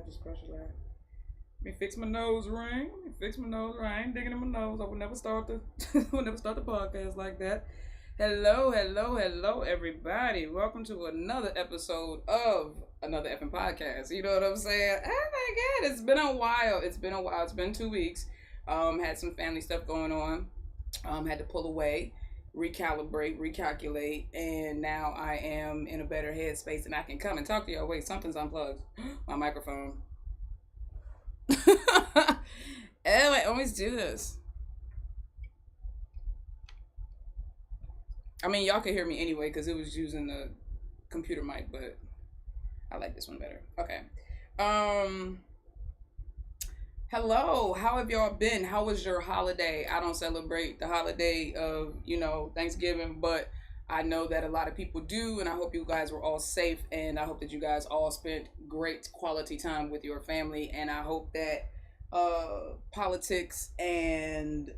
I just crushed a lot. Let me fix my nose ring. I ain't digging in my nose. I would never start the would never start the podcast like that. Hello, everybody. Welcome to another episode of another effing podcast. You know what I'm saying? Oh my God, it's been a while. It's been 2 weeks. Had some family stuff going on. Had to pull away, recalibrate, recalculate, and now I am in a better headspace and I can come and talk to y'all. Wait, something's unplugged. My microphone. I always do this. I mean, y'all can hear me anyway because it was using the computer mic, but I like this one better. Okay. Hello. How have y'all been? How was your holiday? I don't celebrate the holiday of, Thanksgiving, but I know that a lot of people do, and I hope you guys were all safe, and I hope that you guys all spent great quality time with your family, and I hope that politics and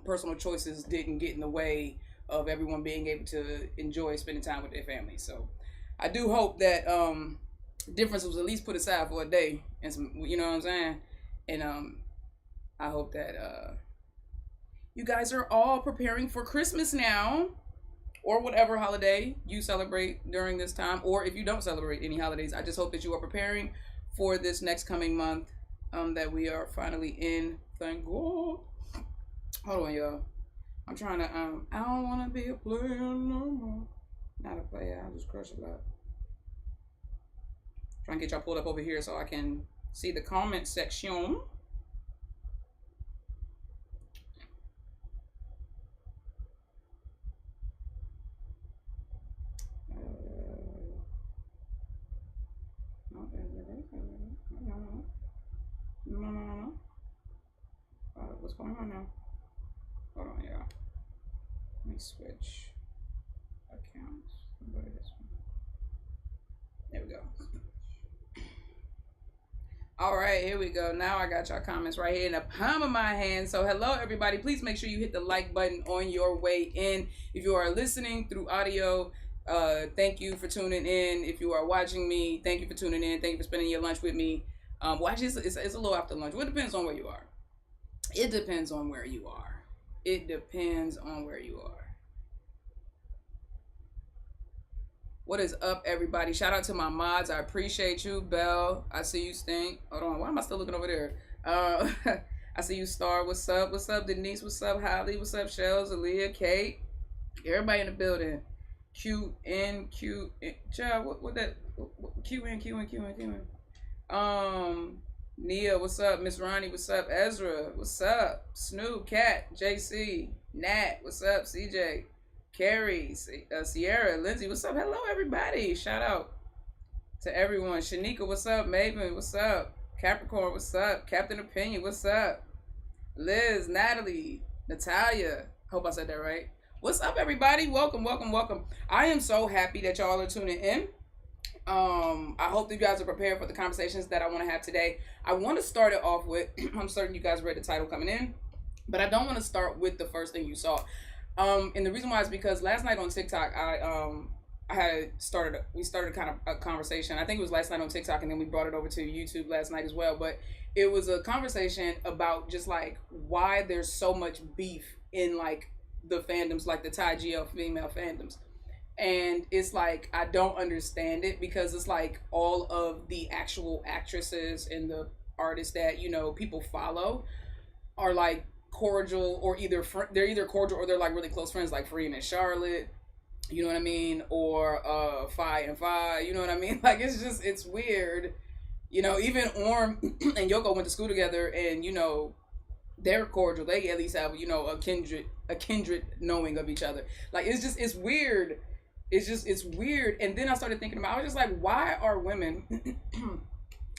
personal choices didn't get in the way of everyone being able to enjoy spending time with their family. So I do hope that difference was at least put aside for a day, and some, you know what I'm saying? And I hope that you guys are all preparing for Christmas now, or whatever holiday you celebrate during this time, or if you don't celebrate any holidays, I just hope that you are preparing for this next coming month that we are finally in. Thank God. Hold on, y'all. I'm trying to, I don't want to be a player no more. Not a player, I'll just crush a lot. Trying to get y'all pulled up over here so I can see the comment section. No. What's going on now? Hold on, y'all. Let me switch accounts. Go to this one. There we go. All right, here we go. Now I got y'all comments right here in the palm of my hand. So hello, everybody. Please make sure you hit the like button on your way in. If you are listening through audio, thank you for tuning in. If you are watching me, thank you for tuning in. Thank you for spending your lunch with me. Well, actually, it's a little after lunch. Well, it depends on where you are. It depends on where you are. What is up, everybody? Shout out to my mods. I appreciate you. Belle, I see you. Stink. Hold on. Why am I still looking over there? I see you, Star. What's up? What's up, Denise? What's up, Holly? What's up, Shells, Aaliyah, Kate? Everybody in the building. QN. Child, what that? QN. Nia, what's up? Miss Ronnie, what's up? Ezra, what's up? Snoop, Cat, JC, Nat, what's up? CJ, Carrie, Sierra, Lindsay, what's up? Hello, everybody. Shout out to everyone. Shanika, what's up? Maven, what's up? Capricorn, what's up? Captain Opinion, what's up? Liz, Natalie, Natalia, hope I said that right. What's up, everybody? Welcome. I am so happy that y'all are tuning in. I hope that you guys are prepared for the conversations that I want to have today. I want to start it off with, I'm certain you guys read the title coming in, but I don't want to start with the first thing you saw. And the reason why is because last night on TikTok, we started kind of a conversation. I think it was last night on TikTok, and then we brought it over to YouTube last night as well. But it was a conversation about just like why there's so much beef in like the fandoms, like the Thai GL female fandoms. And it's like, I don't understand it because it's like all of the actual actresses and the artists that, people follow are like cordial, or they're either cordial or they're like really close friends, like Free and Charlotte, you know what I mean? Or Fi and Fi, you know what I mean? Like, it's weird. Even Orm and Yoko went to school together, and, they're cordial. They at least have, a kindred knowing of each other. Like, it's weird. It's weird. And then I started thinking about, I was just like, why are women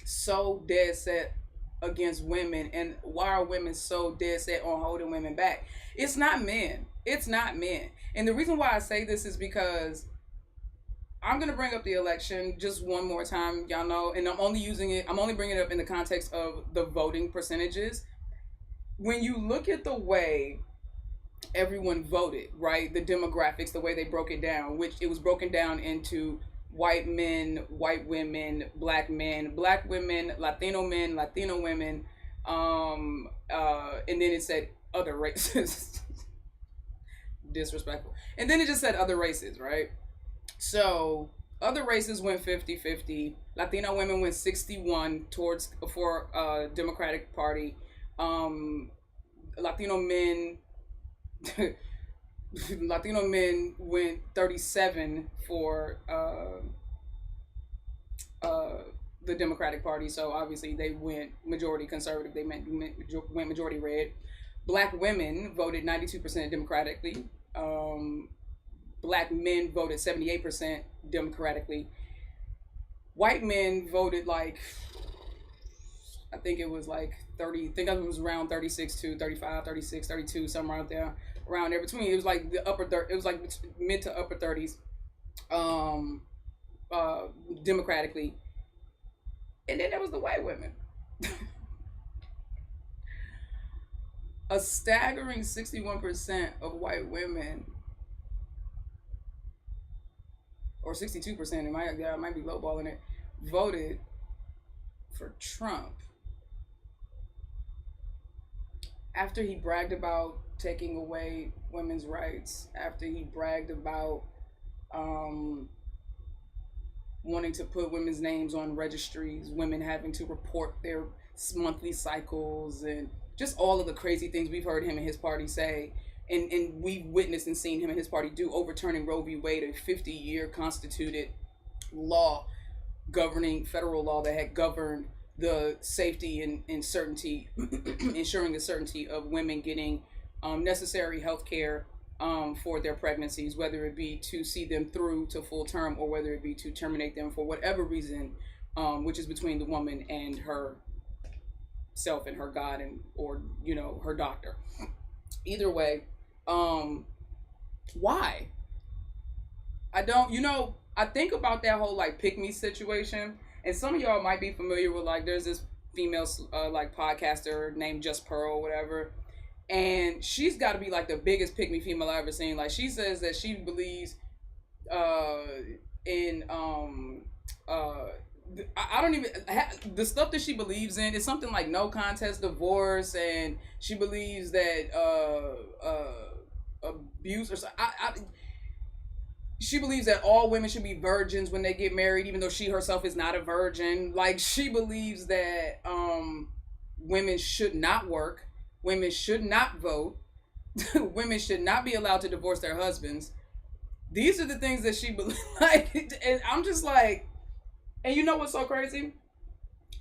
so dead set against women? And why are women so dead set on holding women back? It's not men. And the reason why I say this is because I'm going to bring up the election just one more time, y'all know, and I'm only bringing it up in the context of the voting percentages. When you look at the way everyone voted, right? The demographics, the way they broke it down, which it was broken down into white men, white women, black men, black women, Latino men, Latino women, and then it said other races. Disrespectful. And then it just said other races, right? So other races went 50-50. Latino women went 61 towards for Democratic Party. Latino men Latino men went 37 for the Democratic Party. So obviously they went majority conservative. They went majority red. Black women voted 92% democratically. Black men voted 78% democratically. White men voted like, I think it was like 30, I think it was around 36 to 35, 36, 32, somewhere out there, around there between. It was like the it was like mid to upper 30s, democratically. And then there was the white women. A staggering 61% of white women, or 62%, it might be lowballing it, voted for Trump after he bragged about taking away women's rights, after he bragged about wanting to put women's names on registries, women having to report their monthly cycles, and just all of the crazy things we've heard him and his party say, and we've witnessed and seen him and his party do, overturning Roe v. Wade, a 50-year constituted law governing, federal law that had governed the safety and certainty, ensuring the certainty of women getting necessary health care for their pregnancies, whether it be to see them through to full term or whether it be to terminate them for whatever reason, which is between the woman and her self and her God, and or her doctor. Either way, why? I think about that whole like pick me situation, and some of y'all might be familiar with, like, there's this female like podcaster named Just Pearl or whatever, and she's got to be like the biggest pick me female I've ever seen. Like, she says that she believes in I don't even the stuff that she believes in is something like no contest divorce, and she believes that abuse or something. She believes that all women should be virgins when they get married, even though she herself is not a virgin. Like, she believes that women should not work, women should not vote, women should not be allowed to divorce their husbands. These are the things that she believes. Like, and I'm just like, and you know what's so crazy?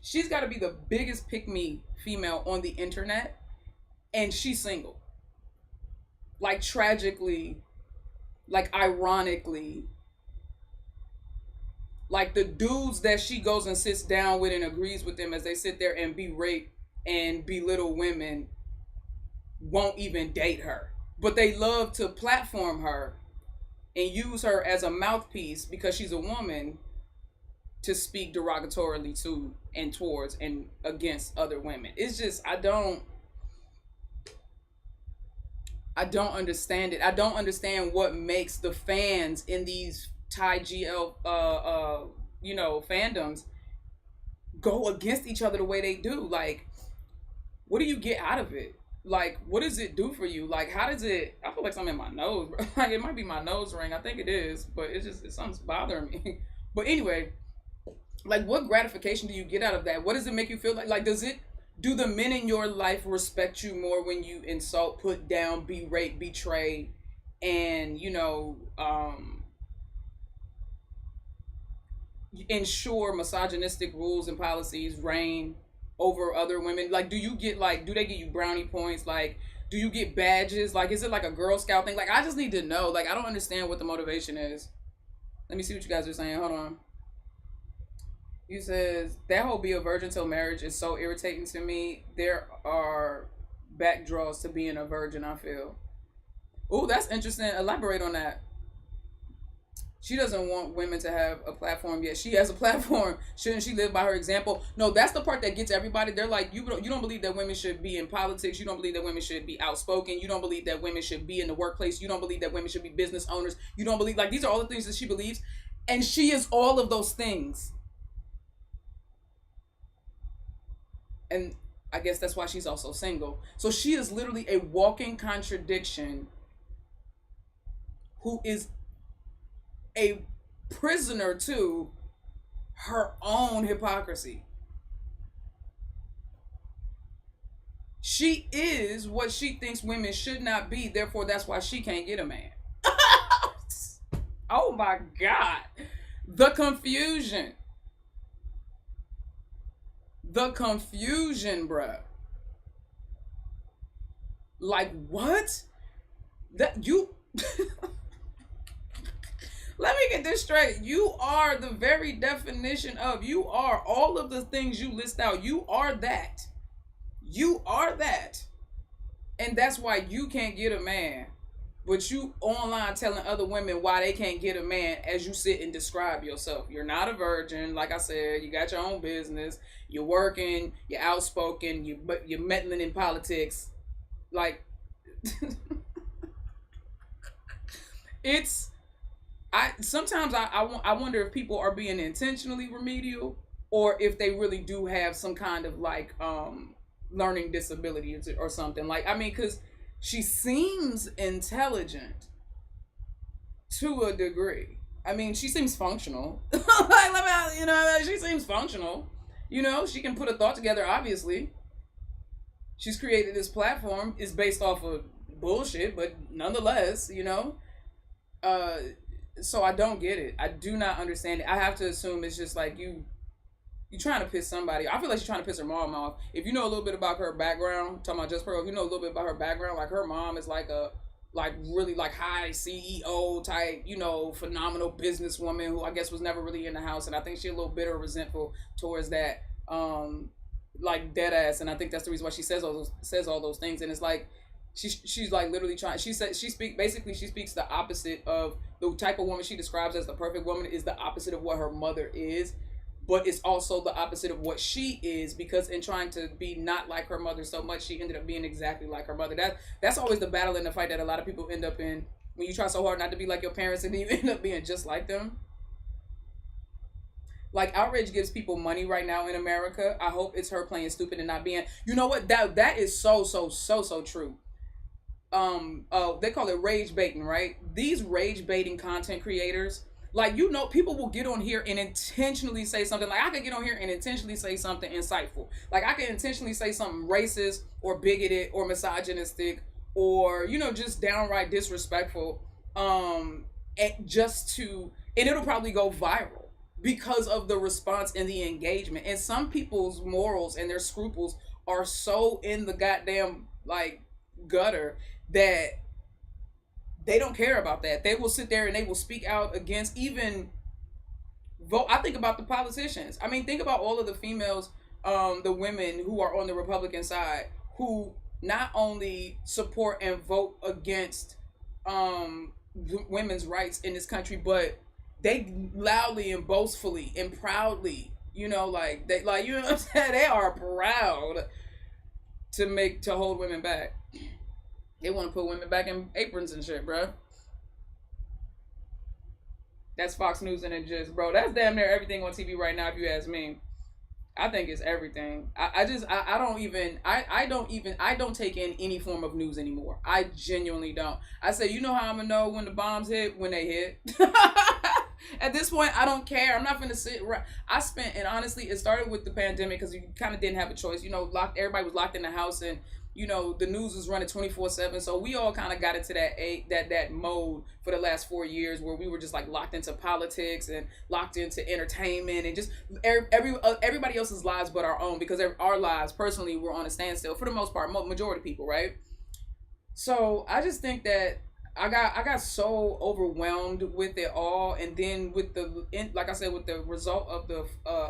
She's got to be the biggest pick-me female on the internet, and she's single. Like, tragically, like, ironically, like, the dudes that she goes and sits down with and agrees with them as they sit there and berate and belittle women won't even date her. But they love to platform her and use her as a mouthpiece because she's a woman to speak derogatorily to and towards and against other women. It's just, I don't understand it. I don't understand what makes the fans in these Thai GL fandoms go against each other the way they do. Like, what do you get out of it? Like, what does it do for you? Like, how does it, I feel like something in my nose, bro. Like, it might be my nose ring. I think it is, but it's something's bothering me. But anyway, like, what gratification do you get out of that? What does it make you feel like? Like, do the men in your life respect you more when you insult, put down, berate, betray, and, ensure misogynistic rules and policies reign over other women? Like, do they give you brownie points? Like, do you get badges? Like, is it like a Girl Scout thing? Like, I just need to know. Like, I don't understand what the motivation is. Let me see what you guys are saying. Hold on. He says, that whole be a virgin till marriage is so irritating to me. There are backdraws to being a virgin, I feel. Oh, that's interesting. Elaborate on that. She doesn't want women to have a platform yet. She has a platform. Shouldn't she live by her example? No, that's the part that gets everybody. They're like, you don't believe that women should be in politics. You don't believe that women should be outspoken. You don't believe that women should be in the workplace. You don't believe that women should be business owners. You don't believe, like, these are all the things that she believes. And she is all of those things. And I guess that's why she's also single. So she is literally a walking contradiction who is a prisoner to her own hypocrisy. She is what she thinks women should not be, therefore that's why she can't get a man. Oh my God. The confusion. The confusion, bruh. Like, what? That you let me get this straight. You are the very definition of, you are all of the things you list out. You are that. You are that. And that's why you can't get a man. But you online telling other women why they can't get a man as you sit and describe yourself. You're not a virgin. Like I said, you got your own business. You're working. You're outspoken. You're meddling in politics. Like, it's... sometimes I wonder if people are being intentionally remedial or if they really do have some kind of like learning disability or something. Like, I mean, because she seems intelligent to a degree. I mean, she seems functional. Like, you know, she seems functional. You know, she can put a thought together, obviously. She's created this platform. It's based off of bullshit, but nonetheless, you know. So I don't get it. I do not understand it. I have to assume it's just like you trying to piss somebody. I feel like she's trying to piss her mom off. If you know a little bit about her background, talking about Just Pearl, if you know a little bit about her background, like her mom is like a really like high CEO type, you know, phenomenal businesswoman who I guess was never really in the house, and I think she's a little bitter or resentful towards that, like dead ass, and I think that's the reason why she says all those things, and it's like she's like literally trying. She speaks the opposite of the type of woman she describes as the perfect woman is the opposite of what her mother is. But it's also the opposite of what she is, because in trying to be not like her mother so much, she ended up being exactly like her mother. That's always the battle and the fight that a lot of people end up in when you try so hard not to be like your parents and then you end up being just like them. Like, outrage gives people money right now in America. I hope it's her playing stupid and not being. You know what? That is so true. They call it rage baiting, right? These rage baiting content creators. Like, you know, people will get on here and intentionally say something. Like, I could get on here and intentionally say something insightful. Like, I could intentionally say something racist or bigoted or misogynistic or, you know, just downright disrespectful. And it'll probably go viral because of the response and the engagement. And some people's morals and their scruples are so in the goddamn, like, gutter that they don't care about that. They will sit there and they will speak out against even vote. I think about the politicians. I mean, think about all of the females, the women who are on the Republican side who not only support and vote against women's rights in this country, but they loudly and boastfully and proudly, you know, like they, like, you know what I'm saying? They are proud to hold women back. They want to put women back in aprons and shit, bro. That's Fox News and it just, bro, that's damn near everything on TV right now, if you ask me. I think it's everything. I don't take in any form of news anymore. I genuinely don't. I say, you know how I'm gonna know when the bombs hit? When they hit. At this point, I don't care. I'm not gonna sit right. And honestly, it started with the pandemic because you kind of didn't have a choice. You know, everybody was locked in the house, and you know, the news was running 24/7. So we all kind of got into that mode for the last 4 years where we were just like locked into politics and locked into entertainment and just everybody else's lives but our own, because our lives personally were on a standstill for the most part, majority of people, right? So I just think that I got so overwhelmed with it all, and then with like I said, with the result of the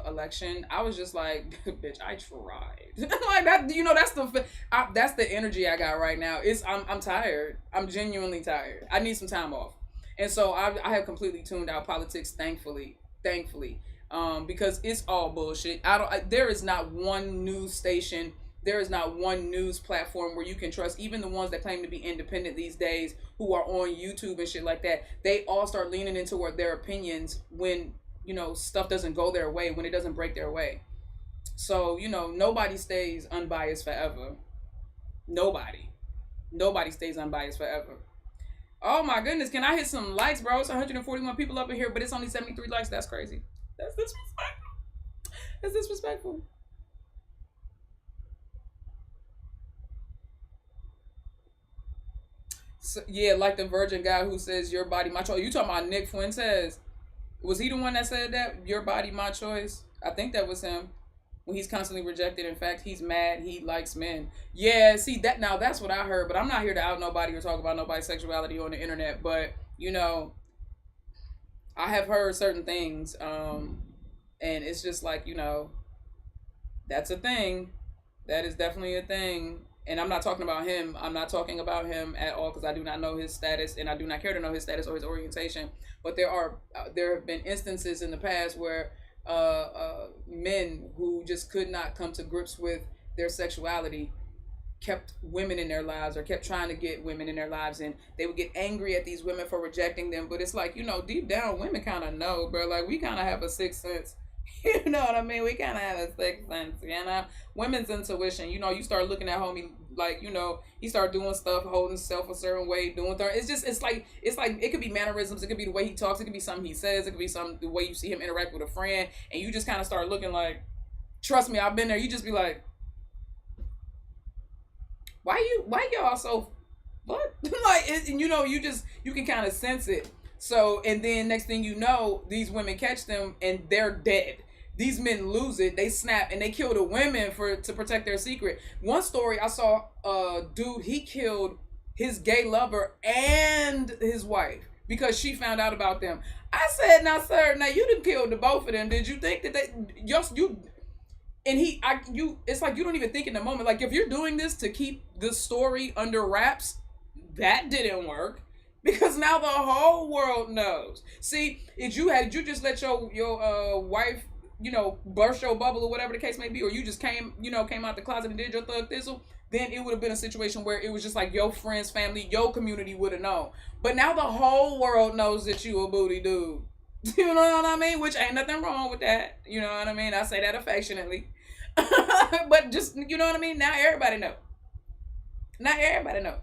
election, I was just like, bitch, I tried. Like that, you know, that's the energy I got right now. I'm tired. I'm genuinely tired. I need some time off, and so I have completely tuned out politics. Thankfully, because it's all bullshit. There is not one news station there is not one news platform where you can trust. Even the ones that claim to be independent these days, who are on YouTube and shit like that, they all start leaning into their opinions when, you know, stuff doesn't go their way, when it doesn't break their way. So, you know, nobody stays unbiased forever. Nobody stays unbiased forever. Oh my goodness, can I hit some likes, bro? It's 141 people up in here, but it's only 73 likes. That's crazy. That's disrespectful. That's disrespectful. So, yeah, like the virgin guy who says your body, my choice. You talking about Nick Fuentes? Was he the one that said that? Your body, my choice? I think that was him. When he's constantly rejected. In fact, he's mad. He likes men. Yeah, see that now. That's what I heard. But I'm not here to out nobody or talk about nobody's sexuality on the internet. But you know, I have heard certain things, and it's just like, you know, that's a thing. That is definitely a thing. And I'm not talking about him. I'm not talking about him at all because I do not know his status, and I do not care to know his status or his orientation. But there have been instances in the past where men who just could not come to grips with their sexuality kept women in their lives, or kept trying to get women in their lives, and they would get angry at these women for rejecting them. But it's like, you know, deep down, women kind of know, bro. Like, we kind of have a sixth sense. You know what I mean? We kind of have a sixth sense, you know? Women's intuition. You know, you start looking at homie, like, you know, he start doing stuff, holding himself a certain way, doing things. It's like, it could be mannerisms. It could be the way he talks. It could be something he says. It could be the way you see him interact with a friend. And you just kind of start looking like, trust me, I've been there. You just be like, why y'all so, what? Like, and you know, you can kind of sense it. So, and then next thing you know, these women catch them and they're dead. These men lose it, they snap, and they kill the women to protect their secret. One story I saw, dude, he killed his gay lover and his wife because she found out about them. I said, now sir, now you done killed the both of them. Did you think that it's like you don't even think in the moment. Like, if you're doing this to keep the story under wraps, that didn't work. Because now the whole world knows. See, if you just let your wife, you know, burst your bubble or whatever the case may be, or you just came out the closet and did your thug thistle, then it would have been a situation where it was just like your friends, family, your community would have known. But now the whole world knows that you a booty dude. You know what I mean? Which ain't nothing wrong with that. You know what I mean? I say that affectionately. But just, you know what I mean? Now everybody know. Now everybody know.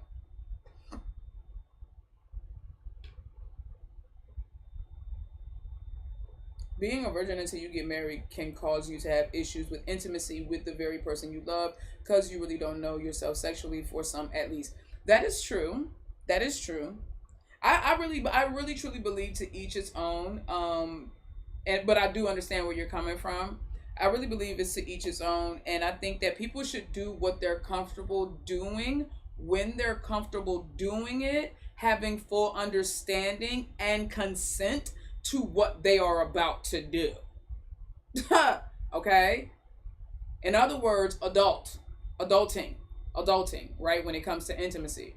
Being a virgin until you get married can cause you to have issues with intimacy with the very person you love because you really don't know yourself sexually, for some at least. That is true. That is true. I really truly believe to each its own. But I do understand where you're coming from. I really believe it's to each its own, and I think that people should do what they're comfortable doing when they're comfortable doing it, having full understanding and consent to what they are about to do. Okay? In other words, adulting, right? When it comes to intimacy.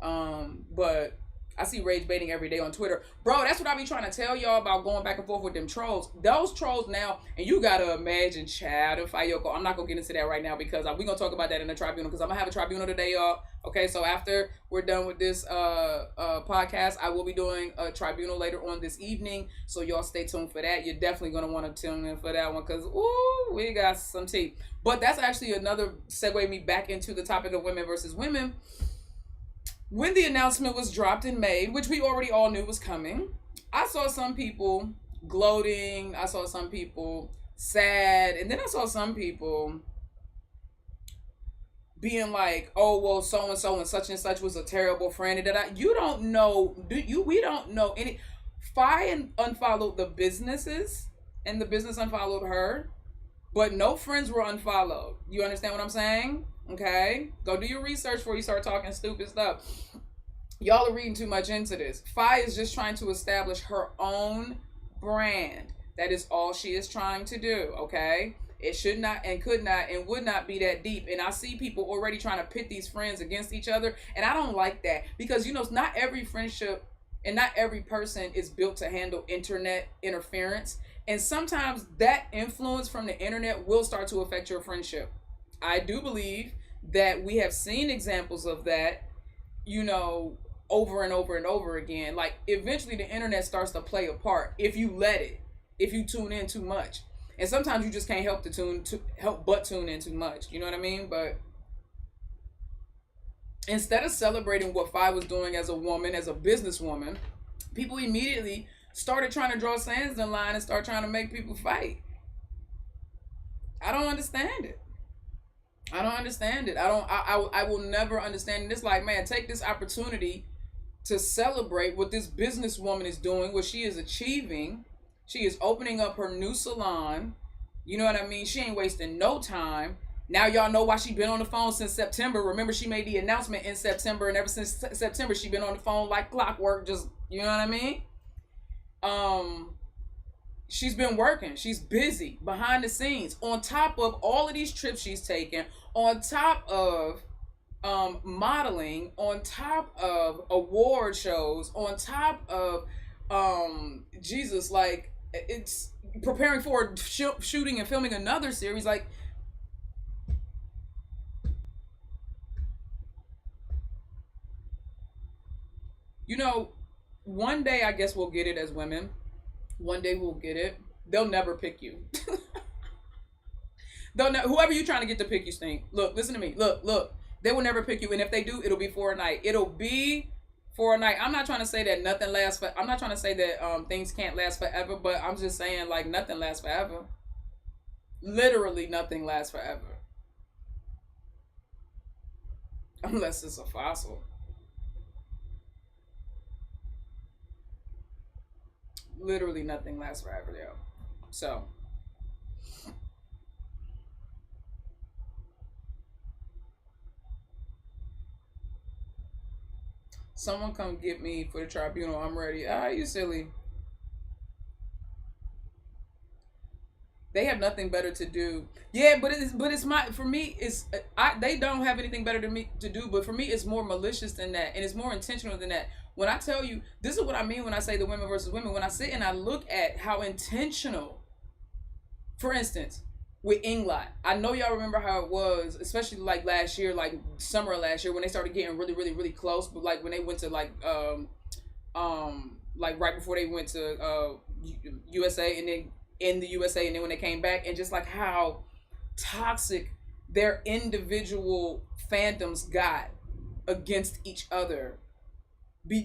But I see rage baiting every day on Twitter. Bro, that's what I be trying to tell y'all about going back and forth with them trolls. Those trolls now, and you gotta imagine, Chad and Fayoko. I'm not gonna get into that right now because we're gonna talk about that in the tribunal, because I'm gonna have a tribunal today, y'all. Okay, so after we're done with this podcast, I will be doing a tribunal later on this evening. So y'all stay tuned for that. You're definitely gonna want to tune in for that one, because ooh, we got some tea. But that's actually another segue me back into the topic of women versus women. When the announcement was dropped and made, which we already all knew was coming, I saw some people gloating. I saw some people sad. And then I saw some people being like, oh, well, so-and-so and such was a terrible friend. And you don't know, we don't know any. Fi unfollowed the businesses, and the business unfollowed her. But no friends were unfollowed. You understand what I'm saying? Okay, go do your research before you start talking stupid stuff. Y'all are reading too much into this. Fi is just trying to establish her own brand. That is all she is trying to do. Okay, it should not and could not and would not be that deep. And I see people already trying to pit these friends against each other, and I don't like that, because you know, not every friendship and not every person is built to handle internet interference. And sometimes that influence from the internet will start to affect your friendship. I do believe that we have seen examples of that, you know, over and over and over again. Like eventually the internet starts to play a part if you let it, if you tune in too much. And sometimes you just can't help but tune in too much. You know what I mean? But instead of celebrating what Fi was doing as a woman, as a businesswoman, people immediately started trying to draw sands in the line and start trying to make people fight. I don't understand it. I don't understand it. I will never understand it. It's like, man, take this opportunity to celebrate what this businesswoman is doing, what she is achieving. She is opening up her new salon. You know what I mean? She ain't wasting no time. Now y'all know why she been on the phone since September. Remember, she made the announcement in September, and ever since September, she been on the phone like clockwork. Just, you know what I mean? She's been working. She's busy behind the scenes. On top of all of these trips she's taken, on top of modeling, on top of award shows, on top of Jesus, like it's preparing for shooting and filming another series. Like, you know, one day I guess we'll get it as women. One day we'll get it. They'll never pick you. Whoever you trying to get to pick you, stink. Look, listen to me. Look. They will never pick you, and if they do, it'll be for a night. It'll be for a night. I'm not trying to say that nothing lasts for. I'm not trying to say that things can't last forever, but I'm just saying like nothing lasts forever. Literally, nothing lasts forever, unless it's a fossil. Literally, nothing lasts forever, yo. So. Someone come get me for the tribunal. I'm ready. Ah, you silly. They have nothing better to do. Yeah, but it's my for me it's they don't have anything better to do, but for me it's more malicious than that, and it's more intentional than that. When I tell you, this is what I mean when I say the women versus women. When I sit and I look at how intentional, for instance, with Inglot, I know y'all remember how it was, especially like last year, like summer of last year, when they started getting really, really, really close. But like when they went to like right before they went to USA, and then in the USA, and then when they came back, and just like how toxic their individual fandoms got against each other,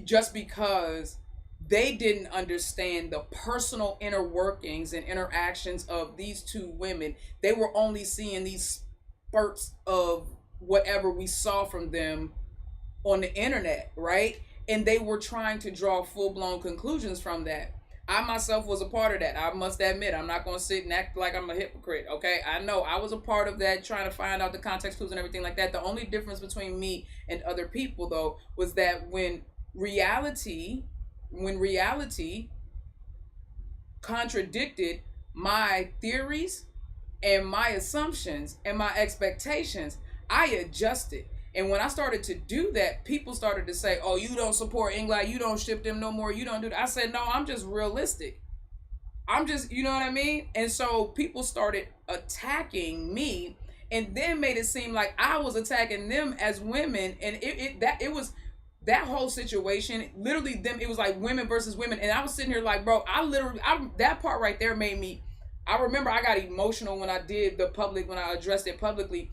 just because they didn't understand the personal inner workings and interactions of these two women. They were only seeing these spurts of whatever we saw from them on the internet, right? And they were trying to draw full-blown conclusions from that. I myself was a part of that. I must admit, I'm not going to sit and act like I'm a hypocrite, okay? I know I was a part of that, trying to find out the context clues and everything like that. The only difference between me and other people, though, was that when reality contradicted my theories and my assumptions and my expectations, I adjusted. And when I started to do that, people started to say, oh, you don't support England, you don't ship them no more, you don't do that. I said, no, I'm just realistic. I'm just, you know what I mean? And so people started attacking me, and then made it seem like I was attacking them as women. And it was that whole situation, literally them, it was like women versus women. And I was sitting here like, bro, that part right there made me, I remember I got emotional when I did when I addressed it publicly.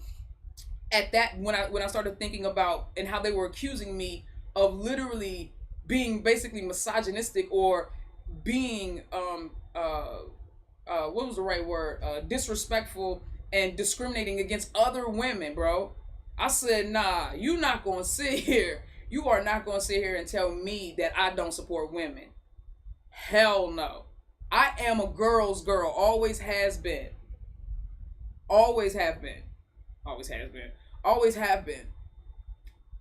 At that, when I started thinking about and how they were accusing me of literally being basically misogynistic, or being what was the right word, disrespectful and discriminating against other women, bro. I said, nah, you not gonna sit here, you are not gonna sit here and tell me that I don't support women. Hell no. I am a girl's girl, always has been, always have been, always has been, always have been,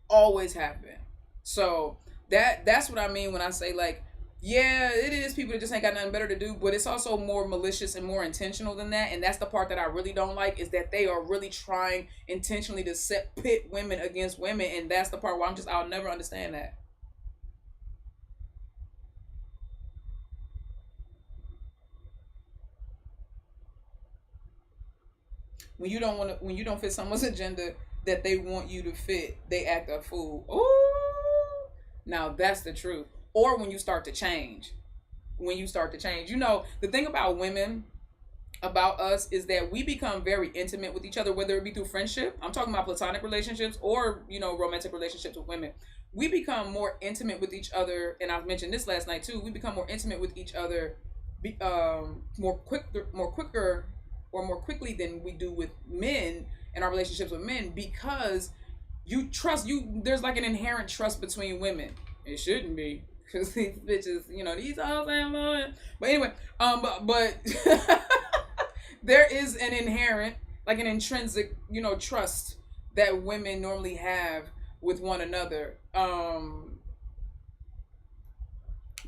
always have been. So that's what I mean when I say, like, yeah, it is people that just ain't got nothing better to do, but it's also more malicious and more intentional than that. And that's the part that I really don't like, is that they are really trying intentionally to pit women against women. And that's the part where I'll never understand that. when you don't fit someone's agenda that they want you to fit, they act a fool. Ooh, now that's the truth. Or when you start to change. When you start to change. You know, the thing about women, about us, is that we become very intimate with each other, whether it be through friendship. I'm talking about platonic relationships or, you know, romantic relationships with women. We become more intimate with each other, and I've mentioned this last night too. We become more intimate with each other, more quickly than we do with men in our relationships with men, because you trust there's like an inherent trust between women. It shouldn't be, because these bitches, you know, these all saying, but anyway, but there is an inherent, like an intrinsic, you know, trust that women normally have with one another,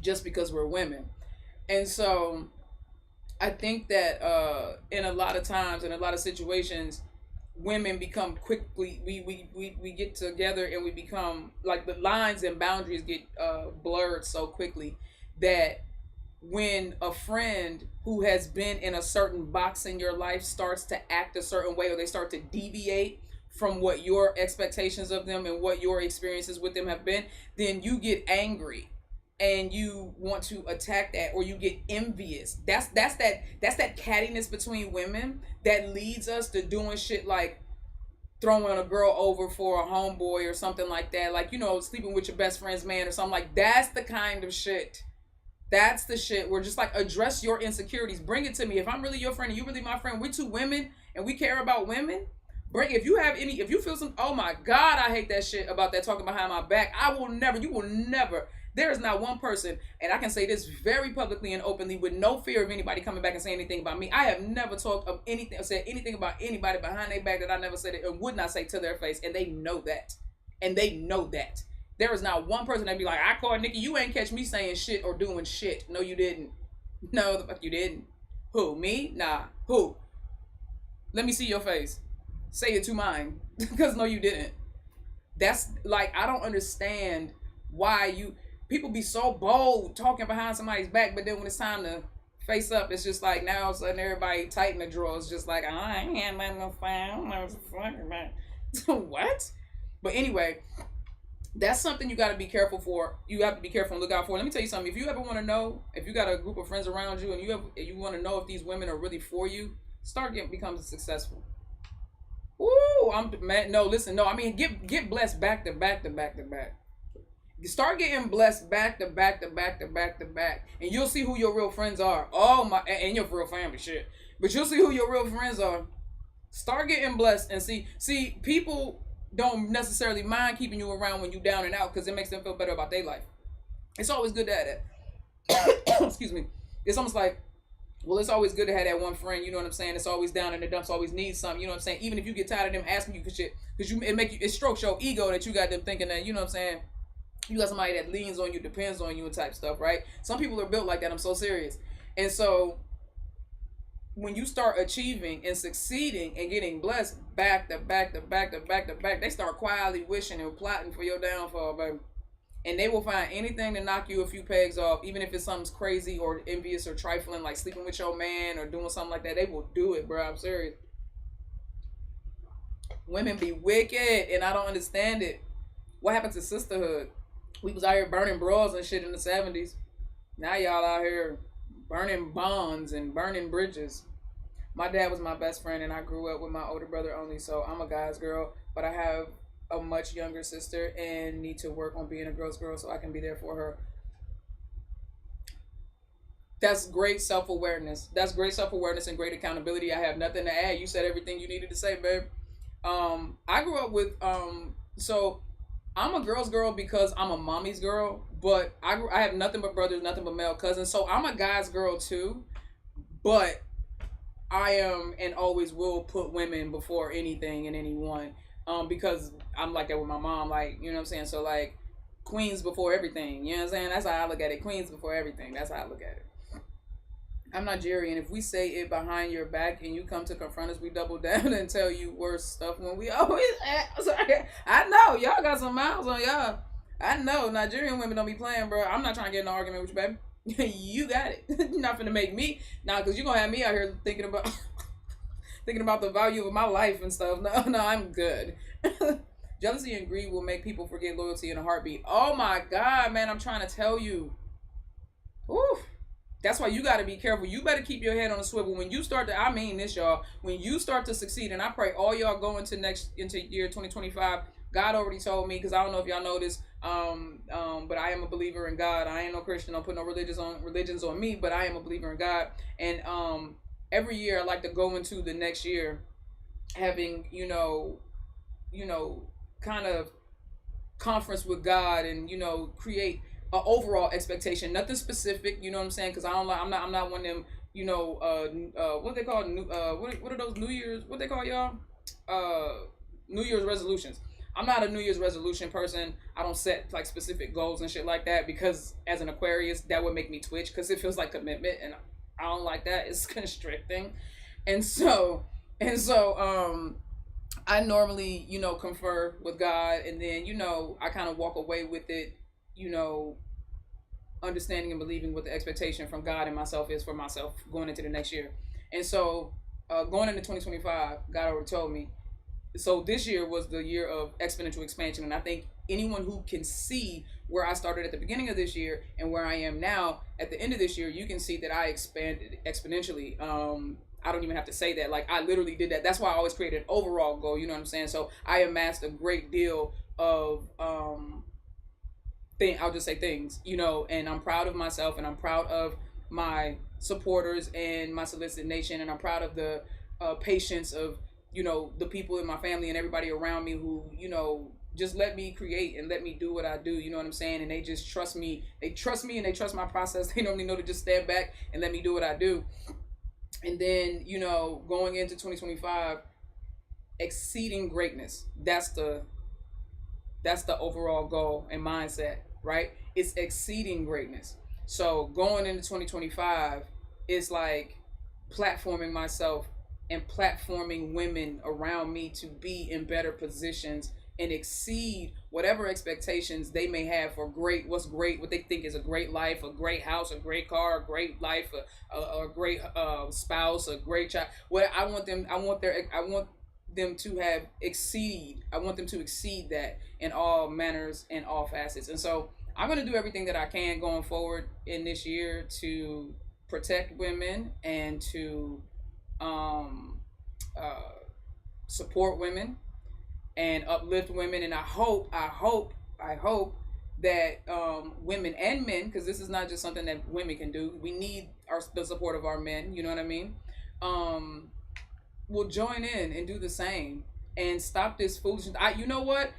just because we're women. And so I think that in a lot of times, in a lot of situations, women become quickly, we get together and we become, like, the lines and boundaries get blurred so quickly that when a friend who has been in a certain box in your life starts to act a certain way, or they start to deviate from what your expectations of them and what your experiences with them have been, then you get angry and you want to attack that, or you get envious. That's that cattiness between women that leads us to doing shit like throwing a girl over for a homeboy or something like that, like, you know, sleeping with your best friend's man or something. Like, that's the kind of shit. That's the shit where, just like, address your insecurities, bring it to me. If I'm really your friend and you really my friend, we're two women and we care about women, if you feel some, oh my God, I hate that shit about that talking behind my back. You will never, there is not one person, and I can say this very publicly and openly with no fear of anybody coming back and saying anything about me. I have never talked of anything or said anything about anybody behind their back that I never said it and would not say to their face, and they know that. And they know that. There is not one person that be like, I called Nikki, you ain't catch me saying shit or doing shit. No, you didn't. No, the fuck you didn't. Who, me? Nah. Who? Let me see your face. Say it to mine. Because no, you didn't. That's like, I don't understand why people be so bold talking behind somebody's back, but then when it's time to face up, it's just like, now all of a sudden everybody tighten the drawers, just like, oh, I ain't had nothing to find. I don't know what. What? But anyway, that's something you got to be careful for. You have to be careful and look out for. Let me tell you something. If you ever want to know, if you got a group of friends around you and you want to know if these women are really for you, become successful. Ooh, get blessed back to back to back to back. You start getting blessed back to back to back to back to back, and you'll see who your real friends are. Oh my, and your real family shit. But you'll see who your real friends are. Start getting blessed and see people don't necessarily mind keeping you around when you down and out, because it makes them feel better about their life. It's always good to have that. Excuse me. It's almost like, well, it's always good to have that one friend, you know what I'm saying? It's always down in the dumps, always needs something, you know what I'm saying? Even if you get tired of them asking you for shit, because it strokes your ego that you got them thinking that, you know what I'm saying? You got somebody that leans on you, depends on you and type stuff, right? Some people are built like that. I'm so serious. And so when you start achieving and succeeding and getting blessed back to back to back to back to back, they start quietly wishing and plotting for your downfall, baby. And they will find anything to knock you a few pegs off, even if it's something crazy or envious or trifling, like sleeping with your man or doing something like that. They will do it, bro. I'm serious. Women be wicked, and I don't understand it. What happened to sisterhood? We was out here burning bras and shit in the 70s. Now y'all out here burning bonds and burning bridges. My dad was my best friend, and I grew up with my older brother only, so I'm a guy's girl, but I have a much younger sister and need to work on being a girl's girl so I can be there for her. That's great self-awareness. That's great self-awareness and great accountability. I have nothing to add. You said everything you needed to say, babe. I grew up with, so I'm a girl's girl because I'm a mommy's girl, but I have nothing but brothers, nothing but male cousins. So I'm a guy's girl too, but I am and always will put women before anything and anyone, because I'm like that with my mom, like, you know what I'm saying? So like, queens before everything, you know what I'm saying? That's how I look at it. Queens before everything. That's how I look at it. I'm Nigerian. If we say it behind your back and you come to confront us, we double down and tell you worse stuff when we always ask. I know y'all got some miles on y'all. I know Nigerian women don't be playing, bro. I'm not trying to get in an argument with you, baby. You got it. You're not finna make me now, because you're gonna have me out here thinking about thinking about the value of my life and stuff. No, no, I'm good. Jealousy and greed will make people forget loyalty in a heartbeat. Oh my God, man, I'm trying to tell you. Woo. That's why you got to be careful. You better keep your head on a swivel. When you start to, I mean this, y'all, when you start to succeed, and I pray all y'all go into year 2025, God already told me, because I don't know if y'all know this, but I am a believer in God. I ain't no Christian. Don't put no religions on me, but I am a believer in God. And every year I like to go into the next year having, kind of conference with God, and create an overall expectation, nothing specific. You know what I'm saying? Because I'm not one of them. What they call what are those New Year's? What they call y'all? New Year's resolutions. I'm not a New Year's resolution person. I don't set like specific goals and shit like that, because as an Aquarius, that would make me twitch, because it feels like commitment, and I don't like that. It's constricting, and so I normally, confer with God, and then, I kind of walk away with it, understanding and believing what the expectation from God and myself is for myself going into the next year. And so, going into 2025, God already told me. So this year was the year of exponential expansion, and I think anyone who can see where I started at the beginning of this year and where I am now at the end of this year, you can see that I expanded exponentially. I don't even have to say that. Like, I literally did that. That's why I always created an overall goal. You know what I'm saying? So I amassed a great deal of I'll just say things, and I'm proud of myself, and I'm proud of my supporters and my Solicited Nation, and I'm proud of the patience of, the people in my family and everybody around me who, just let me create and let me do what I do. You know what I'm saying? And they just trust me. They trust me, and they trust my process. They don't know to just stand back and let me do what I do. And then, going into 2025, exceeding greatness. That's the overall goal and mindset, right? It's exceeding greatness. So going into 2025, it's like platforming myself and platforming women around me to be in better positions and exceed whatever expectations they may have for what's great, what they think is a great life, a great house, a great car, a great life, a great spouse, a great child. I want them to have exceed. I want them to exceed that in all manners and all facets. And so I'm going to do everything that I can going forward in this year to protect women and to support women and uplift women. And I hope that women and men, because this is not just something that women can do. We need the support of our men. You know what I mean? Will join in and do the same and stop this foolishness. You know what?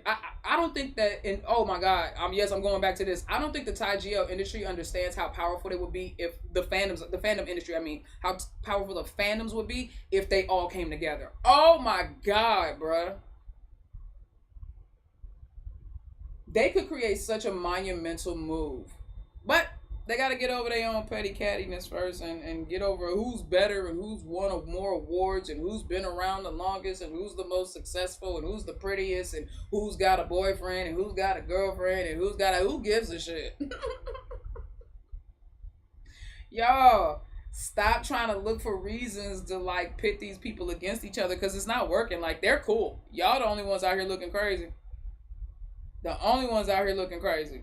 I don't think that oh my God, yes, I'm going back to this. I don't think the Thai GL industry understands how powerful it would be if the fandom industry, how powerful the fandoms would be if they all came together. Oh my God, bruh. They could create such a monumental move. But they got to get over their own petty cattiness first and get over who's better and who's won more awards and who's been around the longest and who's the most successful and who's the prettiest and who's got a boyfriend and who's got a girlfriend and who gives a shit. Y'all, stop trying to look for reasons to like pit these people against each other, because it's not working. Like, they're cool. Y'all the only ones out here looking crazy. The only ones out here looking crazy.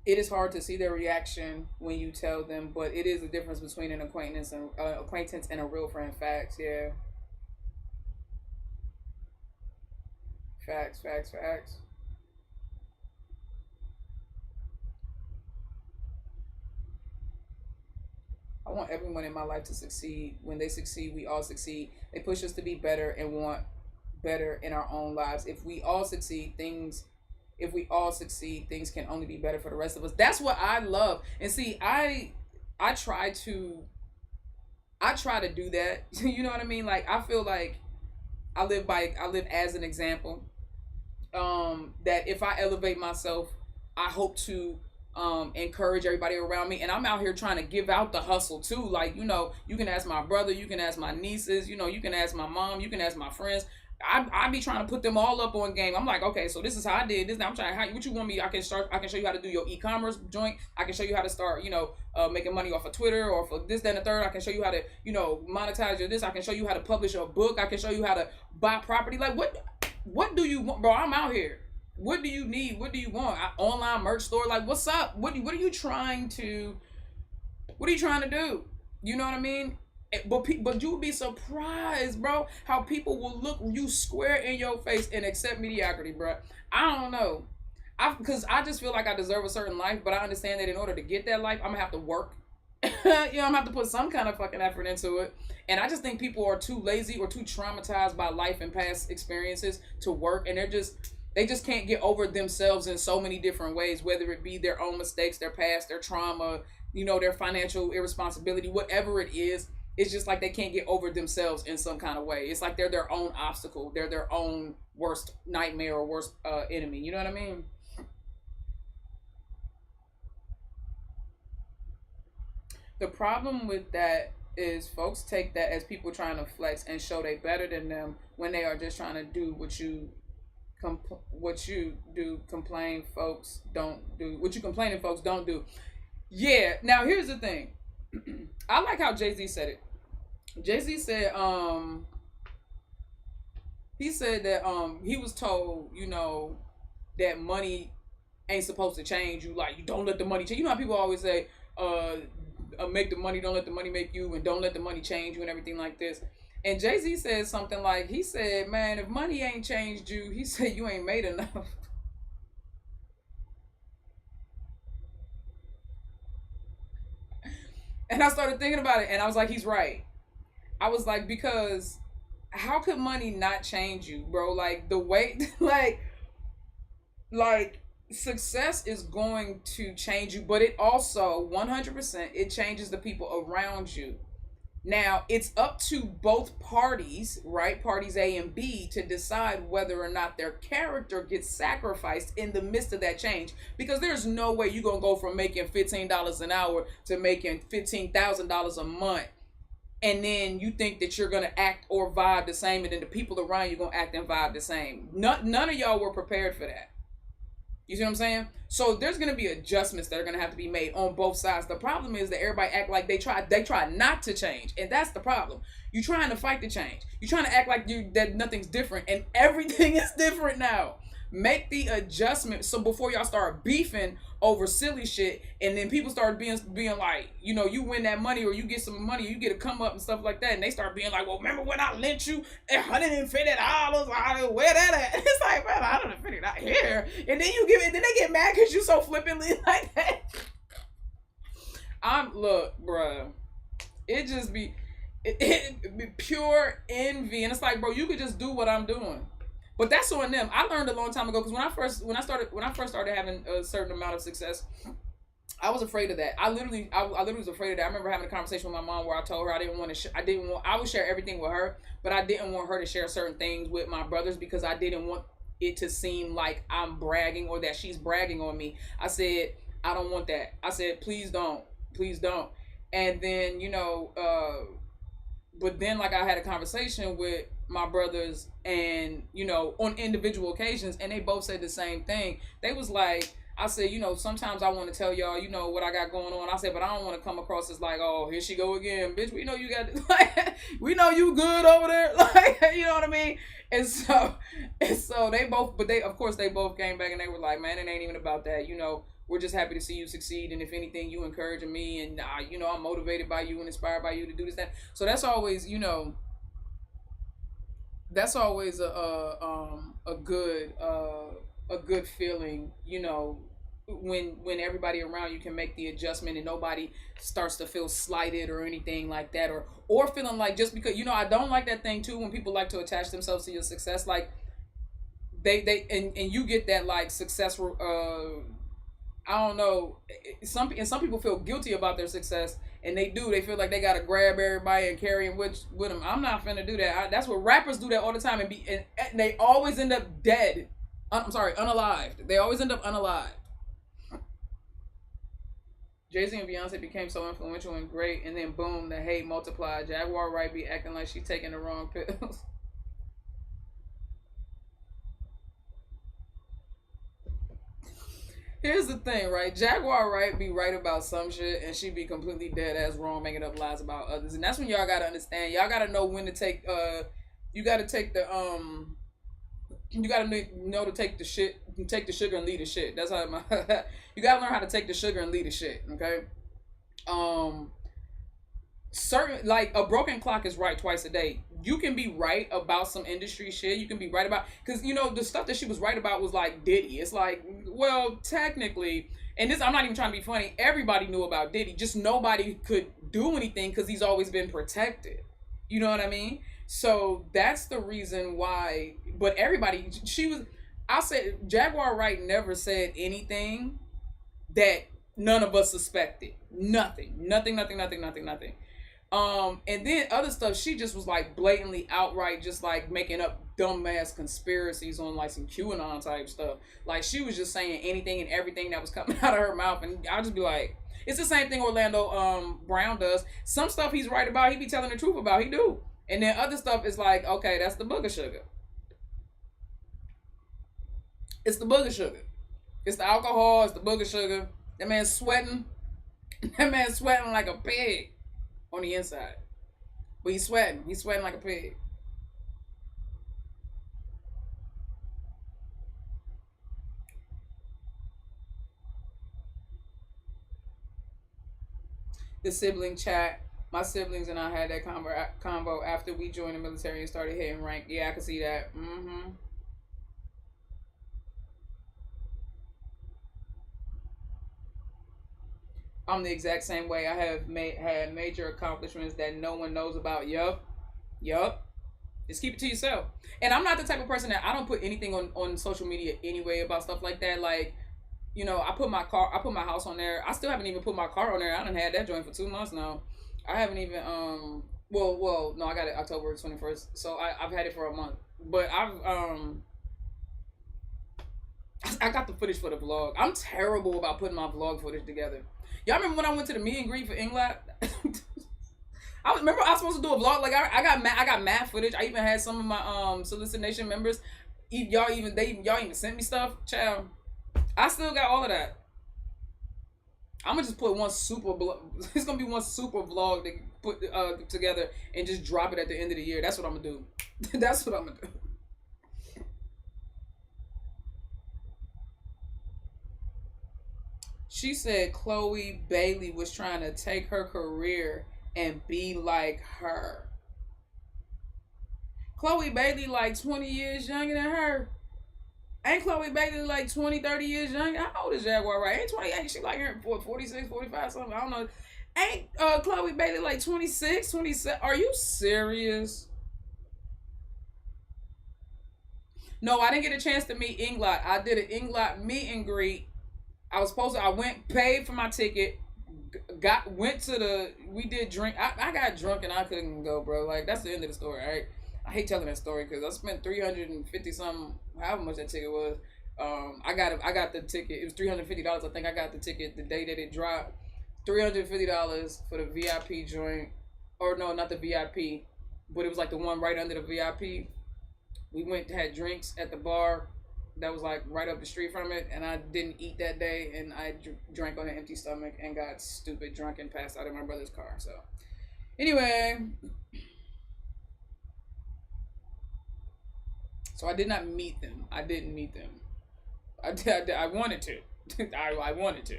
It is hard to see their reaction when you tell them, but it is a difference between an acquaintance and a real friend. Facts, yeah. Facts. I want everyone in my life to succeed. When they succeed, we all succeed. They push us to be better and want better in our own lives. If we all succeed, things can only be better for the rest of us. That's what I love. And see, I try to do that. You know what I mean? Like, I feel like I live as an example. That if I elevate myself, I hope to encourage everybody around me. And I'm out here trying to give out the hustle too. Like, you know, you can ask my brother, you can ask my nieces, you know, you can ask my mom, you can ask my friends. I be trying to put them all up on game. I'm like, okay, so this is how I did this. Now I'm trying, what you want me? I can show you how to do your e-commerce joint. I can show you how to start, you know, making money off of Twitter or for this, that, and the third. I can show you how to, you know, monetize your this. I can show you how to publish a book. I can show you how to buy property. Like, what do you want, bro? I'm out here. What do you need? What do you want? Online merch store? Like, what's up? What are you trying to do? You know what I mean? But you would be surprised, bro, how people will look you square in your face and accept mediocrity, bro. I don't know. Because I just feel like I deserve a certain life, but I understand that in order to get that life, I'm going to have to work. You know, I'm going to have to put some kind of fucking effort into it. And I just think people are too lazy or too traumatized by life and past experiences to work. And they just can't get over themselves in so many different ways, whether it be their own mistakes, their past, their trauma, you know, their financial irresponsibility, whatever it is. It's just like they can't get over themselves in some kind of way. It's like they're their own obstacle. They're their own worst nightmare or worst enemy. You know what I mean? The problem with that is folks take that as people trying to flex and show they better than them when they are just trying to do what you do. Complain folks don't do what you complaining folks don't do. Yeah. Now here's the thing. I like how Jay-Z said it. Jay-Z said he said that he was told, you know, that money ain't supposed to change you. Like, you don't let the money change. You know how people always say make the money, don't let the money make you, and don't let the money change you and everything like this. And Jay-Z said something like, he said, man, if money ain't changed you, he said, you ain't made enough. And I started thinking about it, and I was like, he's right. I was like, because how could money not change you, bro? Like, the way, like success is going to change you, but it also 100% it changes the people around you. Now, it's up to both parties, right? Parties A and B to decide whether or not their character gets sacrificed in the midst of that change. Because there's no way you're going to go from making $15 an hour to making $15,000 a month. And then you think that you're going to act or vibe the same. And then the people around you going to act and vibe the same. None of y'all were prepared for that. You see what I'm saying? So there's going to be adjustments that are going to have to be made on both sides. The problem is that everybody act like they try not to change. And that's the problem. You're trying to fight the change. You're trying to act like that nothing's different. And everything is different now. Make the adjustment so before y'all start beefing over silly shit, and then people start being like, you know, you win that money or you get some money, you get a come up and stuff like that, and they start being like, well, remember when I lent you $150? Where that at? It's like, man, $150 here, and then then they get mad because you so flippantly like that. Look, bruh, it just be pure envy, and it's like, bro, you could just do what I'm doing. But that's on them. I learned a long time ago because when I first started having a certain amount of success, I was afraid of that. I literally was afraid of that. I remember having a conversation with my mom where I told her I would share everything with her, but I didn't want her to share certain things with my brothers because I didn't want it to seem like I'm bragging or that she's bragging on me. I said, I don't want that. I said, please don't. And then, you know, but then like I had a conversation with my brothers and, you know, on individual occasions, and they both said the same thing. They was like, I said, you know, sometimes I want to tell y'all, you know, what I got going on. I said, but I don't want to come across as like, oh, here she go again, bitch. We know you got, like, we know you good over there, like, you know what I mean? And so they both, but they, of course, they both came back and they were like, man, it ain't even about that, you know. We're just happy to see you succeed, and if anything, you encouraging me, and you know, I'm motivated by you and inspired by you to do this, that. So that's always, you know, that's always a good feeling, you know, when everybody around you can make the adjustment and nobody starts to feel slighted or anything like that, or feeling like just because, you know, I don't like that thing too when people like to attach themselves to your success, like they and you get that like successful. I don't know. Some people feel guilty about their success, and they feel like they gotta grab everybody and carry them with them. I'm not finna do that. That's what rappers do that all the time, and they always end up dead. I'm sorry, unalived. They always end up unalived. Jay-Z and Beyonce became so influential and great, and then boom, the hate multiplied. Jaguar Wright be acting like she taking the wrong pills. Here's the thing, right? Jaguar Wright be right about some shit, and she be completely dead ass wrong, making up lies about others. And that's when y'all gotta understand. Y'all gotta know when to take. You gotta take the You gotta know to take the shit, take the sugar and leave the shit. That's how my. You gotta learn how to take the sugar and leave the shit. Okay. Um, certain like a broken clock is right twice a day. You can be right about some industry shit. You can be right about because you know the stuff that she was right about was like Diddy. It's like, well, technically, and this I'm not even trying to be funny. Everybody knew about Diddy, just nobody could do anything because he's always been protected. You know what I mean? So that's the reason why. But everybody, she was. I said Jaguar Wright never said anything that none of us suspected. Nothing. Nothing. Nothing. Nothing. Nothing. Nothing. And then other stuff, she just was like blatantly outright just like making up dumbass conspiracies on like some QAnon type stuff. Like she was just saying anything and everything that was coming out of her mouth, and I'll just be like, it's the same thing Orlando Brown does. Some stuff he's right about, he be telling the truth about, he do. And then other stuff is like, okay, that's the booger sugar. It's the booger sugar. It's the alcohol, it's the booger sugar. That man's sweating. That man's sweating like a pig on the inside. But he's sweating. He's sweating like a pig. The sibling chat. My siblings and I had that convo after we joined the military and started hitting rank. Yeah, I can see that. Mm-hmm. I'm the exact same way. I have had major accomplishments that no one knows about. Yup. Yup. Just keep it to yourself. And I'm not the type of person that I don't put anything on social media anyway about stuff like that. Like, you know, I put my house on there. I still haven't even put my car on there. I done had that joint for 2 months now. I haven't even no, I got it October 21st. So I've had it for a month. But I got the footage for the vlog. I'm terrible about putting my vlog footage together. Y'all remember when I went to the meet and greet for Inglat? I remember I was supposed to do a vlog. Like I got mad footage. I even had some of my solicitation members. Y'all even sent me stuff. Child, I still got all of that. I'm gonna just put one super. It's gonna be one super vlog to put together and just drop it at the end of the year. That's what I'm gonna do. That's what I'm gonna do. She said Chloe Bailey was trying to take her career and be like her. Chloe Bailey like 20 years younger than her. Ain't Chloe Bailey like 20, 30 years younger? How old is Jaguar Wright? Ain't 20, ain't she like her 46, 45, something? I don't know. Ain't Chloe Bailey like 26, 27? Are you serious? No, I didn't get a chance to meet Inglot. I did an Inglot meet and greet. I went, paid for my ticket, went to we did drink. I got drunk and I couldn't go, bro. Like, that's the end of the story, right? I hate telling that story because I spent 350 something, however much that ticket was. I got the ticket. It was $350. I think I got the ticket the day that it dropped. $350 for the VIP joint, or no, not the VIP, but it was like the one right under the VIP. We went had drinks at the bar that was like right up the street from it, and I didn't eat that day, and I drank on an empty stomach and got stupid drunk and passed out in my brother's car. So anyway, so I did not meet them. I didn't meet them. I wanted to. I wanted to.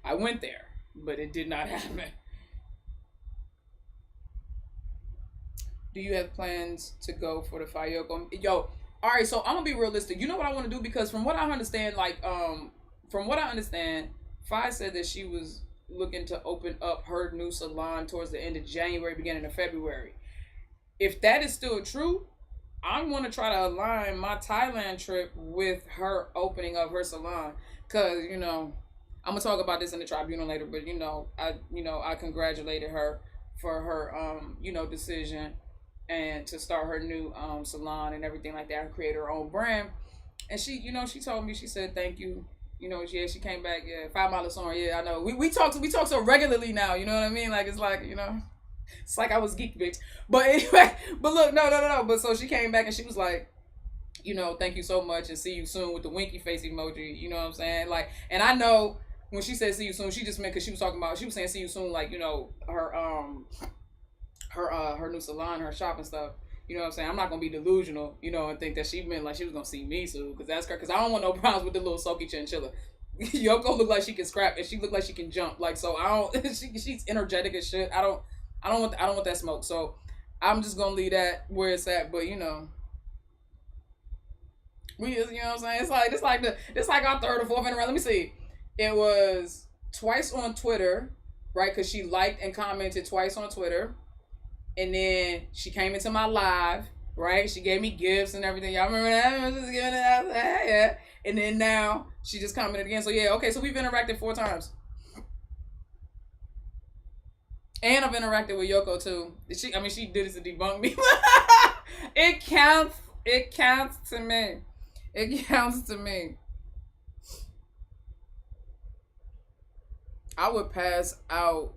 I went there, but it did not happen. Do you have plans to go for the Fayoko? Yo, all right. So I'm gonna be realistic. You know what I want to do, because from what I understand, Fi said that she was looking to open up her new salon towards the end of January, beginning of February. If that is still true, I want to try to align my Thailand trip with her opening up her salon, cause I'm gonna talk about this in the tribunal later. But I congratulated her for her decision and to start her new salon and everything like that, and create her own brand. And she told me, she said thank you You know, yeah, she came back. Yeah, 5 Mile Song. Yeah, I know. We talk so regularly now. You know what I mean? Like it's like it's like I was geek, bitch. But anyway, but look, no. But so she came back and she was like, thank you so much and see you soon with the winky face emoji. You know what I'm saying? Like, and I know when she said see you soon, she just meant because she was saying see you soon, like her new salon, her shop and stuff. You know what I'm saying? I'm not gonna be delusional, and think that she meant like she was gonna see me soon, because that's her. Because I don't want no problems with the little sulky chinchilla. Yoko look like she can scrap, and she look like she can jump. Like, so I don't. She's energetic as shit. I don't want that smoke. So I'm just gonna leave that where it's at. But we just, what I'm saying? It's like our third or fourth in a row. Let me see. It was twice on Twitter, right? Because she liked and commented twice on Twitter. And then she came into my live, right? She gave me gifts and everything. Y'all remember that? I was just giving it out. Yeah. And then now she just commented again. So yeah, okay. So we've interacted 4 times. And I've interacted with Yoko too. She did it to debunk me. It counts. It counts to me. It counts to me. I would pass out.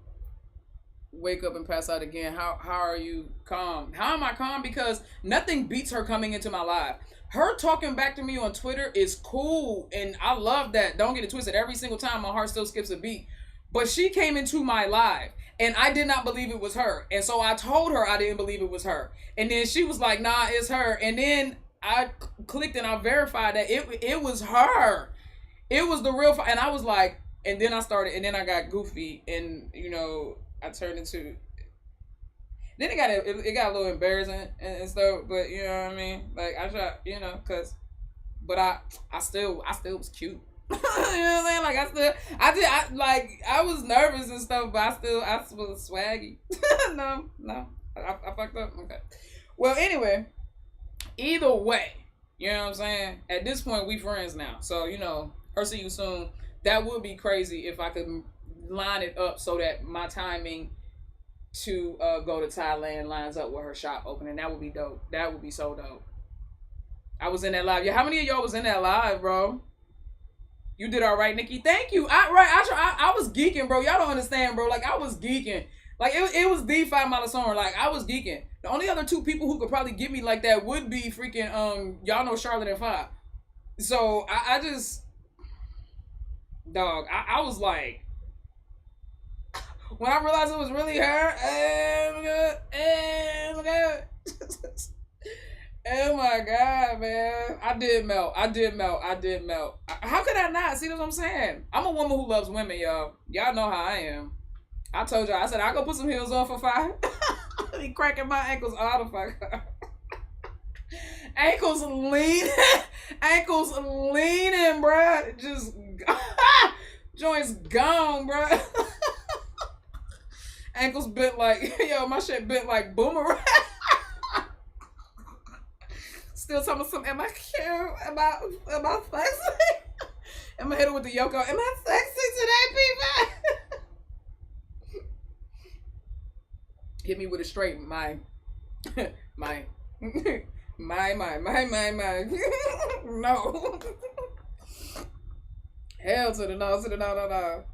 Wake up and pass out again. How are you calm? How am I calm? Because nothing beats her coming into my live. Her talking back to me on Twitter is cool, and I love that. Don't get it twisted. Every single time my heart still skips a beat. But she came into my live, and I did not believe it was her. And so I told her I didn't believe it was her. And then she was like, nah, it's her. And then I clicked and I verified that it was her. It was the real, and I was like, and then I got goofy, and I turned into. Then it got a little embarrassing and stuff, but you know what I mean. Like I tried, but I still was cute. You know what I'm saying? Like I was nervous and stuff, but I was swaggy. No, I fucked up. Okay. Well, anyway, either way, you know what I'm saying. At this point, we friends now, so her see you soon. That would be crazy if I could line it up so that my timing to go to Thailand lines up with her shop opening. That would be dope. That would be so dope. I was in that live. Yeah, how many of y'all was in that live, bro? You did all right, Nikki. Thank you. I was geeking, bro. Y'all don't understand, bro. Like I was geeking. Like it was the 5 Mile Song. Like I was geeking. The only other 2 people who could probably get me like that would be freaking y'all know Charlotte and 5. So I just dog. I was like. When I realized it was really her, oh my god, oh my god, man, I did melt. How could I not? See what I'm saying? I'm a woman who loves women, y'all. Y'all know how I am. I told y'all, I said I go put some heels on for 5. Be cracking my ankles all the fuck. Ankles leaning, bruh. Just joints gone, bruh. Ankles bent like, my shit bent like boomerang. Still talking some, am I cute? Am I sexy? Am I hit it with the Yoko? Am I sexy today, people? Hit me with a straight, my. No. Hell to the no.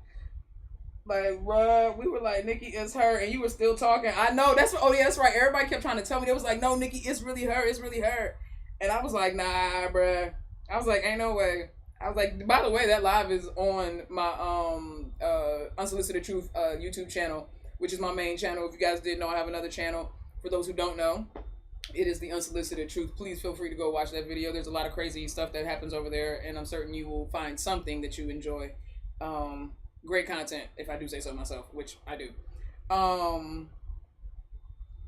Like, bruh, we were like, Nikki, it's her, and you were still talking. I know, that's right. Everybody kept trying to tell me. They was like, no, Nikki, it's really her. And I was like, nah, bruh. I was like, ain't no way. I was like, by the way, that live is on my Unsolicited Truth YouTube channel, which is my main channel. If you guys didn't know, I have another channel. For those who don't know, it is the Unsolicited Truth. Please feel free to go watch that video. There's a lot of crazy stuff that happens over there, and I'm certain you will find something that you enjoy. Great content, if I do say so myself, which I do.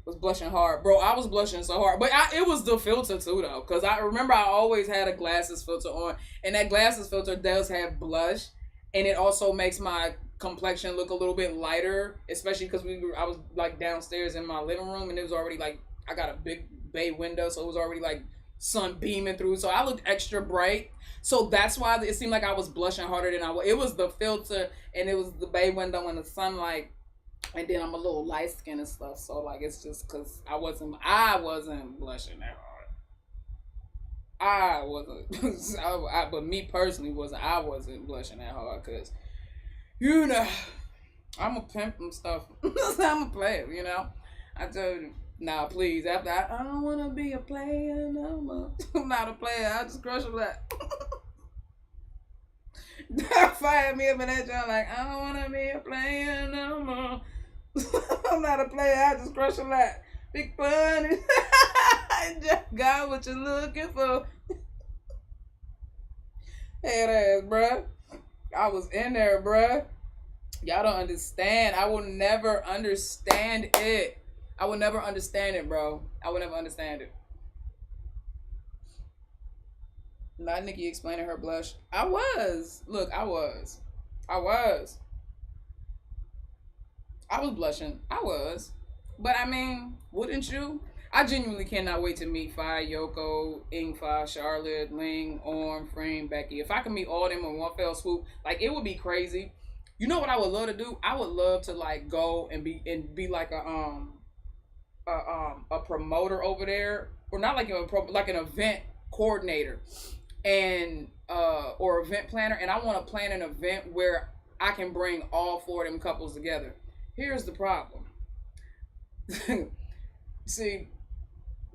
Was blushing hard, bro. I was blushing so hard, but it was the filter too, though, because I remember I always had a glasses filter on, and that glasses filter does have blush, and it also makes my complexion look a little bit lighter, especially because I was like downstairs in my living room, and it was already like I got a big bay window, so it was already like sun beaming through, so I looked extra bright. So that's why it seemed like I was blushing harder than I was. It was the filter, and it was the bay window and the sunlight, and then I'm a little light skinned and stuff. So like it's just because I wasn't blushing that hard. I wasn't, but me personally I wasn't blushing that hard because, you know, I'm a pimp and stuff. I'm a player, you know. I told you, nah, please. After I don't want to be a player no more. I'm not a player. I just crush a lot. Fire me up in that joint like I don't want to be a player no more. I'm not a player. I just crush a lot. Big funny. Just got what you're looking for. Head ass, bruh. I was in there, bruh. Y'all don't understand. I will never understand it. I will never understand it, bro. I will never understand it. Not Nikki explaining her blush. I was. Look, I was. I was. I was blushing. I was. But I mean, wouldn't you? I genuinely cannot wait to meet Fi, Yoko, Ingfa, Charlotte, Ling, Orm, Frame, Becky. If I could meet all of them in one fell swoop, like it would be crazy. You know what I would love to do? I would love to like go and be like a promoter over there, or not like like an event coordinator, and or event planner, and I want to plan an event where I can bring all four of them couples together. Here's the problem. See,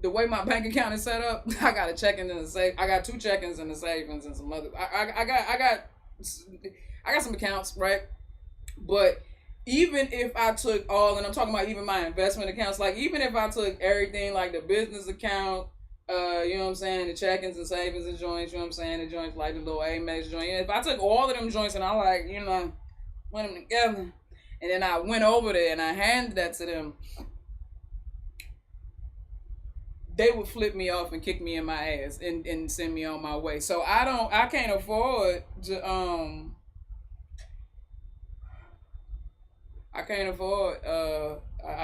the way my bank account is set up, I got a check-in and a safe. I got 2 check-ins and a savings and some other. I got some accounts, right? But even if I took all, and I'm talking about even my investment accounts, like even if I took everything, like the business account, you know what I'm saying, the check-ins and savings and joints, you know what I'm saying, the joints like the little Amex joint. If I took all of them joints and I like, you know, put them together, and then I went over there and I handed that to them, they would flip me off and kick me in my ass and send me on my way. So I can't afford to I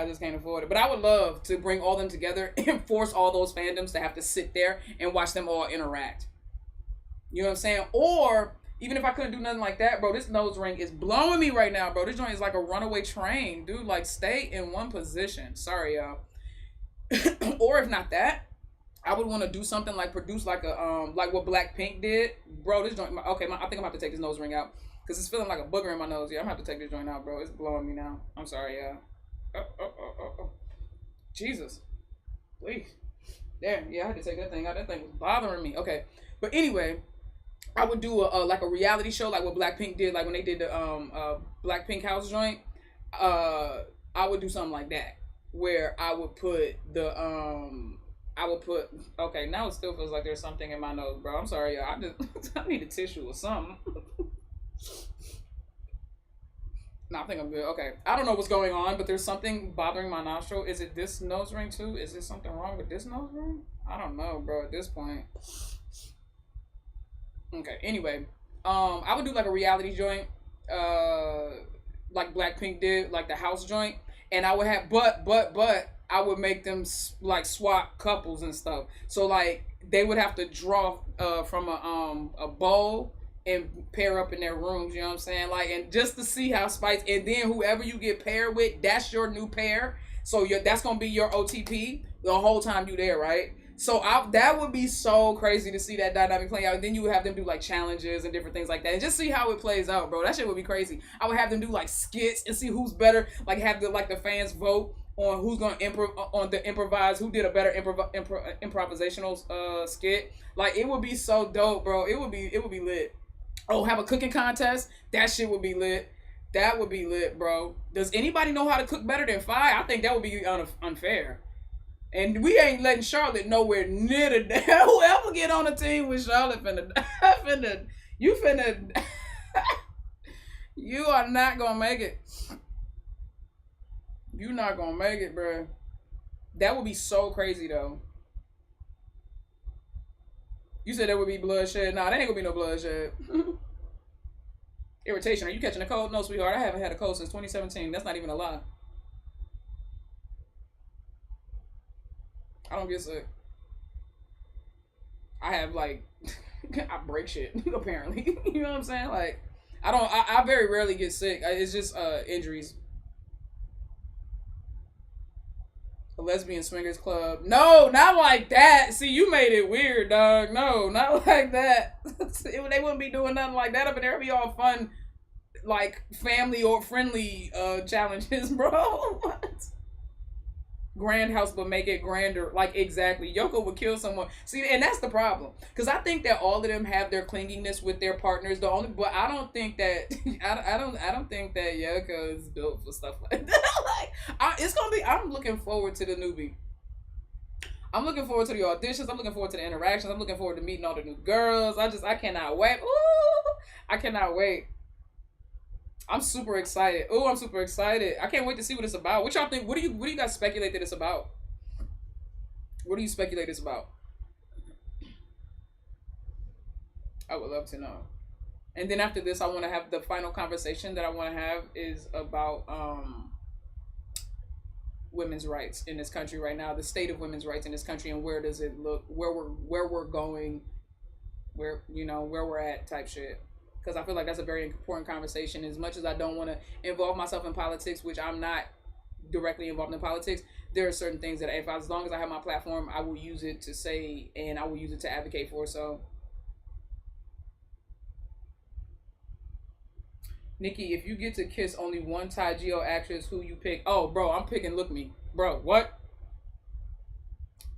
just can't afford it. But I would love to bring all them together and force all those fandoms to have to sit there and watch them all interact. You know what I'm saying? Or even if I couldn't do nothing like that, bro, this nose ring is blowing me right now, bro. This joint is like a runaway train, dude. Like, stay in one position. Sorry, y'all. Or if not that, I would want to do something like produce like a like what Blackpink did, bro. This joint, okay, I think I'm gonna have to take this nose ring out because it's feeling like a booger in my nose. Yeah, I'm gonna have to take this joint out, bro. It's blowing me now. I'm sorry, y'all. Oh. Jesus, please. There, yeah, I had to take that thing out. That thing was bothering me. Okay, but anyway, I would do a like a reality show like what Blackpink did, like when they did the Blackpink house joint. I would do something like that, where I would put okay, now it still feels like there's something in my nose, bro. I'm sorry, y'all. I need a tissue or something. No, I think I'm good. Okay. I don't know what's going on, but there's something bothering my nostril. Is it this nose ring too? Is there something wrong with this nose ring? I don't know, bro, at this point. Okay, anyway. I would do like a reality joint, like Blackpink did, like the house joint. And I would have, but I would make them like swap couples and stuff. So like they would have to draw from a bowl and pair up in their rooms. You know what I'm saying? Like, and just to see how Spice, and then whoever you get paired with, that's your new pair. So that's gonna be your OTP the whole time you there, right? So that would be so crazy to see that dynamic play out. And then you would have them do like challenges and different things like that, and just see how it plays out, bro. That shit would be crazy. I would have them do like skits and see who's better. Like have the fans vote on who's gonna improvise, who did a better improvisational skit. Like it would be so dope, bro. It would be lit. Oh, have a cooking contest. That shit would be lit. That would be lit, bro. Does anybody know how to cook better than Fi? I think that would be unfair. And we ain't letting Charlotte nowhere near the damn. Whoever get on the team with Charlotte you are not gonna make it. You not gonna make it, bro. That would be so crazy though. You said there would be bloodshed. Nah, there ain't gonna be no bloodshed. Irritation. Are you catching a cold? No, sweetheart. I haven't had a cold since 2017. That's not even a lie. I don't get sick. I have like I break shit apparently. You know what I'm saying? Like I very rarely get sick. It's just injuries. A lesbian swingers club. No, not like that. See, you made it weird, dog. No, not like that. They wouldn't be doing nothing like that up in there. It'd be all fun, like family or friendly challenges, bro. What? Grand house, but make it grander. Like, exactly. Yoko would kill someone. See, and that's the problem. Because I think that all of them have their clinginess with their partners. But I don't think that I don't think that Yoko is built for stuff like that. It's gonna be. I'm looking forward to the newbie. I'm looking forward to the auditions. I'm looking forward to the interactions. I'm looking forward to meeting all the new girls. I cannot wait. Ooh, I cannot wait. I'm super excited. Oh, I'm super excited. I can't wait to see what it's about. What y'all think? What do you guys speculate that it's about? What do you speculate it's about? I would love to know. And then after this, I want to have the final conversation that I want to have is about women's rights in this country right now, the state of women's rights in this country, and where does it look, where we're going, where we're at type shit. Because I feel like that's a very important conversation. As much as I don't want to involve myself in politics, which I'm not directly involved in politics, there are certain things that as long as I have my platform, I will use it to say and I will use it to advocate for. So, Nikki, if you get to kiss only one Thai Geo actress, who you pick? Oh, bro, I'm picking Look Me. Bro, what?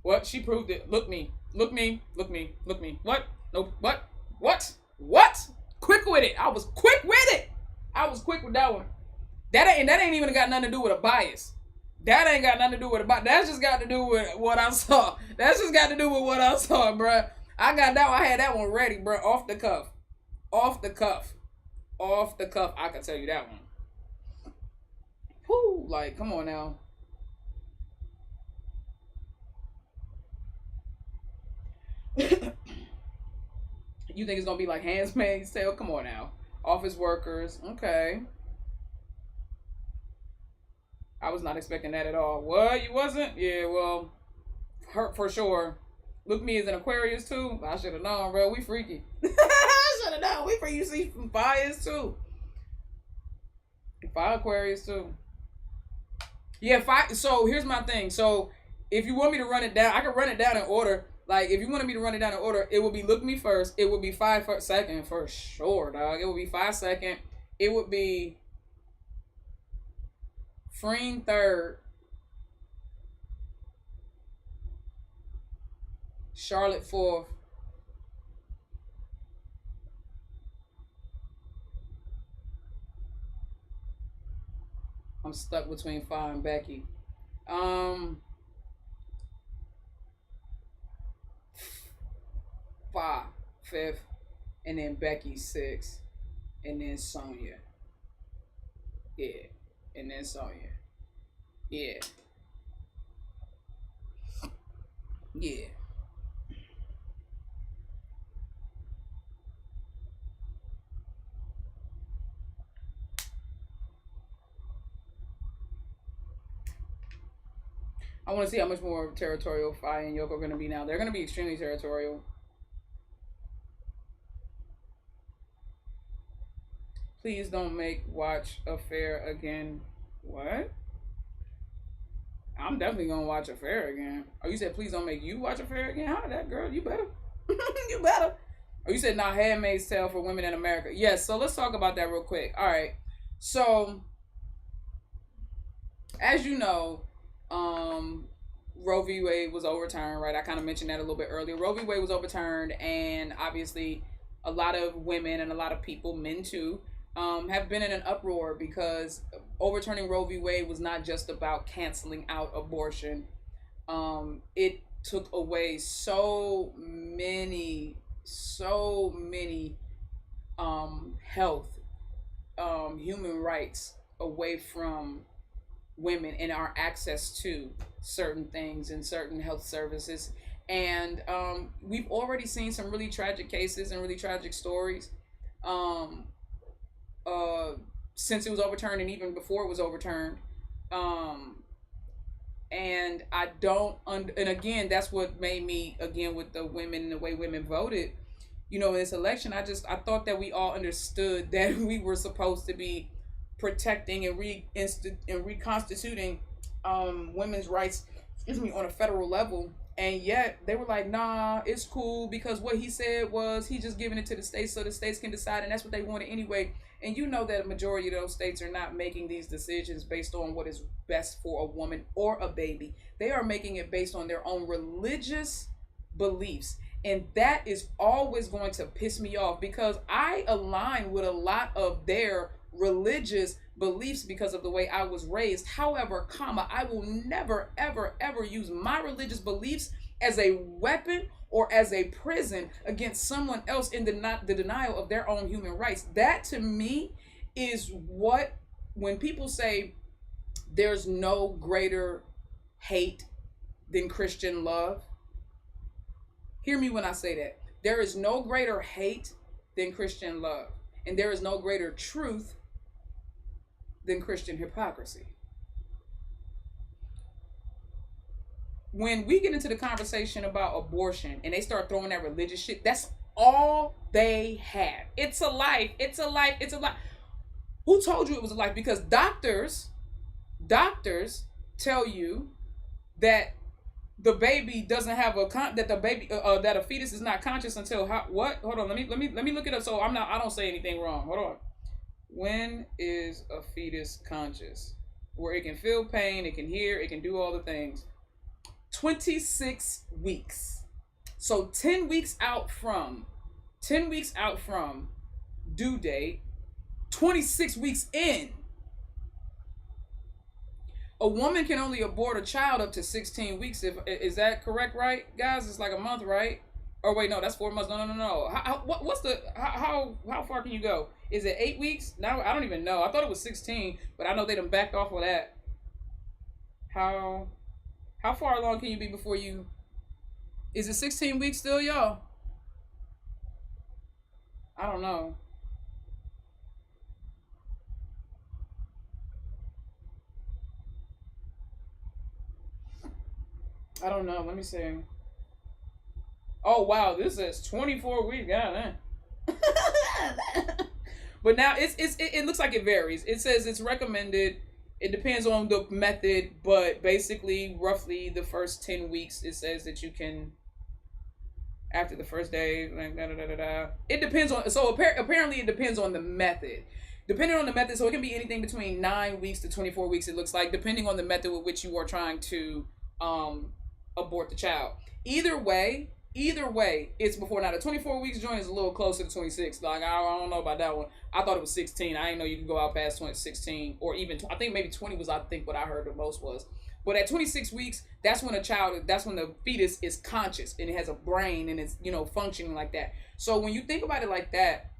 What? She proved it. Look Me. Look Me. Look Me. Look Me. What? Nope. What? What? What? Quick with it. I was quick with it. I was quick with that one. That ain't even got nothing to do with a bias. That ain't got nothing to do with a bias. That's just got to do with what I saw. That's just got to do with what I saw, bro. I got that one. I had that one ready, bro. Off the cuff. Off the cuff. Off the cuff. I can tell you that one. Whoo, like, come on now. You think it's gonna be like Handmaid's Tale? Come on now. Office workers. Okay. I was not expecting that at all. What? You wasn't? Yeah, well, hurt for sure. Look Me is an Aquarius too. I should have known, bro. We freaky. I should have known. We freaky. You see from fires too. Fire Aquarius too. Yeah, so here's my thing. So if you want me to run it down, I can run it down in order. Like, if you wanted me to run it down in order, it would be Look Me first. It would be 5 second for sure, dog. It would be 5 second. It would be Freen third. Charlotte fourth. I'm stuck between Fa and Becky. Fa fifth, and then Becky sixth, and then Sonya. Yeah, and then Sonya. Yeah. Yeah. I want to see how much more territorial Fa and Yoko are going to be now. They're going to be extremely territorial. Please don't make watch Affair again. What? I'm definitely going to watch Affair again. Oh, you said please don't make you watch Affair again? How that, girl? You better. You better. Oh, you said not Handmaid's Tale for women in America. Yes, so let's talk about that real quick. All right. So, as you know, Roe v. Wade was overturned, right? I kind of mentioned that a little bit earlier. Roe v. Wade was overturned, and obviously a lot of women and a lot of people, men too, have been in an uproar because overturning Roe v. Wade was not just about canceling out abortion. It took away so many health, human rights away from women and our access to certain things and certain health services. And we've already seen some really tragic cases and really tragic stories since it was overturned and even before it was overturned. And I don't, and again, that's what made me, again, with the women and the way women voted, in this election, I thought that we all understood that we were supposed to be protecting and reconstituting women's rights excuse me, on a federal level. And yet they were like, nah, it's cool because what he said was he just giving it to the states so the states can decide, and that's what they wanted anyway. And you know that a majority of those states are not making these decisions based on what is best for a woman or a baby. They are making it based on their own religious beliefs. And that is always going to piss me off because I align with a lot of their religious beliefs because of the way I was raised. However, I will never, ever, ever use my religious beliefs as a weapon or as a prison against someone else in the denial of their own human rights. That to me is what, when people say there's no greater hate than Christian love, hear me when I say that. There is no greater hate than Christian love. And there is no greater truth than Christian hypocrisy. When we get into the conversation about abortion and they start throwing that religious shit, that's all they have. It's a life. It's a life. It's a life. Who told you it was a life? Because doctors tell you that the baby doesn't have that a fetus is not conscious until what? Hold on, let me look it up so I don't say anything wrong. Hold on. When is a fetus conscious? Where it can feel pain, it can hear, it can do all the things. 26 weeks. So 10 weeks out from due date, 26 weeks in. A woman can only abort a child up to 16 weeks. Is that correct, right, guys? It's like a month, right? Or wait, no, that's 4 months. No. How far can you go? Is it 8 weeks? Now I don't even know. I thought it was 16, but I know they done backed off of that. How far along can you be before you? Is it 16 weeks still, y'all? I don't know. I don't know. Let me see. Oh wow, this says 24 weeks. God, but now it looks like it varies. It says it's recommended. It depends on the method, but basically, roughly the first 10 weeks, it says that you can, after the first day, like It depends on. So apparently, it depends on the method. Depending on the method, so it can be anything between 9 weeks to 24 weeks. It looks like, depending on the method with which you are trying to abort the child. Either way, it's before. Now the 24 weeks joint is a little closer to 26. Like I don't know about that one. I thought it was 16. I didn't know you could go out past 16 or even I think maybe 20 was what I heard the most was. But at 26 weeks, that's when the fetus is conscious and it has a brain and it's functioning like that. So when you think about it like that,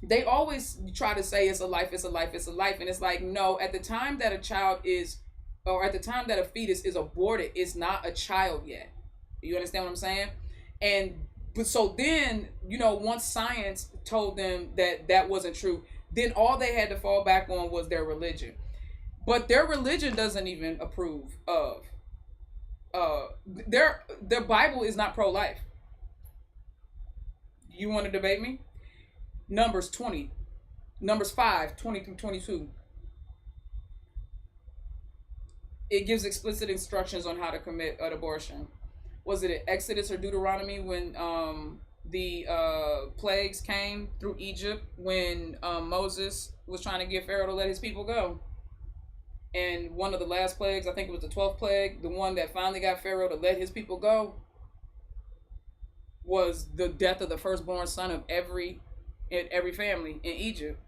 they always try to say it's a life, and it's like no. At the time that a child is, or at the time that a fetus is aborted, it's not a child yet. You understand what I'm saying? But so then, once science told them that wasn't true, then all they had to fall back on was their religion. But their religion doesn't even approve of, their Bible is not pro-life. You want to debate me? Numbers 5, 20 through 22. It gives explicit instructions on how to commit an abortion. Was it Exodus or Deuteronomy when the plagues came through Egypt when Moses was trying to get Pharaoh to let his people go? And one of the last plagues, I think it was the 12th plague, the one that finally got Pharaoh to let his people go, was the death of the firstborn son of every family in Egypt,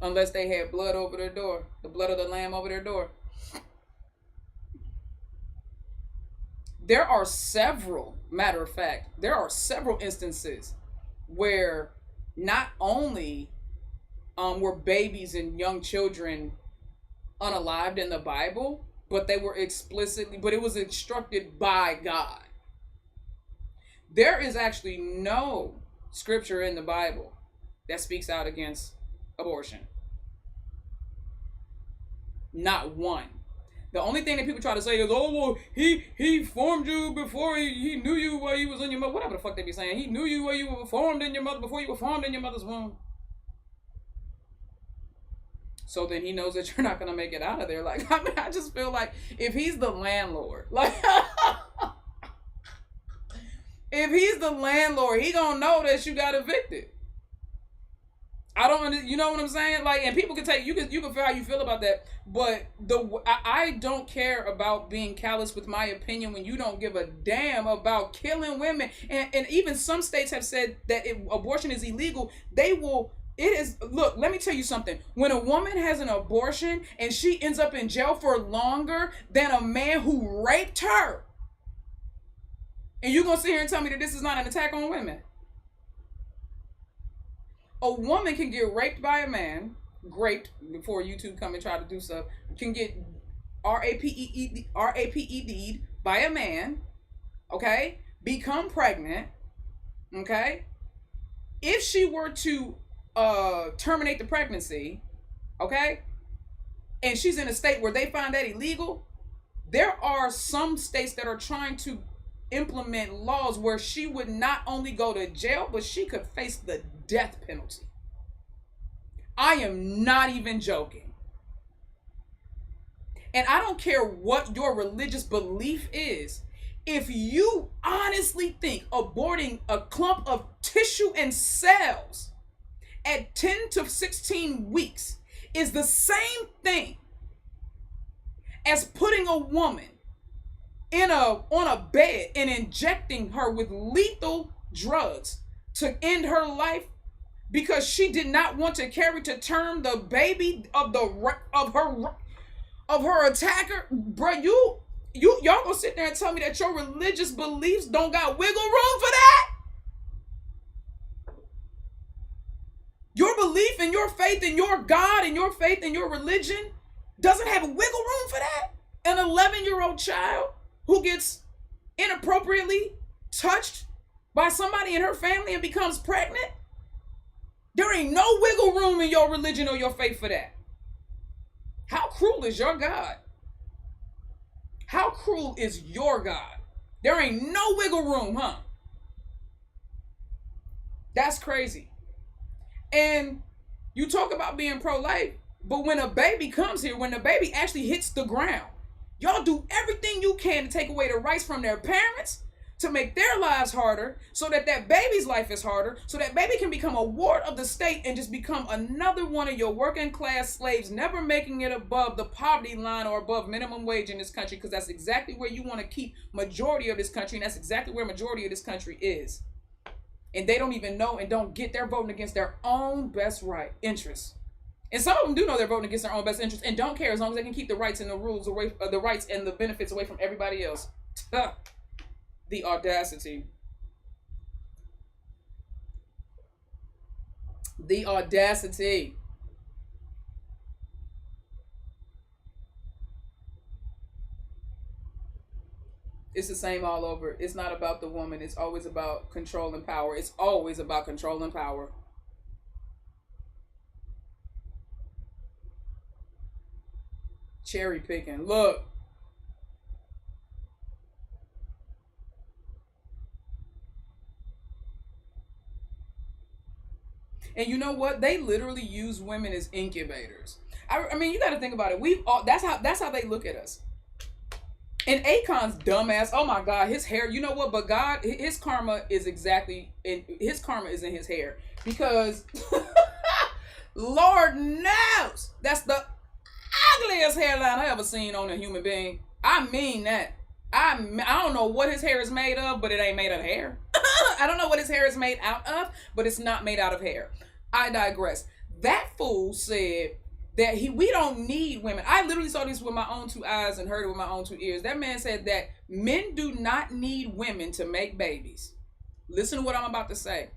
unless they had blood over their door, the blood of the lamb over their door. There are several instances where not only were babies and young children unalived in the Bible, but it was instructed by God. There is actually no scripture in the Bible that speaks out against abortion. Not one. The only thing that people try to say is, oh, well, he formed you before he knew you while you was in your mother. Whatever the fuck they be saying. He knew you while you were formed in your mother, before you were formed in your mother's womb. So then he knows that you're not going to make it out of there. Like, I mean, I just feel like if he's the landlord, like, if he's the landlord, he going to know that you got evicted. I don't, you know what I'm saying? Like, and people can take, you can feel how you feel about that, but I don't care about being callous with my opinion when you don't give a damn about killing women. And even some states have said that if abortion is illegal, look, let me tell you something. When a woman has an abortion and she ends up in jail for longer than a man who raped her, and you're going to sit here and tell me that this is not an attack on women? A woman can get raped by a man, raped before YouTube come and try to do stuff, can get raped by a man, okay, become pregnant, okay. If she were to terminate the pregnancy, okay, and she's in a state where they find that illegal, there are some states that are trying to implement laws where she would not only go to jail, but she could face the death penalty. I am not even joking. And I don't care what your religious belief is. If you honestly think aborting a clump of tissue and cells at 10 to 16 weeks is the same thing as putting a woman on a bed and injecting her with lethal drugs to end her life because she did not want to carry to term the baby of her attacker, bro, y'all gonna sit there and tell me that your religious beliefs don't got wiggle room for that? Your belief and your faith in your God and your faith in your religion doesn't have a wiggle room for that? An 11-year-old child who gets inappropriately touched by somebody in her family and becomes pregnant? There ain't no wiggle room in your religion or your faith for that. How cruel is your God? How cruel is your God? There ain't no wiggle room, huh? That's crazy. And you talk about being pro-life, but when a baby comes here, when the baby actually hits the ground, y'all do everything you can to take away the rights from their parents, to make their lives harder, so that that baby's life is harder, so that baby can become a ward of the state and just become another one of your working class slaves, never making it above the poverty line or above minimum wage in this country, because that's exactly where you want to keep majority of this country, and that's exactly where majority of this country is. And they don't even know and don't get, they're voting against their own best interests. And some of them do know they're voting against their own best interests and don't care as long as they can keep the rights and the rules away, the rights and the benefits away from everybody else. The audacity. The audacity. It's the same all over. It's not about the woman. It's always about control and power. It's always about control and power. Cherry picking. Look. And you know what? They literally use women as incubators. I mean, you got to think about it. That's how they look at us. And Akon's dumbass, oh my God, his hair, you know what? But God, his karma is in his hair. Because, Lord knows, that's the ugliest hairline I ever seen on a human being. I mean that. I don't know what his hair is made of, but it ain't made of hair. I don't know what his hair is made out of, but it's not made out of hair. I digress. That fool said that we don't need women. I literally saw this with my own two eyes and heard it with my own two ears. That man said that men do not need women to make babies. Listen to what I'm about to say.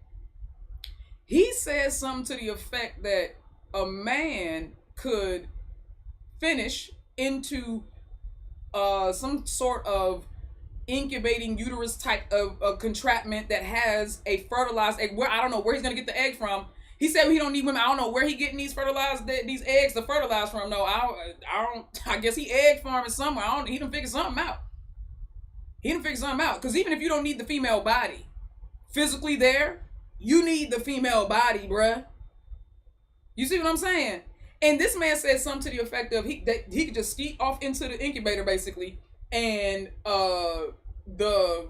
He said something to the effect that a man could finish into some sort of incubating uterus type of contraptment that has a fertilized egg. Where I don't know where he's gonna get the egg from. He said he don't need women. I don't know where he getting these eggs to fertilize from. No, I guess he egg farming somewhere. He done figure something out. Because even if you don't need the female body physically there, you need the female body, bruh. You see what I'm saying? And this man said something to the effect of that he could just ski off into the incubator basically, and the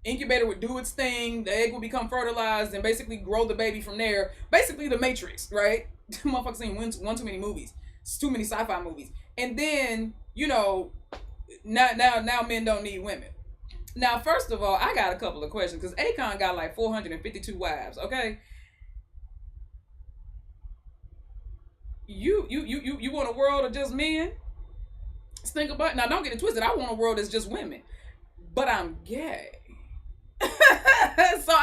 incubator would do its thing, the egg would become fertilized, and basically grow the baby from there. Basically, the Matrix, right? Motherfuckers seen one too many movies. It's too many sci-fi movies. And then, you know, now men don't need women. Now, first of all, I got a couple of questions because Akon got like 452 wives. Okay. You want a world of just men? Let's think about it. Now, don't get it twisted. I want a world that's just women, but I'm gay. So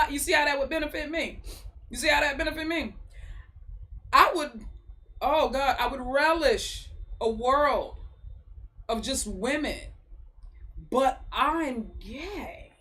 you see how that would benefit me? You see how that benefit me? I would, oh God, I would relish a world of just women, but I'm gay.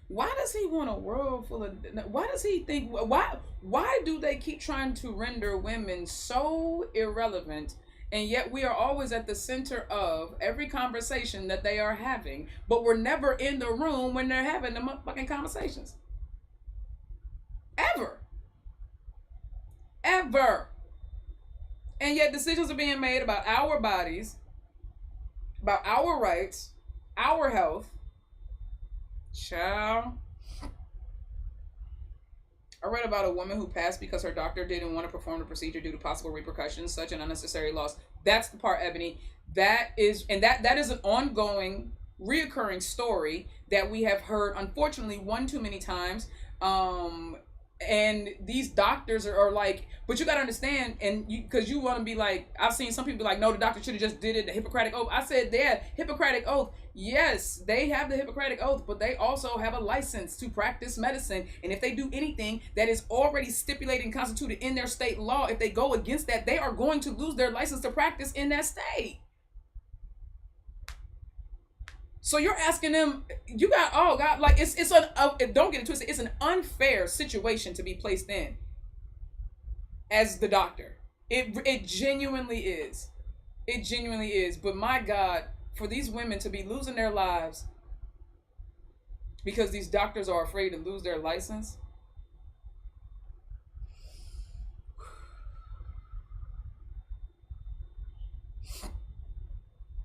Why does he want a world full of, why does he think, why do they keep trying to render women so irrelevant, and yet we are always at the center of every conversation that they are having, but we're never in the room when they're having the motherfucking conversations? Ever. And yet decisions are being made about our bodies, about our rights, our health. Child. I read about a woman who passed because her doctor didn't want to perform the procedure due to possible repercussions, such an unnecessary loss. That's the part, Ebony. That is an ongoing, reoccurring story that we have heard, unfortunately, one too many times. And these doctors are like, but you got to understand, and because you want to be like, I've seen some people be like, no, the doctor should have just did it, the Hippocratic Oath. I said, Hippocratic Oath. Yes, they have the Hippocratic Oath, but they also have a license to practice medicine. And if they do anything that is already stipulated and constituted in their state law, if they go against that, they are going to lose their license to practice in that state. So you're asking them, you got, oh God, like don't get it twisted, it's an unfair situation to be placed in as the doctor. It genuinely is. It genuinely is. But my God, for these women to be losing their lives because these doctors are afraid to lose their license.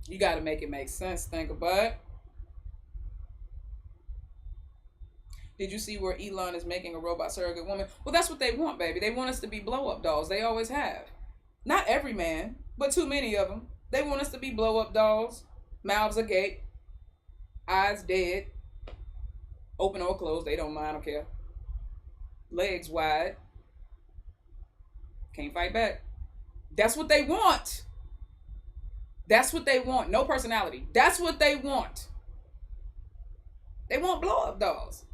You got to make it make sense. Think about it. Did you see where Elon is making a robot surrogate woman? Well, that's what they want, baby. They want us to be blow-up dolls. They always have. Not every man, but too many of them. They want us to be blow-up dolls. Mouths agape. Eyes dead. Open or closed. They don't mind. I don't care. Legs wide. Can't fight back. That's what they want. That's what they want. No personality. That's what they want. They want blow-up dolls.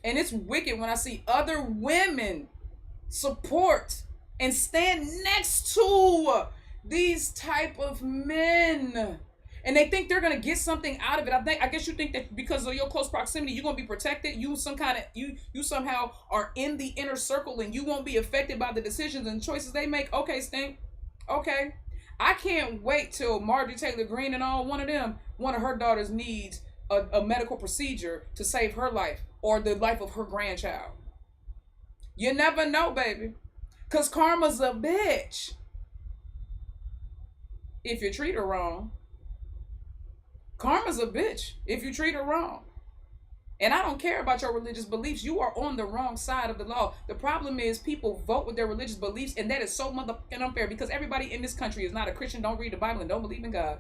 And it's wicked when I see other women support and stand next to these type of men. And they think they're going to get something out of it. I guess you think that because of your close proximity, you're going to be protected. You somehow are in the inner circle and you won't be affected by the decisions and choices they make. Okay, Stink. Okay. I can't wait till Marjorie Taylor Greene and one of her daughters needs a medical procedure to save her life or the life of her grandchild. You never know, baby. Because karma's a bitch. If you treat her wrong. Karma's a bitch if you treat her wrong. And I don't care about your religious beliefs. You are on the wrong side of the law. The problem is people vote with their religious beliefs, and that is so motherfucking unfair because everybody in this country is not a Christian, don't read the Bible, and don't believe in God.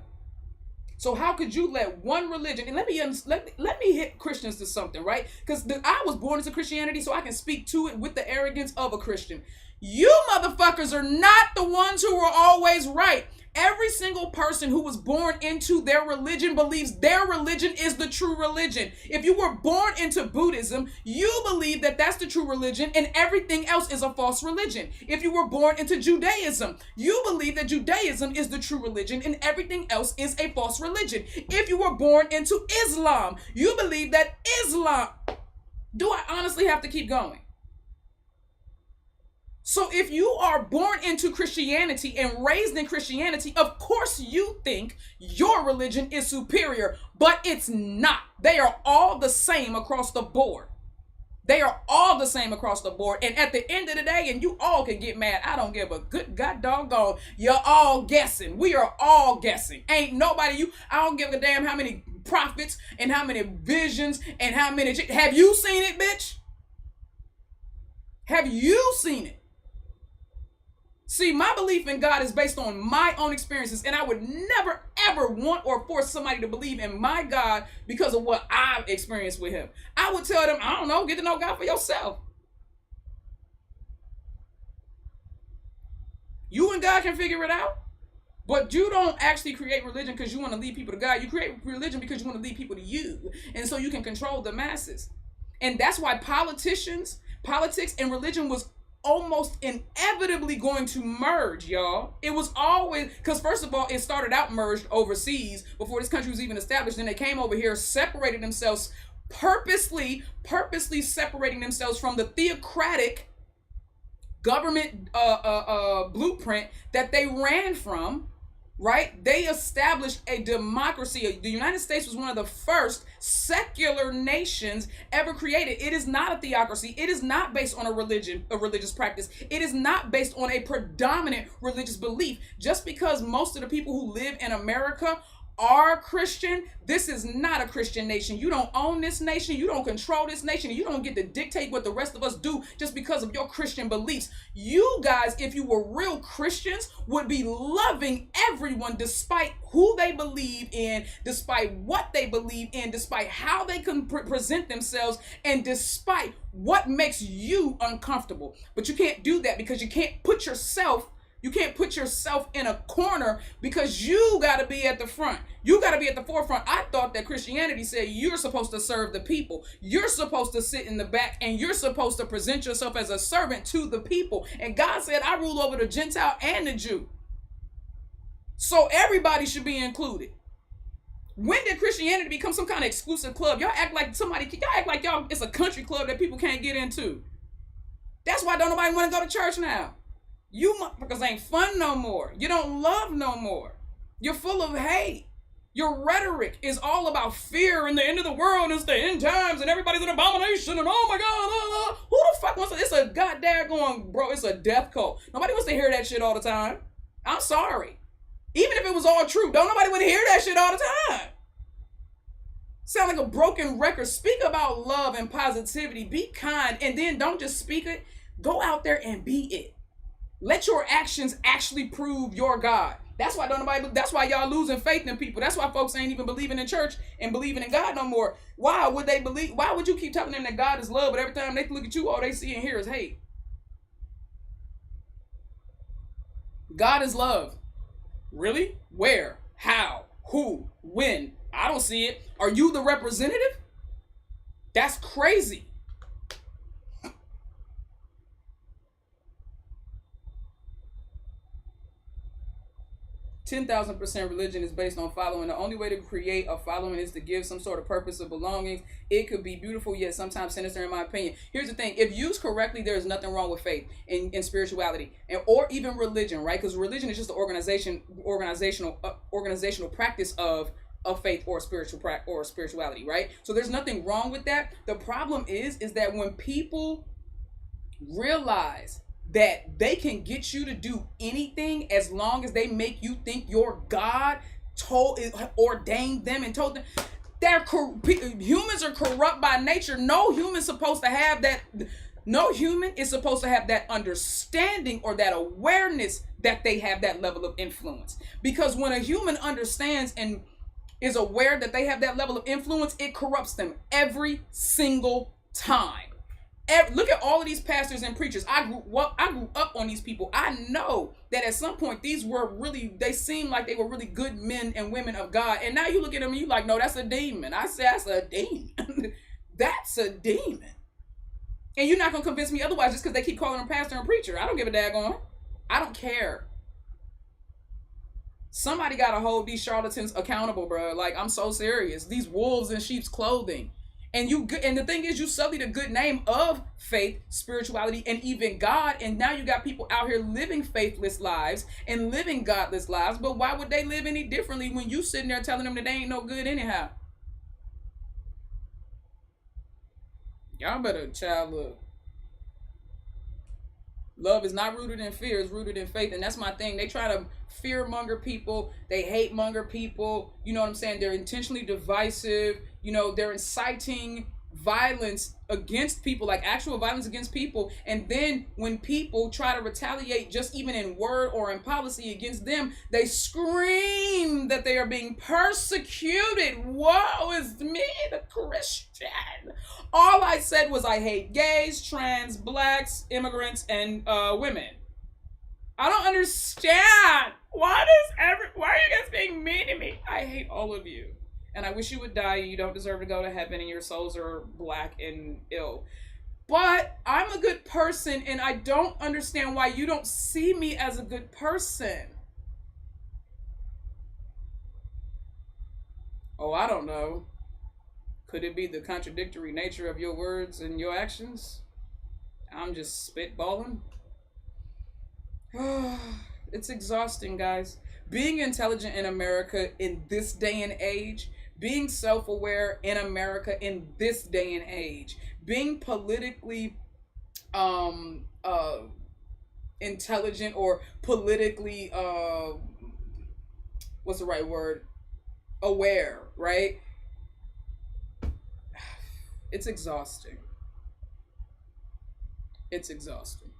So how could you let one religion, and let me hit Christians to something, right? Because I was born into Christianity, so I can speak to it with the arrogance of a Christian. You motherfuckers are not the ones who are always right. Every single person who was born into their religion believes their religion is the true religion. If you were born into Buddhism, you believe that that's the true religion and everything else is a false religion. If you were born into Judaism, you believe that Judaism is the true religion and everything else is a false religion. If you were born into Islam, you believe that Islam... Do I honestly have to keep going? So if you are born into Christianity and raised in Christianity, of course you think your religion is superior, but it's not. They are all the same across the board. They are all the same across the board. And at the end of the day, and you all can get mad, I don't give a good god doggone. You're all guessing. We are all guessing. Ain't nobody, I don't give a damn how many prophets and how many visions and how many, have you seen it, bitch? Have you seen it? See, my belief in God is based on my own experiences, and I would never, ever want or force somebody to believe in my God because of what I've experienced with him. I would tell them, I don't know, get to know God for yourself. You and God can figure it out, but you don't actually create religion because you want to lead people to God. You create religion because you want to lead people to you, and so you can control the masses. And that's why politics and religion was almost inevitably going to merge, y'all. It was always, because first of all, it started out merged overseas before this country was even established. Then they came over here, separated themselves, purposely separating themselves from the theocratic government blueprint that they ran from, right? They established a democracy. The United States was one of the first secular nations ever created. It is not a theocracy. It is not based on a religious practice. It is not based on a predominant religious belief. Just because most of the people who live in America are Christian, this is not a Christian nation. You don't own this nation. You don't control this nation. You don't get to dictate what the rest of us do just because of your Christian beliefs. You guys, if you were real Christians, would be loving everyone despite who they believe in, despite what they believe in, despite how they can present themselves, and despite what makes you uncomfortable. But you can't do that because you can't put yourself in a corner because you got to be at the front. You got to be at the forefront. I thought that Christianity said you're supposed to serve the people. You're supposed to sit in the back and you're supposed to present yourself as a servant to the people. And God said, I rule over the Gentile and the Jew. So everybody should be included. When did Christianity become some kind of exclusive club? Y'all act like it's a country club that people can't get into. That's why don't nobody want to go to church now. You motherfuckers ain't fun no more. You don't love no more. You're full of hate. Your rhetoric is all about fear and the end of the world. It's the end times and everybody's an abomination and oh my God. Who the fuck wants to? It's a goddamn going, bro. It's a death cult. Nobody wants to hear that shit all the time. I'm sorry. Even if it was all true, don't nobody want to hear that shit all the time. Sound like a broken record. Speak about love and positivity. Be kind, and then don't just speak it. Go out there and be it. Let your actions actually prove your God. That's why y'all losing faith in people. That's why folks ain't even believing in church and believing in God no more. Why would they believe? Why would you keep telling them that God is love, but every time they look at you, all they see and hear is hate? God is love. Really? Where? How? Who? When? I don't see it. Are you the representative? That's crazy. 10,000% religion is based on following. The only way to create a following is to give some sort of purpose of belonging. It could be beautiful, yet sometimes sinister, in my opinion. Here's the thing. If used correctly, there's nothing wrong with faith and spirituality, or even religion, right? Because religion is just the organizational practice of faith or spirituality, right? So there's nothing wrong with that. The problem is that when people realize that they can get you to do anything as long as they make you think your God ordained them and told them. Humans are corrupt by nature. No human is supposed to have that understanding or that awareness that they have that level of influence. Because when a human understands and is aware that they have that level of influence, it corrupts them every single time. Look at all of these pastors and preachers. I grew up on these people. I know that at some point they seemed like they were really good men and women of God. And now you look at them and you're like, no, that's a demon. I say that's a demon. That's a demon. And you're not going to convince me otherwise just because they keep calling them pastor and preacher. I don't give a daggone. I don't care. Somebody got to hold these charlatans accountable, bro. Like, I'm so serious. These wolves in sheep's clothing. And the thing is, you sully the good name of faith, spirituality, and even God. And now you got people out here living faithless lives and living godless lives. But why would they live any differently when you sitting there telling them that they ain't no good anyhow? Y'all better, child, look. Love is not rooted in fear, it's rooted in faith. And that's my thing. They try to fear monger people, they hate monger people. You know what I'm saying? They're intentionally divisive. You know, they're inciting violence against people, like actual violence against people. And then when people try to retaliate, just even in word or in policy against them, they scream that they are being persecuted. Woe is me, the Christian. All I said was I hate gays, trans, blacks, immigrants, and women. I don't understand. Why are you guys being mean to me? I hate all of you. And I wish you would die. You don't deserve to go to heaven and your souls are black and ill. But I'm a good person and I don't understand why you don't see me as a good person. Oh, I don't know. Could it be the contradictory nature of your words and your actions? I'm just spitballing. It's exhausting, guys. Being intelligent in America in this day and age, being self-aware in America in this day and age, being politically intelligent or politically what's the right word? Aware, right? It's exhausting. It's exhausting.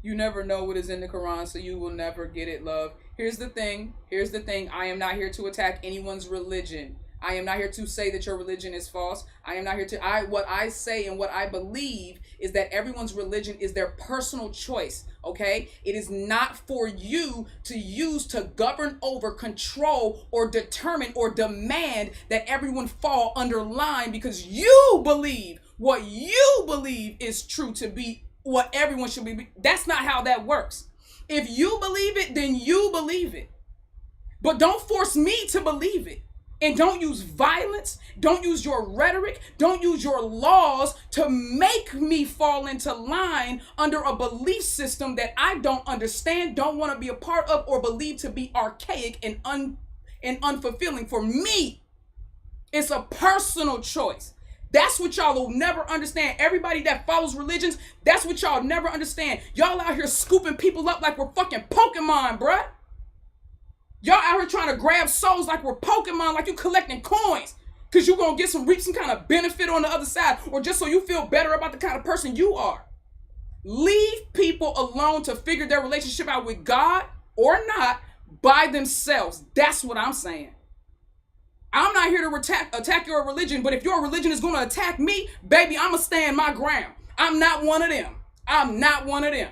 You never know what is in the Quran, so you will never get it, love. Here's the thing. I am not here to attack anyone's religion. I am not here to say that your religion is false. I am not here to, what I say and what I believe is that everyone's religion is their personal choice, okay? It is not for you to use to govern over, control, or determine or demand that everyone fall under line because you believe what you believe is true to be what everyone should be. That's not how that works. If you believe it, then you believe it. But don't force me to believe it. And don't use violence, don't use your rhetoric, don't use your laws to make me fall into line under a belief system that I don't understand, don't want to be a part of, or believe to be archaic and unfulfilling. For me, it's a personal choice. That's what y'all will never understand. Everybody that follows religions, that's what y'all never understand. Y'all out here scooping people up like we're fucking Pokemon, bruh. Y'all out here trying to grab souls like we're Pokemon, like you collecting coins. Because you're going to reap some kind of benefit on the other side. Or just so you feel better about the kind of person you are. Leave people alone to figure their relationship out with God or not by themselves. That's what I'm saying. I'm not here to attack your religion, but if your religion is going to attack me, baby, I'm going to stand my ground. I'm not one of them. I'm not one of them.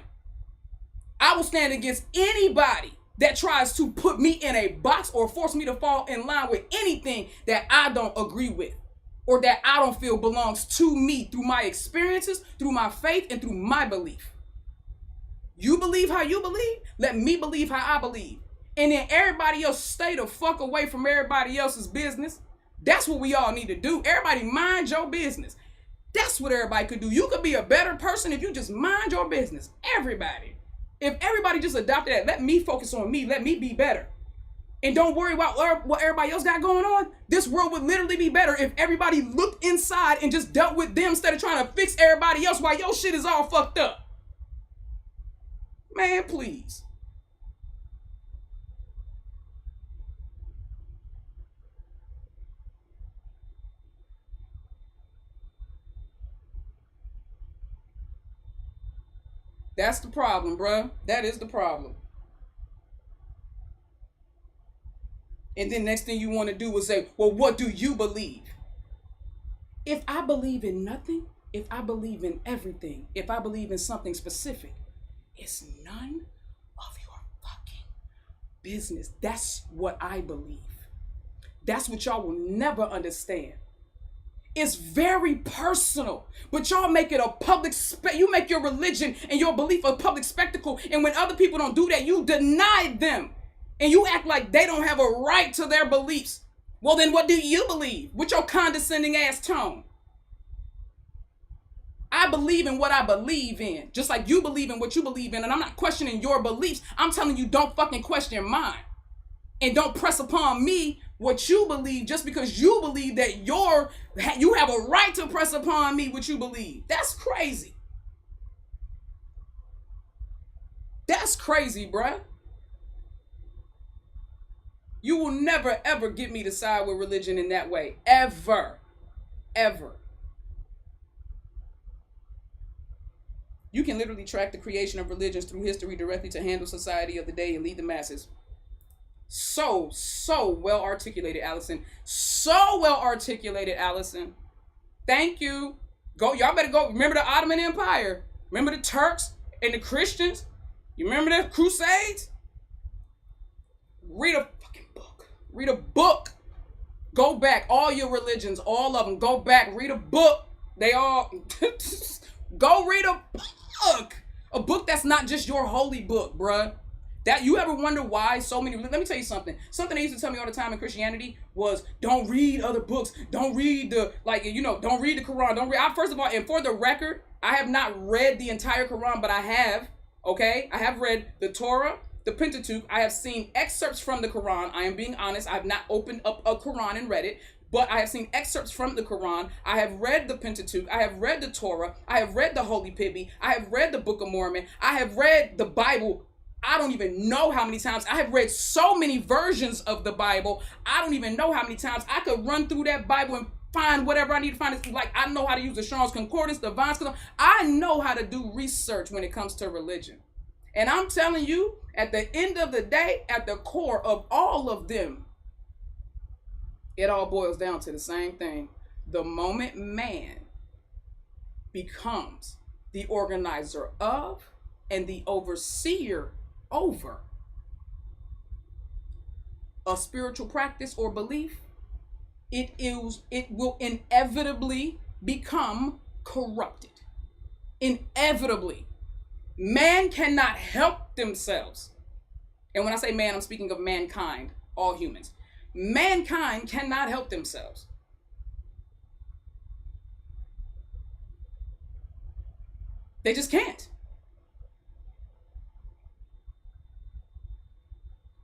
I will stand against anybody that tries to put me in a box or force me to fall in line with anything that I don't agree with or that I don't feel belongs to me through my experiences, through my faith, and through my belief. You believe how you believe, let me believe how I believe. And then everybody else stay the fuck away from everybody else's business. That's what we all need to do. Everybody mind your business. That's what everybody could do. You could be a better person if you just mind your business. Everybody. If everybody just adopted that, let me focus on me. Let me be better. And don't worry about what everybody else got going on. This world would literally be better if everybody looked inside and just dealt with them instead of trying to fix everybody else while your shit is all fucked up. Man, please. That's the problem, bruh. That is the problem. And then next thing you want to do is say, well, what do you believe? If I believe in nothing, if I believe in everything, if I believe in something specific, it's none of your fucking business. That's what I believe. That's what y'all will never understand. It's very personal, but y'all make it a public you make your religion and your belief a public spectacle, and when other people don't do that, you deny them, and you act like they don't have a right to their beliefs. Well, then what do you believe with your condescending ass tone? I believe in what I believe in, just like you believe in what you believe in, and I'm not questioning your beliefs. I'm telling you, don't fucking question mine. and don't press upon me what you believe just because you believe that you have a right to press upon me what you believe. That's crazy. That's crazy, bruh. You will never, ever get me to side with religion in that way. Ever. Ever. You can literally track the creation of religions through history directly to handle society of the day and lead the masses. So well articulated, Allison. So well articulated, Allison. Thank you. Y'all better go. Remember the Ottoman Empire? Remember the Turks and the Christians? You remember the Crusades? Read a fucking book. Read a book. Go back. All your religions, all of them. Go back. Read a book. They all... Go read a book. A book that's not just your holy book, bruh. That you ever wonder why so many... Let me tell you something. Something they used to tell me all the time in Christianity was, don't read other books. Don't read the... don't read the Quran. Don't read... First of all, and for the record, I have not read the entire Quran, but I have. Okay? I have read the Torah, the Pentateuch. I have seen excerpts from the Quran. I am being honest. I have not opened up a Quran and read it. But I have seen excerpts from the Quran. I have read the Pentateuch. I have read the Torah. I have read the Holy Pibby. I have read the Book of Mormon. I have read the Bible. I don't even know how many times. I have read so many versions of the Bible. I don't even know how many times. I could run through that Bible and find whatever I need to find. It's like I know how to use the Strong's Concordance, the Vine's Concordance. I know how to do research when it comes to religion. And I'm telling you, at the end of the day, at the core of all of them, it all boils down to the same thing. The moment man becomes the organizer of and the overseer over a spiritual practice or belief, it will inevitably become corrupted. Inevitably. Man cannot help themselves. And when I say man, I'm speaking of mankind, all humans. Mankind cannot help themselves. They just can't.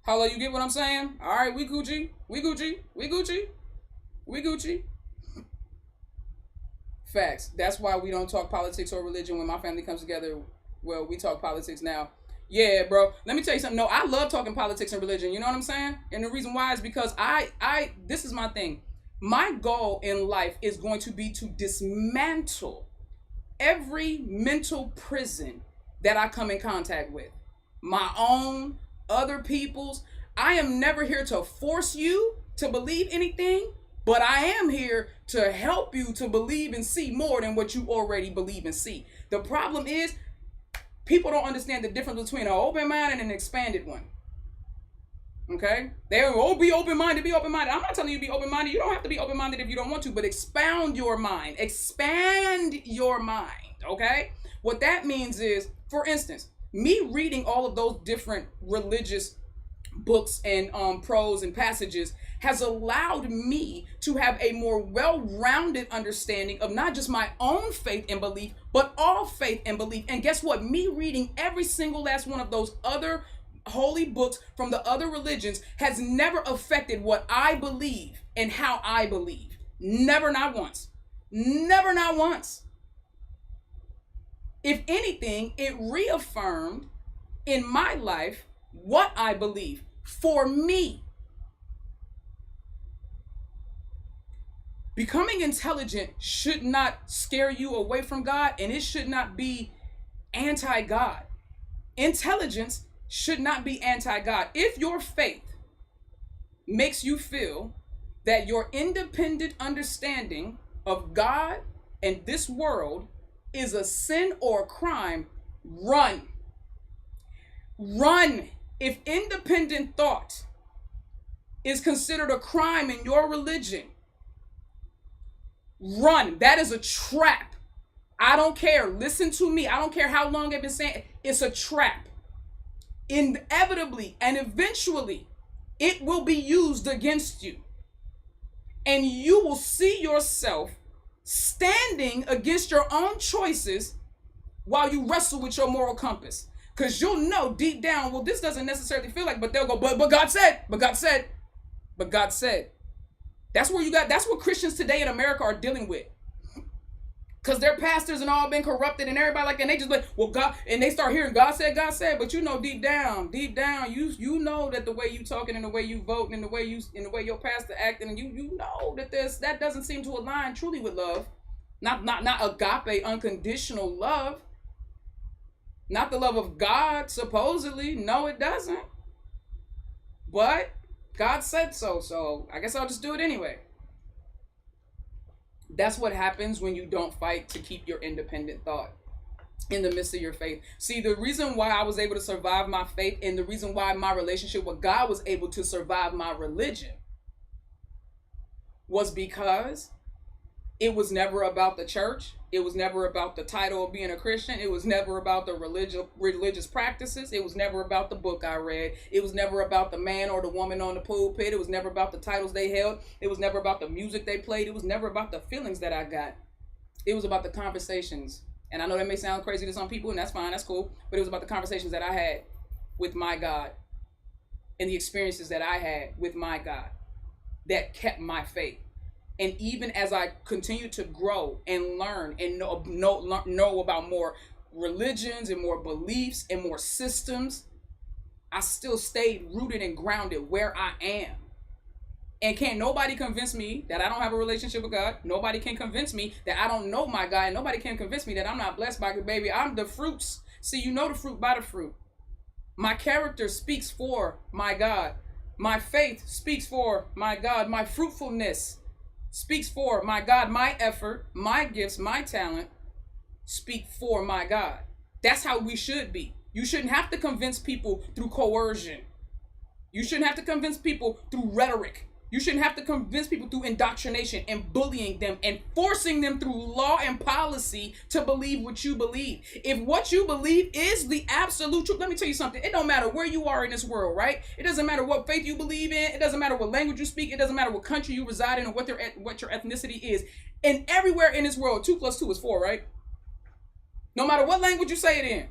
Hello, you get what I'm saying? All right, we Gucci. We Gucci. We Gucci. We Gucci. Facts. That's why we don't talk politics or religion when my family comes together. Well, we talk politics now. Yeah, bro. Let me tell you something. No, I love talking politics and religion. You know what I'm saying? And the reason why is because this is my thing. My goal in life is going to be to dismantle every mental prison that I come in contact with. My own, other people's. I am never here to force you to believe anything, but I am here to help you to believe and see more than what you already believe and see. The problem is, people don't understand the difference between an open-minded and an expanded one. Okay? They'll be open-minded, be open-minded. I'm not telling you to be open-minded. You don't have to be open-minded if you don't want to, but expound your mind. Expand your mind, okay? What that means is, for instance, me reading all of those different religious books and prose and passages has allowed me to have a more well-rounded understanding of not just my own faith and belief, but all faith and belief. And guess what? Me reading every single last one of those other holy books from the other religions has never affected what I believe and how I believe. Never, not once. Never, not once. If anything, it reaffirmed in my life what I believe for me. Becoming intelligent should not scare you away from God, and it should not be anti-God. Intelligence should not be anti-God. If your faith makes you feel that your independent understanding of God and this world is a sin or a crime, run. Run. If independent thought is considered a crime in your religion, run. That is a trap. I don't care. Listen to me. I don't care how long I've been saying it. It's a trap. Inevitably and eventually, it will be used against you. And you will see yourself standing against your own choices while you wrestle with your moral compass. Because you'll know deep down, well, this doesn't necessarily feel like, but they'll go, but God said, but God said, but God said. That's what Christians today in America are dealing with. Because their pastors and all been corrupted and everybody like that. And they just like, well, God, and they start hearing God said, but you know deep down, you know that the way you talking and the way you voting and the way your pastor acting, and you know that that doesn't seem to align truly with love. Not agape, unconditional love. Not the love of God, supposedly. No, it doesn't. But God said so, so I guess I'll just do it anyway. That's what happens when you don't fight to keep your independent thought in the midst of your faith. See, the reason why I was able to survive my faith and the reason why my relationship with God was able to survive my religion was because it was never about the church. It was never about the title of being a Christian. It was never about the religious practices. It was never about the book I read. It was never about the man or the woman on the pulpit. It was never about the titles they held. It was never about the music they played. It was never about the feelings that I got. It was about the conversations. And I know that may sound crazy to some people, and that's fine, that's cool. But it was about the conversations that I had with my God and the experiences that I had with my God that kept my faith. And even as I continued to grow and learn and know about more religions and more beliefs and more systems, I still stayed rooted and grounded where I am. And can't nobody convince me that I don't have a relationship with God. Nobody can convince me that I don't know my God. And nobody can convince me that I'm not blessed by God, baby. I'm the fruits. See, you know the fruit by the fruit. My character speaks for my God. My faith speaks for my God. My fruitfulness speaks for my God. My effort, my gifts, my talent speak for my God. That's how we should be. You shouldn't have to convince people through coercion. You shouldn't have to convince people through rhetoric. You shouldn't have to convince people through indoctrination and bullying them and forcing them through law and policy to believe what you believe. If what you believe is the absolute truth, let me tell you something. It don't matter where you are in this world, right? It doesn't matter what faith you believe in. It doesn't matter what language you speak. It doesn't matter what country you reside in or what your ethnicity is. And everywhere in this world, 2 + 2 is 4, right? No matter what language you say it in,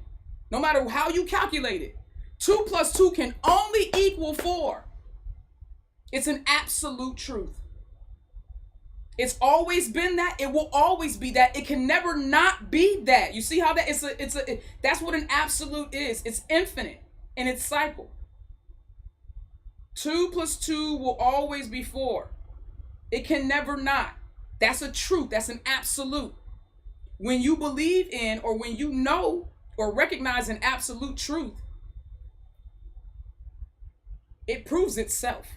no matter how you calculate it, 2 + 2 can only equal 4. It's an absolute truth. It's always been that. It will always be that. It can never not be that. You see how that that's what an absolute is. It's infinite in its cycle. 2 + 2 will always be 4. It can never not. That's a truth. That's an absolute. When you believe in or when you know or recognize an absolute truth, it proves itself.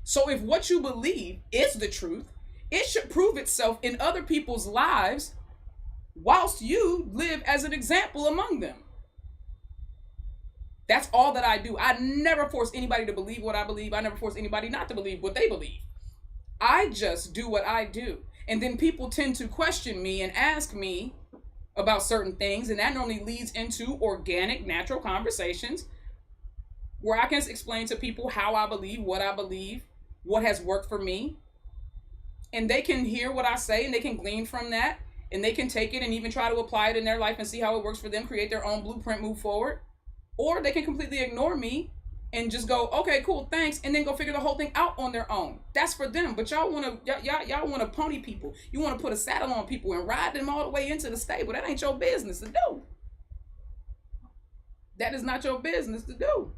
So if what you believe is the truth, it should prove itself in other people's lives whilst you live as an example among them. That's all that I do. I never force anybody to believe what I believe. I never force anybody not to believe what they believe. I just do what I do. And then people tend to question me and ask me about certain things, and that normally leads into organic, natural conversations where I can explain to people how I believe, what has worked for me, and they can hear what I say and they can glean from that, and they can take it and even try to apply it in their life and see how it works for them, create their own blueprint, move forward. Or they can completely ignore me and just go, okay, cool, thanks, and then go figure the whole thing out on their own. That's for them. But y'all want to pony people. You want to put a saddle on people and ride them all the way into the stable. That ain't your business to do. That is not your business to do.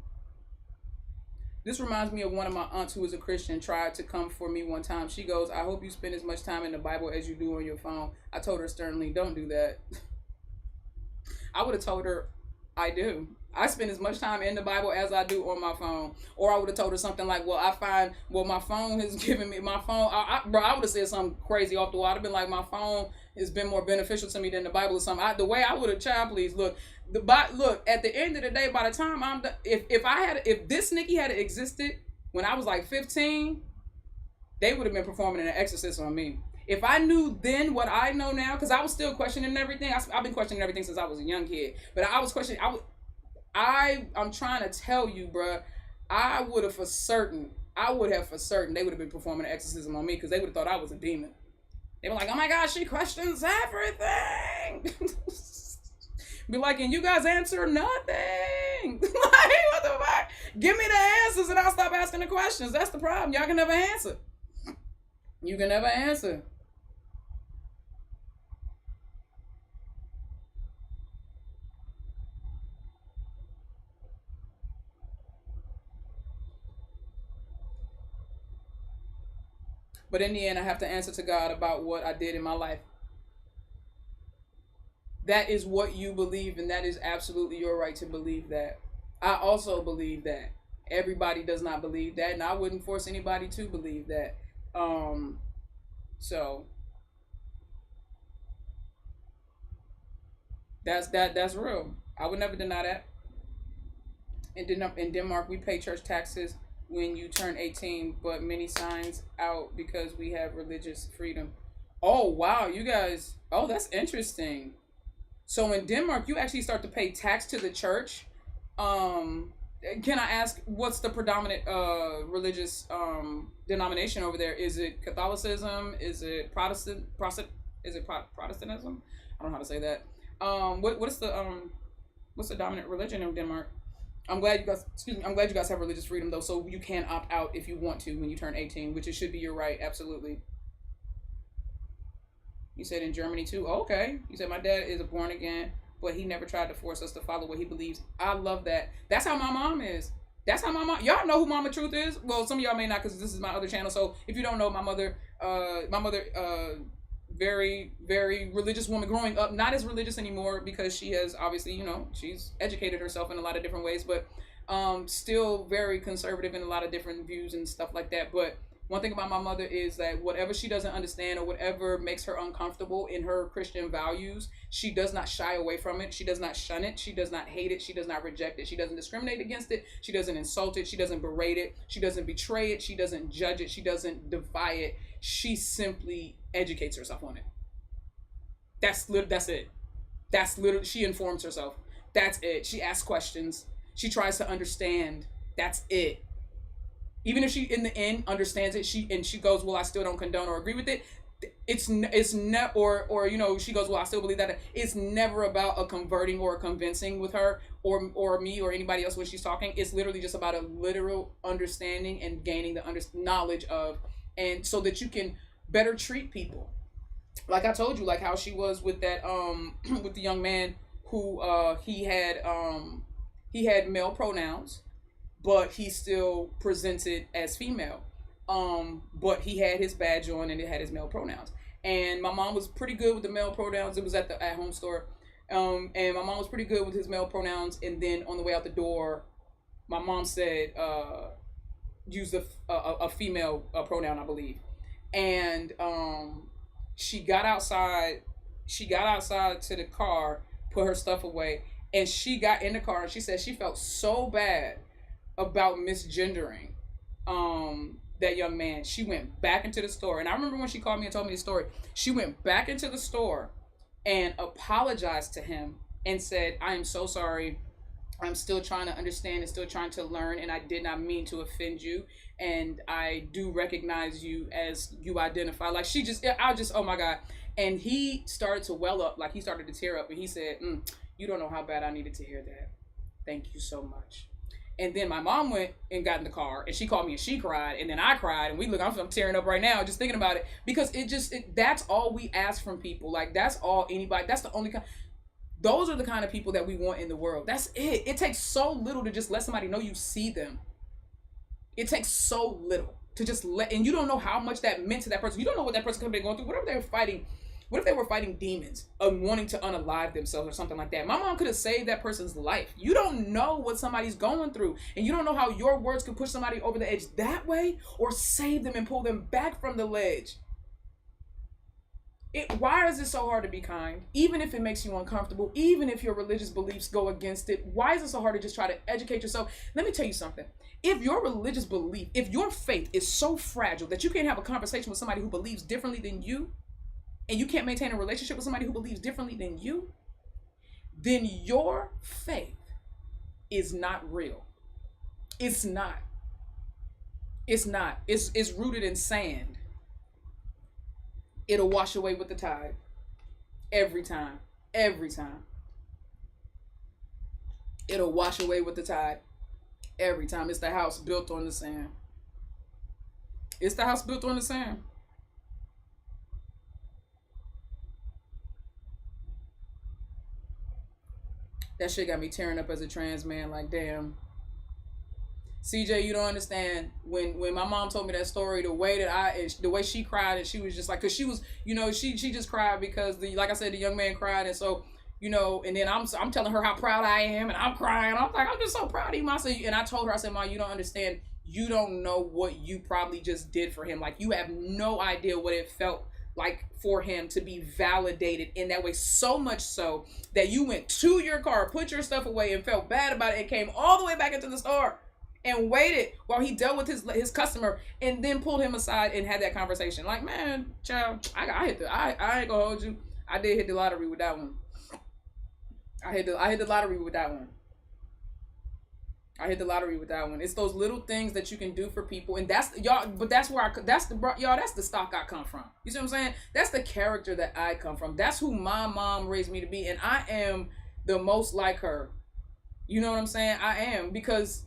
This reminds me of one of my aunts who is a Christian, tried to come for me one time. She goes, I hope you spend as much time in the Bible as you do on your phone. I told her sternly, don't do that. I would have told her, I do. I spend as much time in the Bible as I do on my phone. Or I would have told her something like, my phone has given me, I would have said something crazy off the wall. I'd have been like, my phone has been more beneficial to me than the Bible or something. The way I would have, child, please, look, at the end of the day, by the time I'm done, if this Nikki had existed when I was like 15, they would have been performing an exorcism on me. If I knew then what I know now, because I was still questioning everything. I've been questioning everything since I was a young kid. But I was questioning, I'm trying to tell you, bruh, I would have for certain, they would have been performing an exorcism on me, because they would have thought I was a demon. They were like, oh my gosh, she questions everything. Be like, and you guys answer nothing. Like, what the fuck? Give me the answers and I'll stop asking the questions. That's the problem. Y'all can never answer. You can never answer. But in the end, I have to answer to God about what I did in my life. That is what you believe, and that is absolutely your right to believe that. I also believe that. Everybody does not believe that, and I wouldn't force anybody to believe that. So that's real. I would never deny that. In Denmark, we pay church taxes when you turn 18, but many signs out because we have religious freedom. Oh, wow, you guys. Oh, that's interesting. So in Denmark, you actually start to pay tax to the church. Can I ask, what's the predominant religious denomination over there? Is it Catholicism? Is it Protestantism? I don't know how to say that. What's the dominant religion in Denmark? I'm glad you guys have religious freedom though, so you can opt out if you want to when you turn 18, which it should be your right, absolutely. You said in Germany too. Oh, okay. You said my dad is a born again, but he never tried to force us to follow what he believes. I love that. That's how my mom is. That's how my mom. Y'all know who Mama Truth is. Well, some of y'all may not, because this is my other channel. So if you don't know, my mother, very, very religious woman growing up. Not as religious anymore because she has obviously, she's educated herself in a lot of different ways, but still very conservative in a lot of different views and stuff like that. But one thing about my mother is that whatever she doesn't understand or whatever makes her uncomfortable in her Christian values, she does not shy away from it. She does not shun it. She does not hate it. She does not reject it. She doesn't discriminate against it. She doesn't insult it. She doesn't berate it. She doesn't betray it. She doesn't judge it. She doesn't defy it. She simply educates herself on it. That's it. That's literally, she informs herself. That's it. She asks questions. She tries to understand. That's it. Even if she in the end understands it, she goes, well, I still don't condone or agree with it. It's not, or she goes, well, I still believe that. It's never about a converting or a convincing with her or me or anybody else when she's talking. It's literally just about a literal understanding and gaining the knowledge of, and so that you can better treat people. Like I told you, like how she was with that with the young man who he had male pronouns, but he still presented as female. But he had his badge on and it had his male pronouns. And my mom was pretty good with the male pronouns. It was at the at-home store. And my mom was pretty good with his male pronouns. And then on the way out the door, my mom said, use a female pronoun, I believe. And she got outside to the car, put her stuff away, and she got in the car and she said she felt so bad about misgendering that young man. She went back into the store, and I remember when she called me and told me the story, she went back into the store and apologized to him and said, I am so sorry. I'm still trying to understand and still trying to learn, and I did not mean to offend you, and I do recognize you as you identify. Like oh my God. And he started to well up, like he started to tear up, and he said, you don't know how bad I needed to hear that. Thank you so much. And then my mom went and got in the car, and she called me and she cried, and then I cried, and I'm tearing up right now just thinking about it, because that's all we ask from people. Like, that's all anybody, that's the only kind. Those are the kind of people that we want in the world. That's it. It takes so little to just let somebody know you see them. It takes so little to just and you don't know how much that meant to that person. You don't know what that person could have been going through. Whatever they were fighting. What if they were fighting demons of wanting to unalive themselves or something like that? My mom could have saved that person's life. You don't know what somebody's going through, and you don't know how your words could push somebody over the edge that way or save them and pull them back from the ledge. Why is it so hard to be kind? Even if it makes you uncomfortable, even if your religious beliefs go against it, why is it so hard to just try to educate yourself? Let me tell you something. If your religious belief, if your faith is so fragile that you can't have a conversation with somebody who believes differently than you, and you can't maintain a relationship with somebody who believes differently than you, then your faith is not real. It's not. It's not. It's rooted in sand. It'll wash away with the tide. Every time. Every time. It'll wash away with the tide every time. It's the house built on the sand. It's the house built on the sand. That shit got me tearing up as a trans man. Like, damn. CJ, you don't understand. When my mom told me that story, the way she cried, and she was just like, cause she was, she just cried because like I said, the young man cried, and so, and then I'm telling her how proud I am, and I'm crying. I'm like, I'm just so proud of you, Mom. And I told her, I said, Mom, you don't understand. You don't know what you probably just did for him. Like, you have no idea what it felt like for him to be validated in that way, so much so that you went to your car, put your stuff away, and felt bad about it, and came all the way back into the store and waited while he dealt with his customer, and then pulled him aside and had that conversation. Like, man, child, I ain't gonna hold you. I did hit the lottery with that one. I hit the lottery with that one. I hit the lottery with that one. It's those little things that you can do for people, and that's y'all. But that's where that's the stock I come from. You see what I'm saying? That's the character that I come from. That's who my mom raised me to be, and I am the most like her. You know what I'm saying? I am, because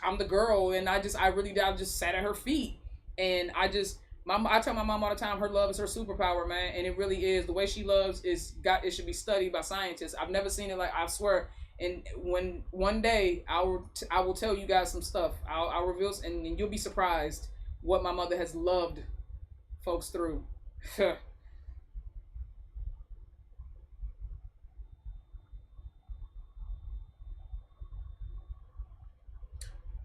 I'm the girl, and I just sat at her feet, and I tell my mom all the time, her love is her superpower, man, and it really is. The way she loves it should be studied by scientists. I've never seen it like, I swear. And when one day I will tell you guys some stuff, I'll reveal, and you'll be surprised what my mother has loved folks through.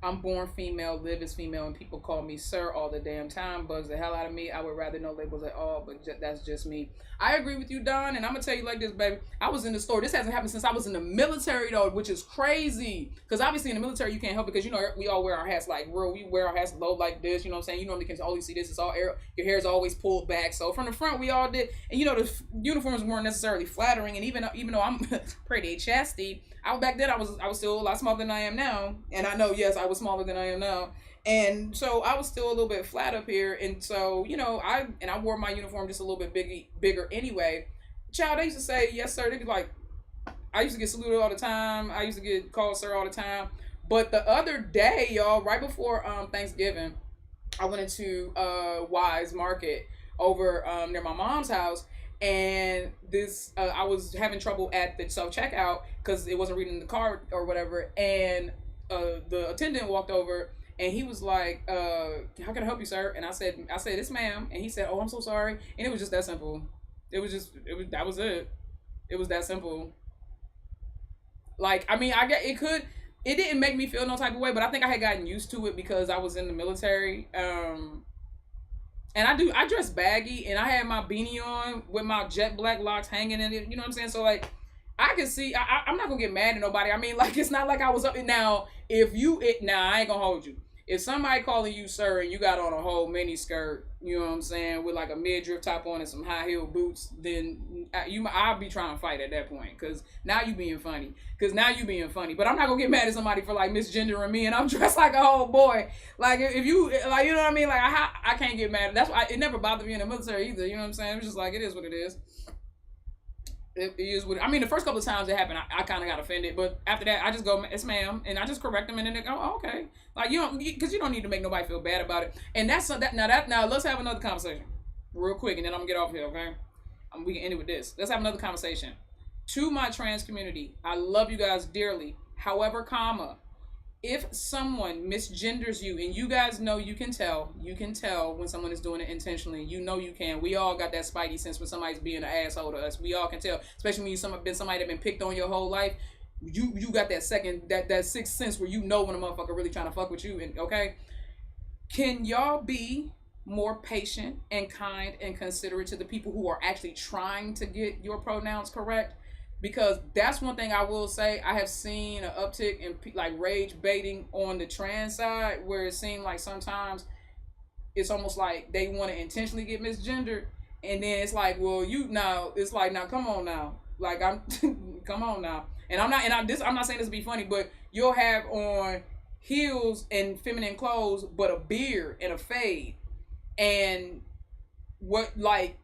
I'm born female, live as female, and people call me sir all the damn time. Bugs the hell out of me. I would rather no labels at all, but that's just me. I agree with you, Don, and I'm gonna tell you like this, baby. I was in the store. This hasn't happened since I was in the military, though, which is crazy. Because obviously in the military you can't help it, because we all wear our hats like real. We wear our hats low like this. You know what I'm saying? You normally can always see this. It's all air. Your hair is always pulled back. So from the front we all did, and the uniforms weren't necessarily flattering. And even though I'm pretty chasty, back then I was still a lot smaller than I am now. And I know, yes, I was smaller than I am now. And so I was still a little bit flat up here. And so, I wore my uniform just a little bit bigger anyway. Child, they used to say, yes, sir. They'd be like, I used to get saluted all the time. I used to get called sir all the time. But the other day, y'all, right before Thanksgiving, I went into Wise Market over near my mom's house. And I was having trouble at the self-checkout because it wasn't reading the card or whatever. And the attendant walked over, and he was like, how can I help you, sir? And I said, it's ma'am. And he said, oh, I'm so sorry. And it was just that simple. That was it. It was that simple. Like, I mean, it didn't make me feel no type of way, but I think I had gotten used to it because I was in the military. And I dress baggy, and I had my beanie on with my jet black locks hanging in it. You know what I'm saying? So, like, I can see, I'm not going to get mad at nobody. I mean, like, it's not like I was up. Now, I ain't going to hold you. If somebody calling you sir and you got on a whole mini skirt, you know what I'm saying, with like a midriff top on and some high heel boots, then I'll be trying to fight at that point, because now you being funny. But I'm not going to get mad at somebody for like misgendering me and I'm dressed like a whole boy. Like, if you, like, you know what I mean? Like, I can't get mad. That's why it never bothered me in the military either. You know what I'm saying? It's just like, it is what it is. It is what I mean. The first couple of times it happened, I kind of got offended, but after that, I just go, it's ma'am, and I just correct them, and then they go, oh, okay. Like, because you don't need to make nobody feel bad about it. And now let's have another conversation, real quick, and then I'm gonna get off here, okay? We can end it with this. Let's have another conversation. To my trans community, I love you guys dearly. However, if someone misgenders you, and you guys know, you can tell when someone is doing it intentionally. You can. We all got that spidey sense when somebody's being an asshole to us. We all can tell, especially when you've been somebody that been picked on your whole life. You got that that sixth sense where you know when a motherfucker really trying to fuck with you. And okay, can y'all be more patient and kind and considerate to the people who are actually trying to get your pronouns correct? Because that's one thing I will say. I have seen an uptick in like rage baiting on the trans side, where it seemed like sometimes it's almost like they want to intentionally get misgendered, and then it's like, well, now come on now, like come on now. And I'm not saying this to be funny, but you'll have on heels and feminine clothes, but a beard and a fade, and what, like,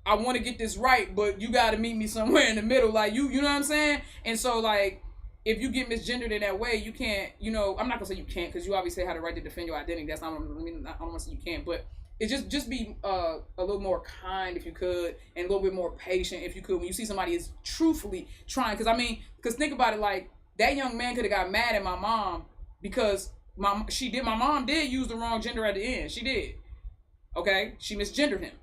I want to get this right, but you got to meet me somewhere in the middle. Like, you know what I'm saying? And so, like, if you get misgendered in that way, you can't, I'm not going to say you can't, because you obviously have the right to defend your identity. That's not what I mean. I don't want to say you can't, but it just be a little more kind if you could, and a little bit more patient if you could, when you see somebody is truthfully trying. Because think about it, like, that young man could have got mad at my mom because my mom did use the wrong gender at the end. She did. Okay? She misgendered him.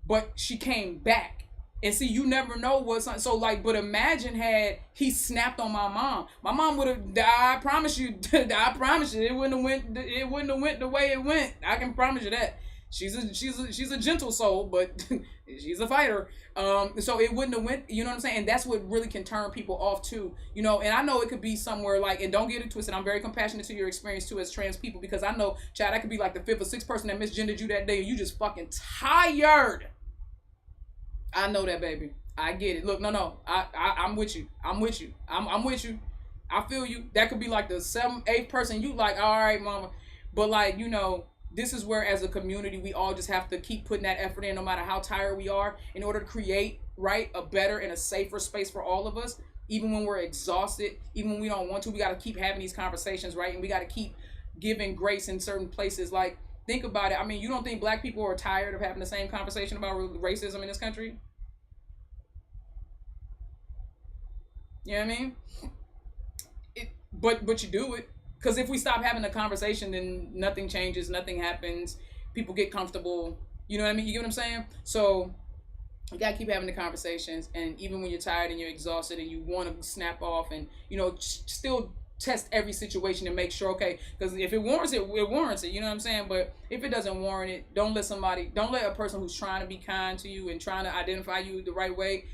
But she came back. And see, you never know what's on. So, like, but imagine had he snapped on my mom. My mom would have, I promise you, it wouldn't have went the way it went. I can promise you that. She's a gentle soul, but she's a fighter. So it wouldn't have went, you know what I'm saying? And that's what really can turn people off too. And I know it could be somewhere like, and don't get it twisted, I'm very compassionate to your experience too as trans people, because I know, Chad, I could be like the 5th or 6th person that misgendered you that day, and you just fucking tired. I know that, baby. I get it. Look, no. I'm with you. I'm with you. I feel you. That could be like the 7th, 8th person. You like, all right, mama. But like, this is where, as a community, we all just have to keep putting that effort in, no matter how tired we are, in order to create, right, a better and a safer space for all of us. Even when we're exhausted, even when we don't want to, we got to keep having these conversations, right? And we got to keep giving grace in certain places. Like, think about it. I mean, you don't think black people are tired of having the same conversation about racism in this country? You know what I mean? But you do it. Because if we stop having the conversation, then nothing changes, nothing happens. People get comfortable. You know what I mean? You get what I'm saying? So you got to keep having the conversations. And even when you're tired and you're exhausted and you want to snap off, and, still test every situation and make sure, okay, because if it warrants it, it warrants it. You know what I'm saying? But if it doesn't warrant it, don't let a person who's trying to be kind to you and trying to identify you the right way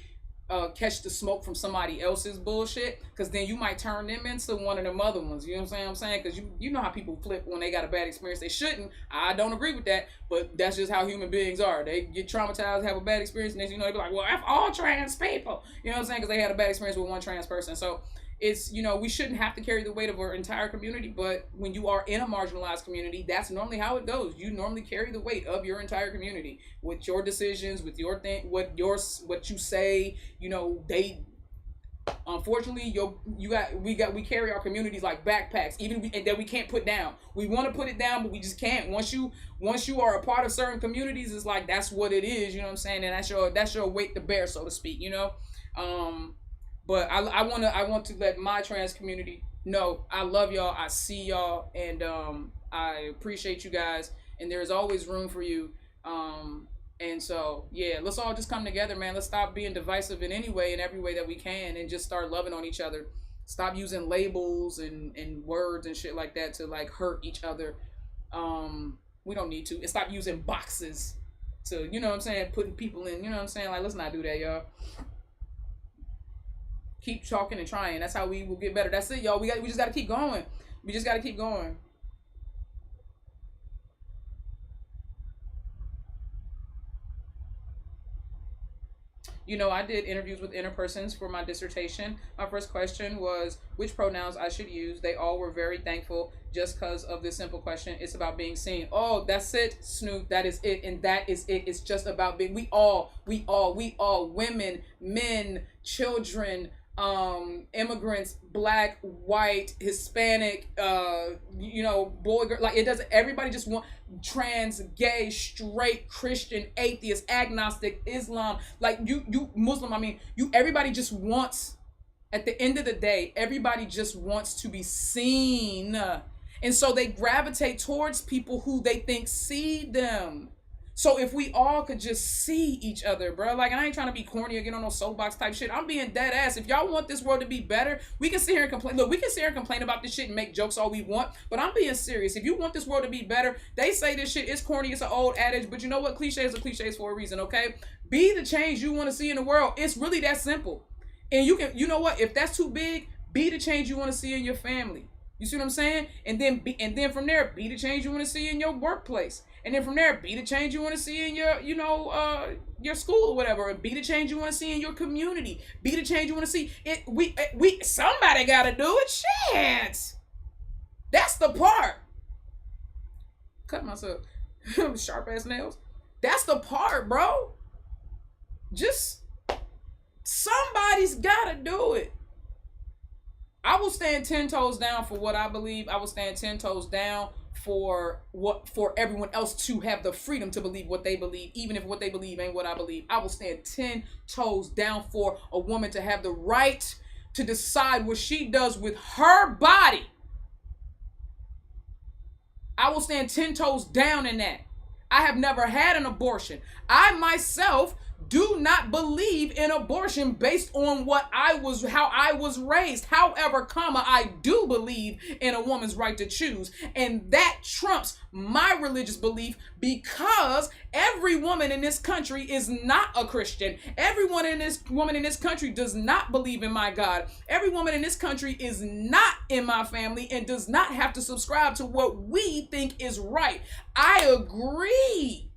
catch the smoke from somebody else's bullshit, because then you might turn them into one of them other ones. You know what I'm saying? Because you know how people flip when they got a bad experience. They shouldn't. I don't agree with that, but that's just how human beings are. They get traumatized, have a bad experience, and then they be like, well, F all trans people. You know what I'm saying? Because they had a bad experience with one trans person. So it's, we shouldn't have to carry the weight of our entire community, but when you are in a marginalized community, that's normally how it goes. You normally carry the weight of your entire community with your decisions, with your thing, what you say. They, unfortunately, we carry our communities like backpacks, and that we can't put down. We want to put it down, but we just can't. Once you are a part of certain communities, it's like that's what it is. You know what I'm saying? And that's your weight to bear, so to speak. But I want to let my trans community know I love y'all, I see y'all, and I appreciate you guys, and there's always room for you. And so, yeah, let's all just come together, man. Let's stop being divisive in any way, in every way that we can, and just start loving on each other. Stop using labels and words and shit like that to like hurt each other. We don't need to. And stop using boxes to, you know what I'm saying, putting people in, you know what I'm saying? Like, let's not do that, y'all. Keep talking and trying. That's how we will get better. That's it, y'all. We just got to keep going. We just got to keep going. I did interviews with interpersons for my dissertation. My first question was which pronouns I should use. They all were very thankful just because of this simple question. It's about being seen. Oh, that's it, Snoop. That is it. And that is it. It's just about being, we all, women, men, children, immigrants, black, white, Hispanic, boy, girl, like it doesn't, everybody just want, trans, gay, straight, Christian, atheist, agnostic, Islam, like you Muslim, everybody just wants, at the end of the day, everybody just wants to be seen. And so they gravitate towards people who they think see them. So if we all could just see each other, bro, like, I ain't trying to be corny or get on no soapbox type shit. I'm being dead ass. If y'all want this world to be better, we can sit here and complain. Look, we can sit here and complain about this shit and make jokes all we want, but I'm being serious. If you want this world to be better, they say this shit is corny. It's an old adage, but you know what? Cliches are cliches for a reason, okay? Be the change you want to see in the world. It's really that simple. And you know what? If that's too big, be the change you want to see in your family. You see what I'm saying? And then from there, be the change you want to see in your workplace. And then from there, be the change you want to see in your, your school or whatever. And be the change you want to see in your community. Be the change you want to see. Somebody got to do it. Shit. That's the part. Cut myself. Sharp ass nails. That's the part, bro. Just somebody's gotta do it. I will stand 10 toes down for what I believe. I will stand 10 toes down for everyone else to have the freedom to believe what they believe, even if what they believe ain't what I believe. I will stand 10 toes down for a woman to have the right to decide what she does with her body. I will stand 10 toes down in that. I have never had an abortion. I myself do not believe in abortion based on how I was raised. However, I do believe in a woman's right to choose. And that trumps my religious belief, because every woman in this country is not a Christian. Every woman in this country does not believe in my God. Every woman in this country is not in my family and does not have to subscribe to what we think is right. I agree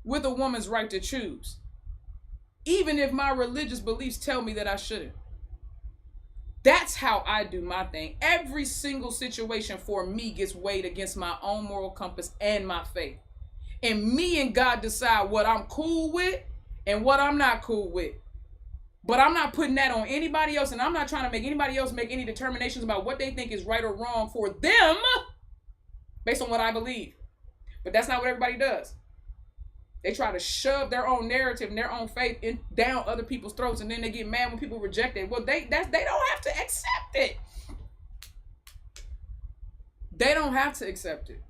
with a woman's right to choose, even if my religious beliefs tell me that I shouldn't. That's how I do my thing. Every single situation for me gets weighed against my own moral compass and my faith. And me and God decide what I'm cool with and what I'm not cool with. But I'm not putting that on anybody else, and I'm not trying to make anybody else make any determinations about what they think is right or wrong for them based on what I believe. But that's not what everybody does. They try to shove their own narrative and their own faith down other people's throats, and then they get mad when people reject it. Well, they don't have to accept it. They don't have to accept it.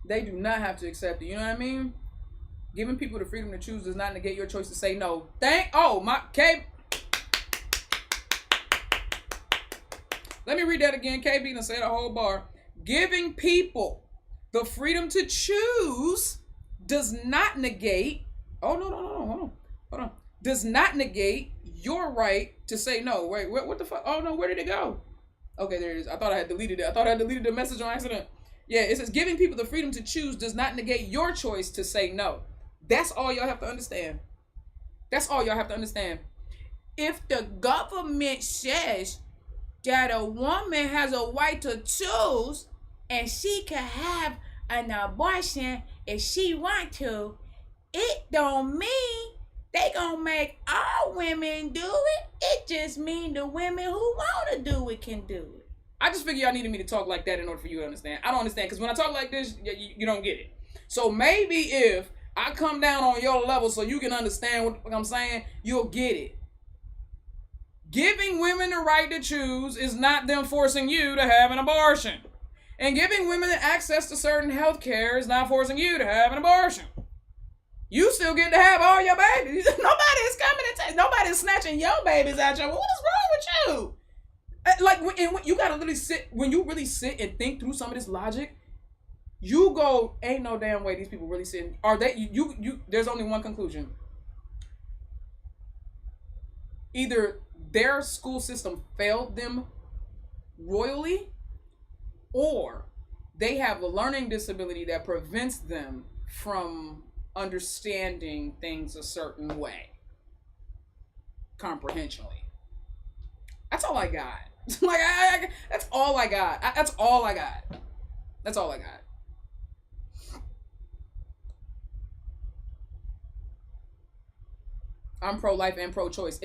They do not have to accept it. You know what I mean? Giving people the freedom to choose does not negate your choice to say no. Let me read that again. KB done say the whole bar. Giving people the freedom to choose does not negate. Hold on. Does not negate your right to say no. Wait, what the fuck? Oh no, where did it go? Okay, there it is. I thought I had deleted it. I thought I deleted the message on accident. Yeah, it says giving people the freedom to choose does not negate your choice to say no. That's all y'all have to understand. That's all y'all have to understand. If the government says that a woman has a right to choose and she can have an abortion if she want to, it don't mean they gonna make all women do it. It just mean the women who want to do it can do it. I just figure y'all needed me to talk like that in order for you to understand. I don't understand, because when I talk like this, you don't get it. So maybe if I come down on your level so you can understand what I'm saying, you'll get it. Giving women the right to choose is not them forcing you to have an abortion. And giving women access to certain health care is not forcing you to have an abortion. You still get to have all your babies. Nobody's coming and nobody's snatching your babies out you. What is wrong with you? Like, when you gotta when you really sit and think through some of this logic, you go, ain't no damn way these people really sitting. Are they, there's only one conclusion. Either their school system failed them royally, or they have a learning disability that prevents them from understanding things a certain way, comprehensionally. That's all I got. That's all I got. That's all I got. That's all I got. I'm pro-life and pro-choice.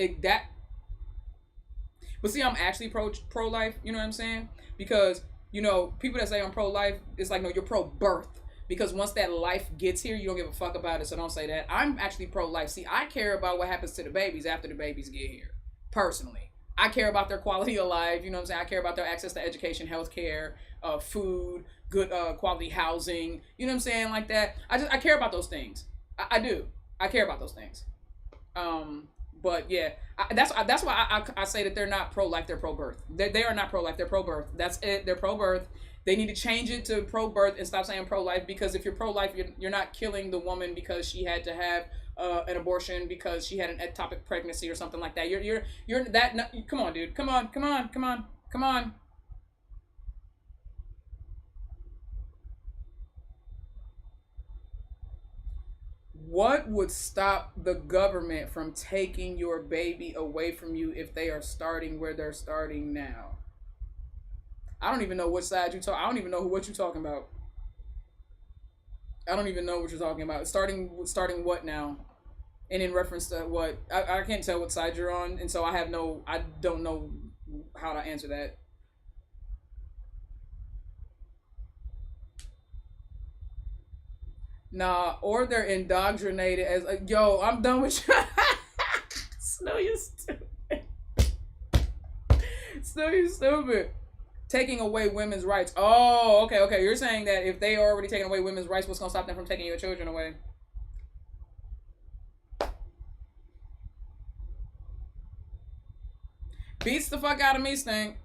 But see, I'm actually pro-life. You know what I'm saying? Because, people that say I'm pro-life, it's like, no, you're pro-birth. Because once that life gets here, you don't give a fuck about it. So don't say that. I'm actually pro-life. See, I care about what happens to the babies after the babies get here. Personally. I care about their quality of life. You know what I'm saying? I care about their access to education, healthcare, food, good quality housing. You know what I'm saying? Like that. I care about those things. I do. I care about those things. But yeah, that's why I say that they're not pro-life, they're pro-birth. They are not pro-life, they're pro-birth. That's it. They're pro-birth. They need to change it to pro-birth and stop saying pro-life, because if you're pro-life, you're not killing the woman because she had to have an abortion because she had an ectopic pregnancy or something like that. You're that. No, come on, dude. Come on. What would stop the government from taking your baby away from you if they are starting where they're starting now? I don't even know which side you talk. I don't even know what you're talking about. I don't even know what you're talking about. Starting what now? And in reference to what? I can't tell what side you're on, and so I don't know how to answer that. Nah, or they're indoctrinated as like, yo, I'm done with you. Snow, you stupid. Snow, you stupid. Taking away women's rights. Oh, okay, okay. You're saying that if they are already taking away women's rights, what's gonna stop them from taking your children away? Beats the fuck out of me, Stink.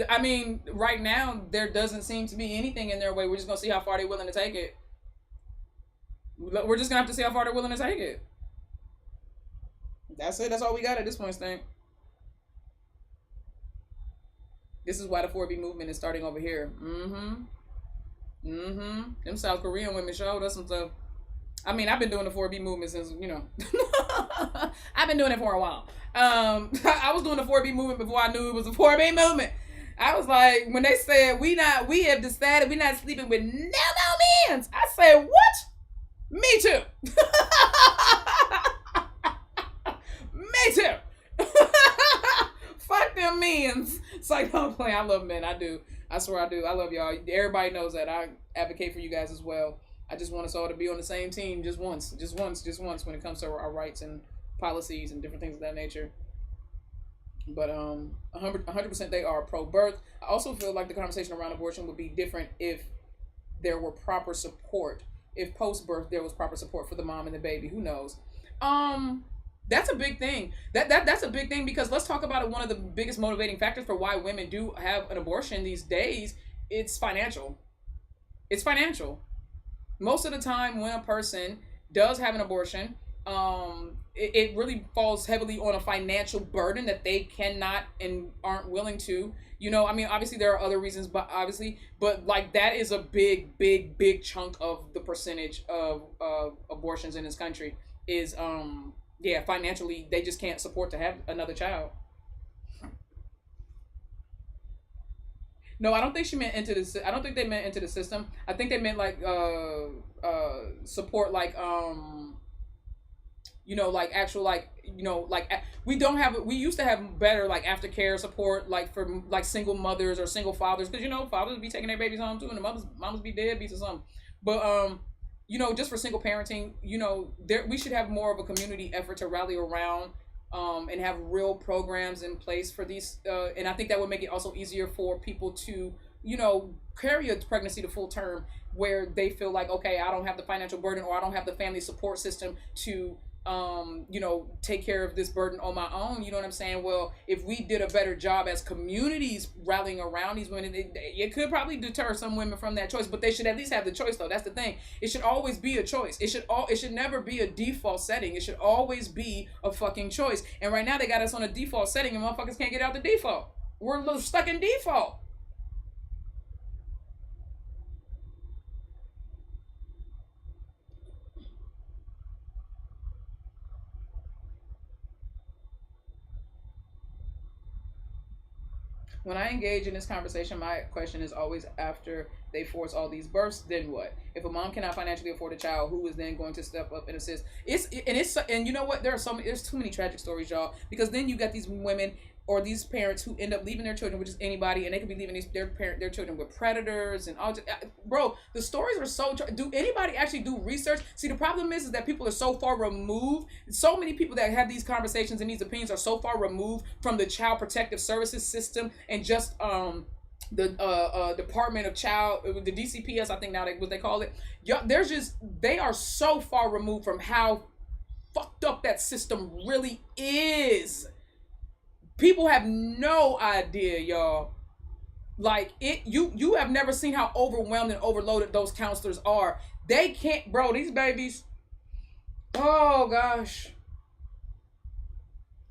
I mean, right now there doesn't seem to be anything in their way. We're just gonna see how far they're willing to take it. We're just gonna have to see how far they're willing to take it. That's it. That's all we got at this point, Stink. This is why the 4B movement is starting over here. Them South Korean women showed us some stuff. I mean, I've been doing the 4B movement since, I've been doing it for a while. I was doing the 4B movement before I knew it was a 4B movement. I was like, when they said we have decided we're not sleeping with no men's. I said, what? Me too. Me too. Fuck them men's. It's like, don't play. I love men. I do. I swear I do. I love y'all. Everybody knows that. I advocate for you guys as well. I just want us all to be on the same team just once when it comes to our rights and policies and different things of that nature. But 100% they are pro-birth. I also feel like the conversation around abortion would be different if there were proper support. If post-birth there was proper support for the mom and the baby. Who knows? That's a big thing. That's a big thing because let's talk about it. One of the biggest motivating factors for why women do have an abortion these days, it's financial. It's financial. Most of the time when a person does have an abortion, it really falls heavily on a financial burden that they cannot and aren't willing to. I mean, obviously there are other reasons, but like that is a big chunk of the percentage of abortions in this country is yeah, financially they just can't support to have another child. No, I don't think she meant into the. I don't think they meant into the system. I think they meant like support, like like actual, like like we don't have. We used to have better like aftercare support, like for like single mothers or single fathers, because fathers be taking their babies home too, and the moms be deadbeats or something. But just for single parenting, there we should have more of a community effort to rally around and have real programs in place for these. And I think that would make it also easier for people to, carry a pregnancy to full term where they feel like, okay, I don't have the financial burden or I don't have the family support system to, take care of this burden on my own. You know what I'm saying? Well, if we did a better job as communities rallying around these women, it could probably deter some women from that choice, but they should at least have the choice though. That's the thing. It should always be a choice. It should never be a default setting. It should always be a fucking choice. And right now they got us on a default setting and motherfuckers can't get out the default. We're stuck in default. When I engage in this conversation, my question is always after they force all these births, then what? If a mom cannot financially afford a child, who is then going to step up and assist? And you know what? There's too many tragic stories, y'all, because then you got these women or these parents who end up leaving their children with just anybody, and they could be leaving their children with predators and all. Bro, the stories are so. Do anybody actually do research? See, the problem is that people are so far removed. So many people that have these conversations and these opinions are so far removed from the Child Protective Services system and just the Department of Child, the DCPS, I think now what they call it. They are so far removed from how fucked up that system really is. People have no idea, y'all. Like you have never seen how overwhelmed and overloaded those counselors are. They can't, bro. These babies. Oh gosh.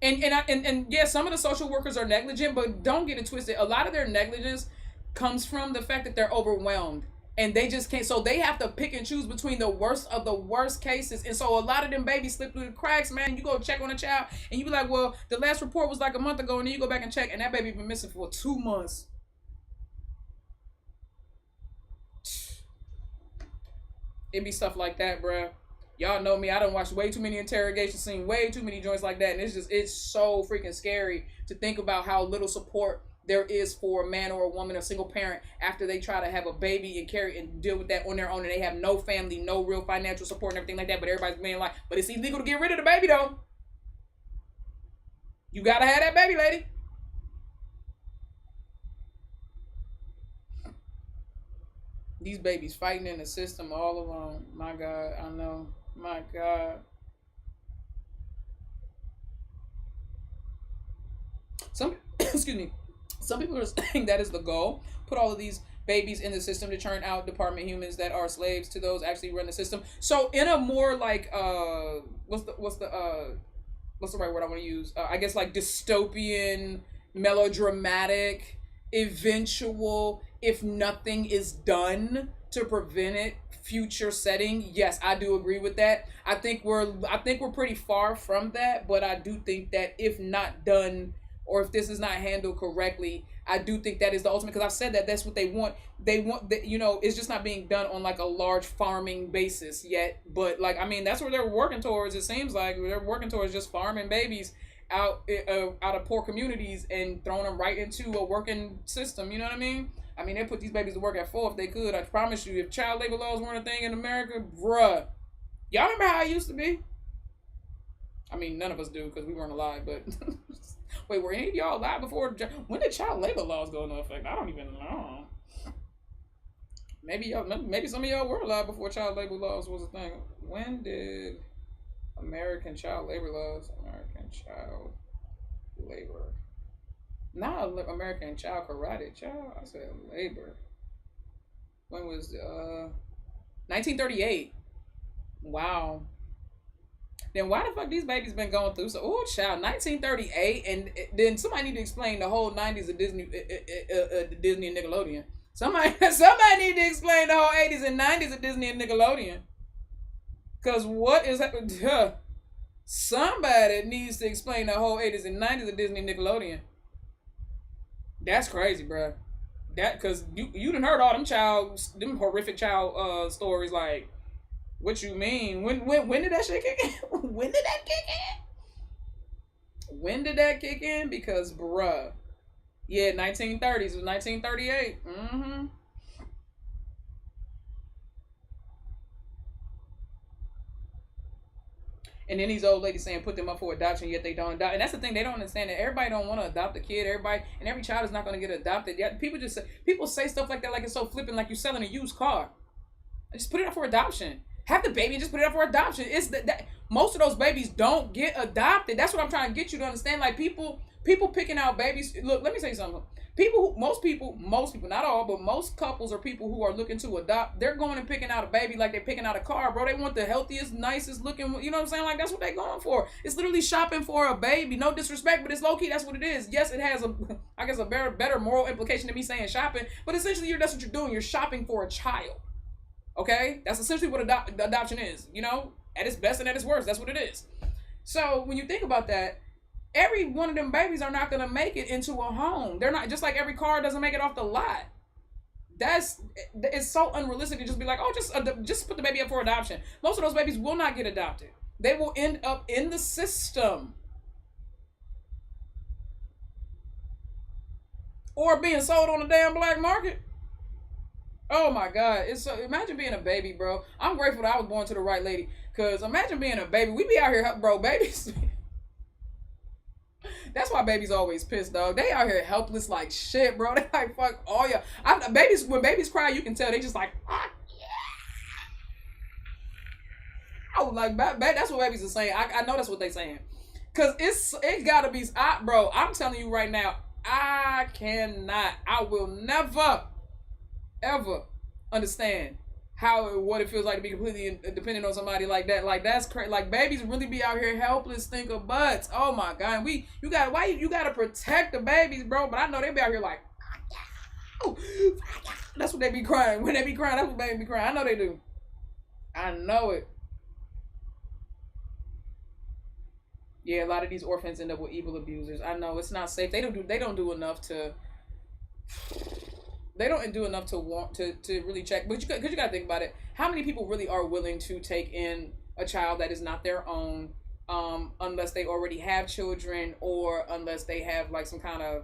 And yeah, some of the social workers are negligent, but don't get it twisted. A lot of their negligence comes from the fact that they're overwhelmed. And they just can't, so they have to pick and choose between the worst of the worst cases. And so a lot of them babies slip through the cracks, man. You go check on a child and you be like, well, the last report was like a month ago, and then you go back and check and that baby been missing for 2 months. It be stuff like that, bruh. Y'all know me, I done watched way too many interrogation scenes, way too many joints like that, and it's so freaking scary to think about how little support there is for a man or a woman, a single parent, after they try to have a baby and carry and deal with that on their own, and they have no family, no real financial support and everything like that, but everybody's being like, but it's illegal to get rid of the baby though. You gotta have that baby, lady. These babies fighting in the system all alone. My God, I know. My God. Excuse me. Some people are saying that is the goal. Put all of these babies in the system to churn out department humans that are slaves to those actually run the system. So in a more like what's the right word I want to use? I guess like dystopian, melodramatic, eventual, if nothing is done to prevent it, future setting. Yes, I do agree with that. I think we're pretty far from that, but I do think that if not done, or if this is not handled correctly, I do think that is the ultimate, because I've said that that's what they want. They want that, it's just not being done on like a large farming basis yet. But like, I mean, that's where they're working towards. It seems like they're working towards just farming babies out of poor communities and throwing them right into a working system. You know what I mean? I mean, they put these babies to work at 4 if they could. I promise you, if child labor laws weren't a thing in America, bruh. Y'all remember how it used to be? I mean, none of us do because we weren't alive, but... Wait, were any of y'all alive before? When did child labor laws go into effect? I don't even know. Maybe some of y'all were alive before child labor laws was a thing. When did American child labor laws? American child labor. Not American child karate. Child, I said labor. When was 1938? Wow. Then why the fuck these babies been going through? So, oh, child, 1938, and then somebody need to explain the whole 90s of Disney, Disney and Nickelodeon. Somebody need to explain the whole 80s and 90s of Disney and Nickelodeon. Cause what is that? Somebody needs to explain the whole 80s and 90s of Disney and Nickelodeon. That's crazy, bro. That, cause you done heard all them horrific child stories like. What you mean? When did that shit kick in? When did that kick in? When did that kick in? Because, bruh. Yeah, 1930s. It was 1938. Mm-hmm. And then these old ladies saying put them up for adoption, yet they don't adopt. And that's the thing, they don't understand that everybody don't want to adopt a kid. Every child is not going to get adopted. Yeah, people say stuff like that like it's so flippant, like you're selling a used car. Just put it up for adoption. Have the baby and just put it up for adoption. It's that most of those babies don't get adopted. That's what I'm trying to get you to understand. Like people picking out babies. Look, let me say something. Most people, not all, but most couples or people who are looking to adopt, they're going and picking out a baby like they're picking out a car, bro. They want the healthiest, nicest looking, you know what I'm saying? Like that's what they're going for. It's literally shopping for a baby. No disrespect, but it's low key. That's what it is. Yes, it has a better moral implication than me saying shopping, but essentially that's what you're doing. You're shopping for a child. Okay, that's essentially what adoption is, at its best and at its worst. That's what it is. So when you think about that, every one of them babies are not going to make it into a home. They're not, just like every car doesn't make it off the lot. It's so unrealistic to just be like, oh, just put the baby up for adoption. Most of those babies will not get adopted. They will end up in the system. Or being sold on the damn black market. Oh my God. Imagine being a baby, bro. I'm grateful that I was born to the right lady. Cause imagine being a baby. We be out here, bro, babies. That's why babies always pissed, dog. They out here helpless like shit, bro. They like, fuck all y'all. When babies cry, you can tell they just like, ah, yeah. Like, that's what babies are saying. I know that's what they saying. Cause it gotta be, bro, I'm telling you right now, I will never, ever understand what it feels like to be completely dependent on somebody like that. Like that's crazy. Like babies really be out here helpless, thinker butts. Oh my God. You gotta protect the babies, bro. But I know they be out here like, you. That's what they be crying. When they be crying, that's what baby be crying. I know they do. I know it. Yeah, a lot of these orphans end up with evil abusers. I know it's not safe. They don't do enough to. They don't do enough to want to really check. But because you got to think about it. How many people really are willing to take in a child that is not their own, unless they already have children or unless they have like some kind of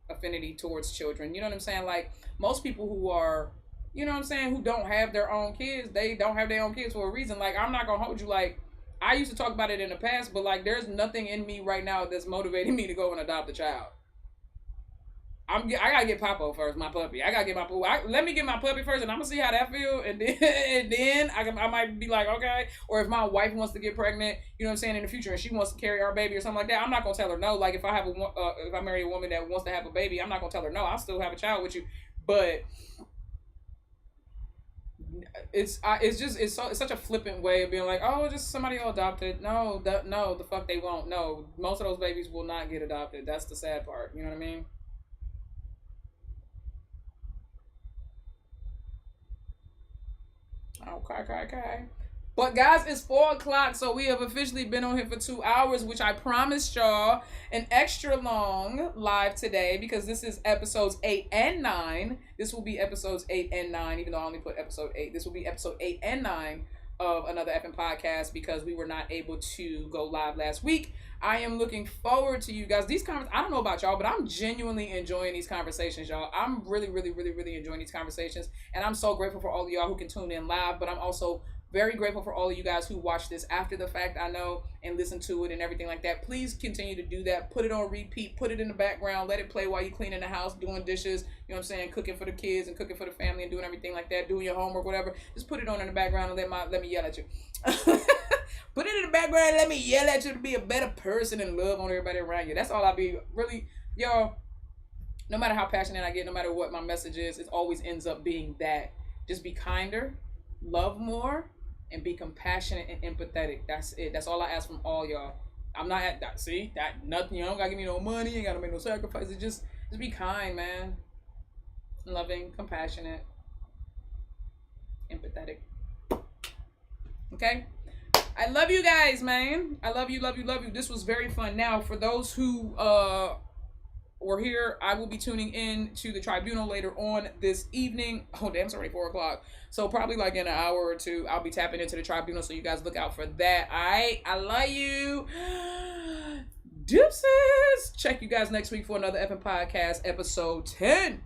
affinity towards children? You know what I'm saying? Like most people who are, you know what I'm saying, who don't have their own kids, they don't have their own kids for a reason. Like I'm not gonna hold you. Like I used to talk about it in the past, but like there's nothing in me right now that's motivating me to go and adopt a child. I gotta get Papo first, my puppy. I gotta get my let me get my puppy first, and I'm gonna see how that feel, and then I might be like, okay. Or if my wife wants to get pregnant, you know what I'm saying, in the future, and she wants to carry our baby or something like that, I'm not gonna tell her no. Like if I marry a woman that wants to have a baby, I'm not gonna tell her no. I'll still have a child with you, but it's such a flippant way of being like, oh, just somebody will adopt it. No, the fuck they won't. No, most of those babies will not get adopted. That's the sad part. You know what I mean? Okay. But guys, it's 4:00, so we have officially been on here for 2 hours, which I promised y'all an extra long live today because this is episodes 8 and 9. This will be episodes 8 and 9, even though I only put episode 8. This will be episode 8 and 9 of another FN podcast because we were not able to go live last week. I am looking forward to you guys. These I don't know about y'all, but I'm genuinely enjoying these conversations, y'all. I'm really enjoying these conversations. And I'm so grateful for all of y'all who can tune in live, but I'm also very grateful for all of you guys who watch this after the fact, I know, and listen to it and everything like that. Please continue to do that. Put it on repeat. Put it in the background. Let it play while you're cleaning the house, doing dishes, you know what I'm saying, cooking for the kids and cooking for the family and doing everything like that, doing your homework, whatever. Just put it on in the background and let me yell at you. Put it in the background and let me yell at you to be a better person and love on everybody around you. That's all I be really, y'all. No matter how passionate I get, no matter what my message is, it always ends up being that. Just be kinder, love more, and be compassionate and empathetic. That's it. That's all I ask from all y'all. I'm not at that. See that nothing. You don't gotta give me no money. You ain't gotta make no sacrifices. Just be kind, man. Loving, compassionate, empathetic. Okay. I love you guys, man. I love you. This was very fun. Now, for those who were here, I will be tuning in to the tribunal later on this evening. Oh, damn, it's already 4:00. So probably like in an hour or two, I'll be tapping into the tribunal. So you guys look out for that. I love you. Deuces. Check you guys next week for another FN podcast, episode 10.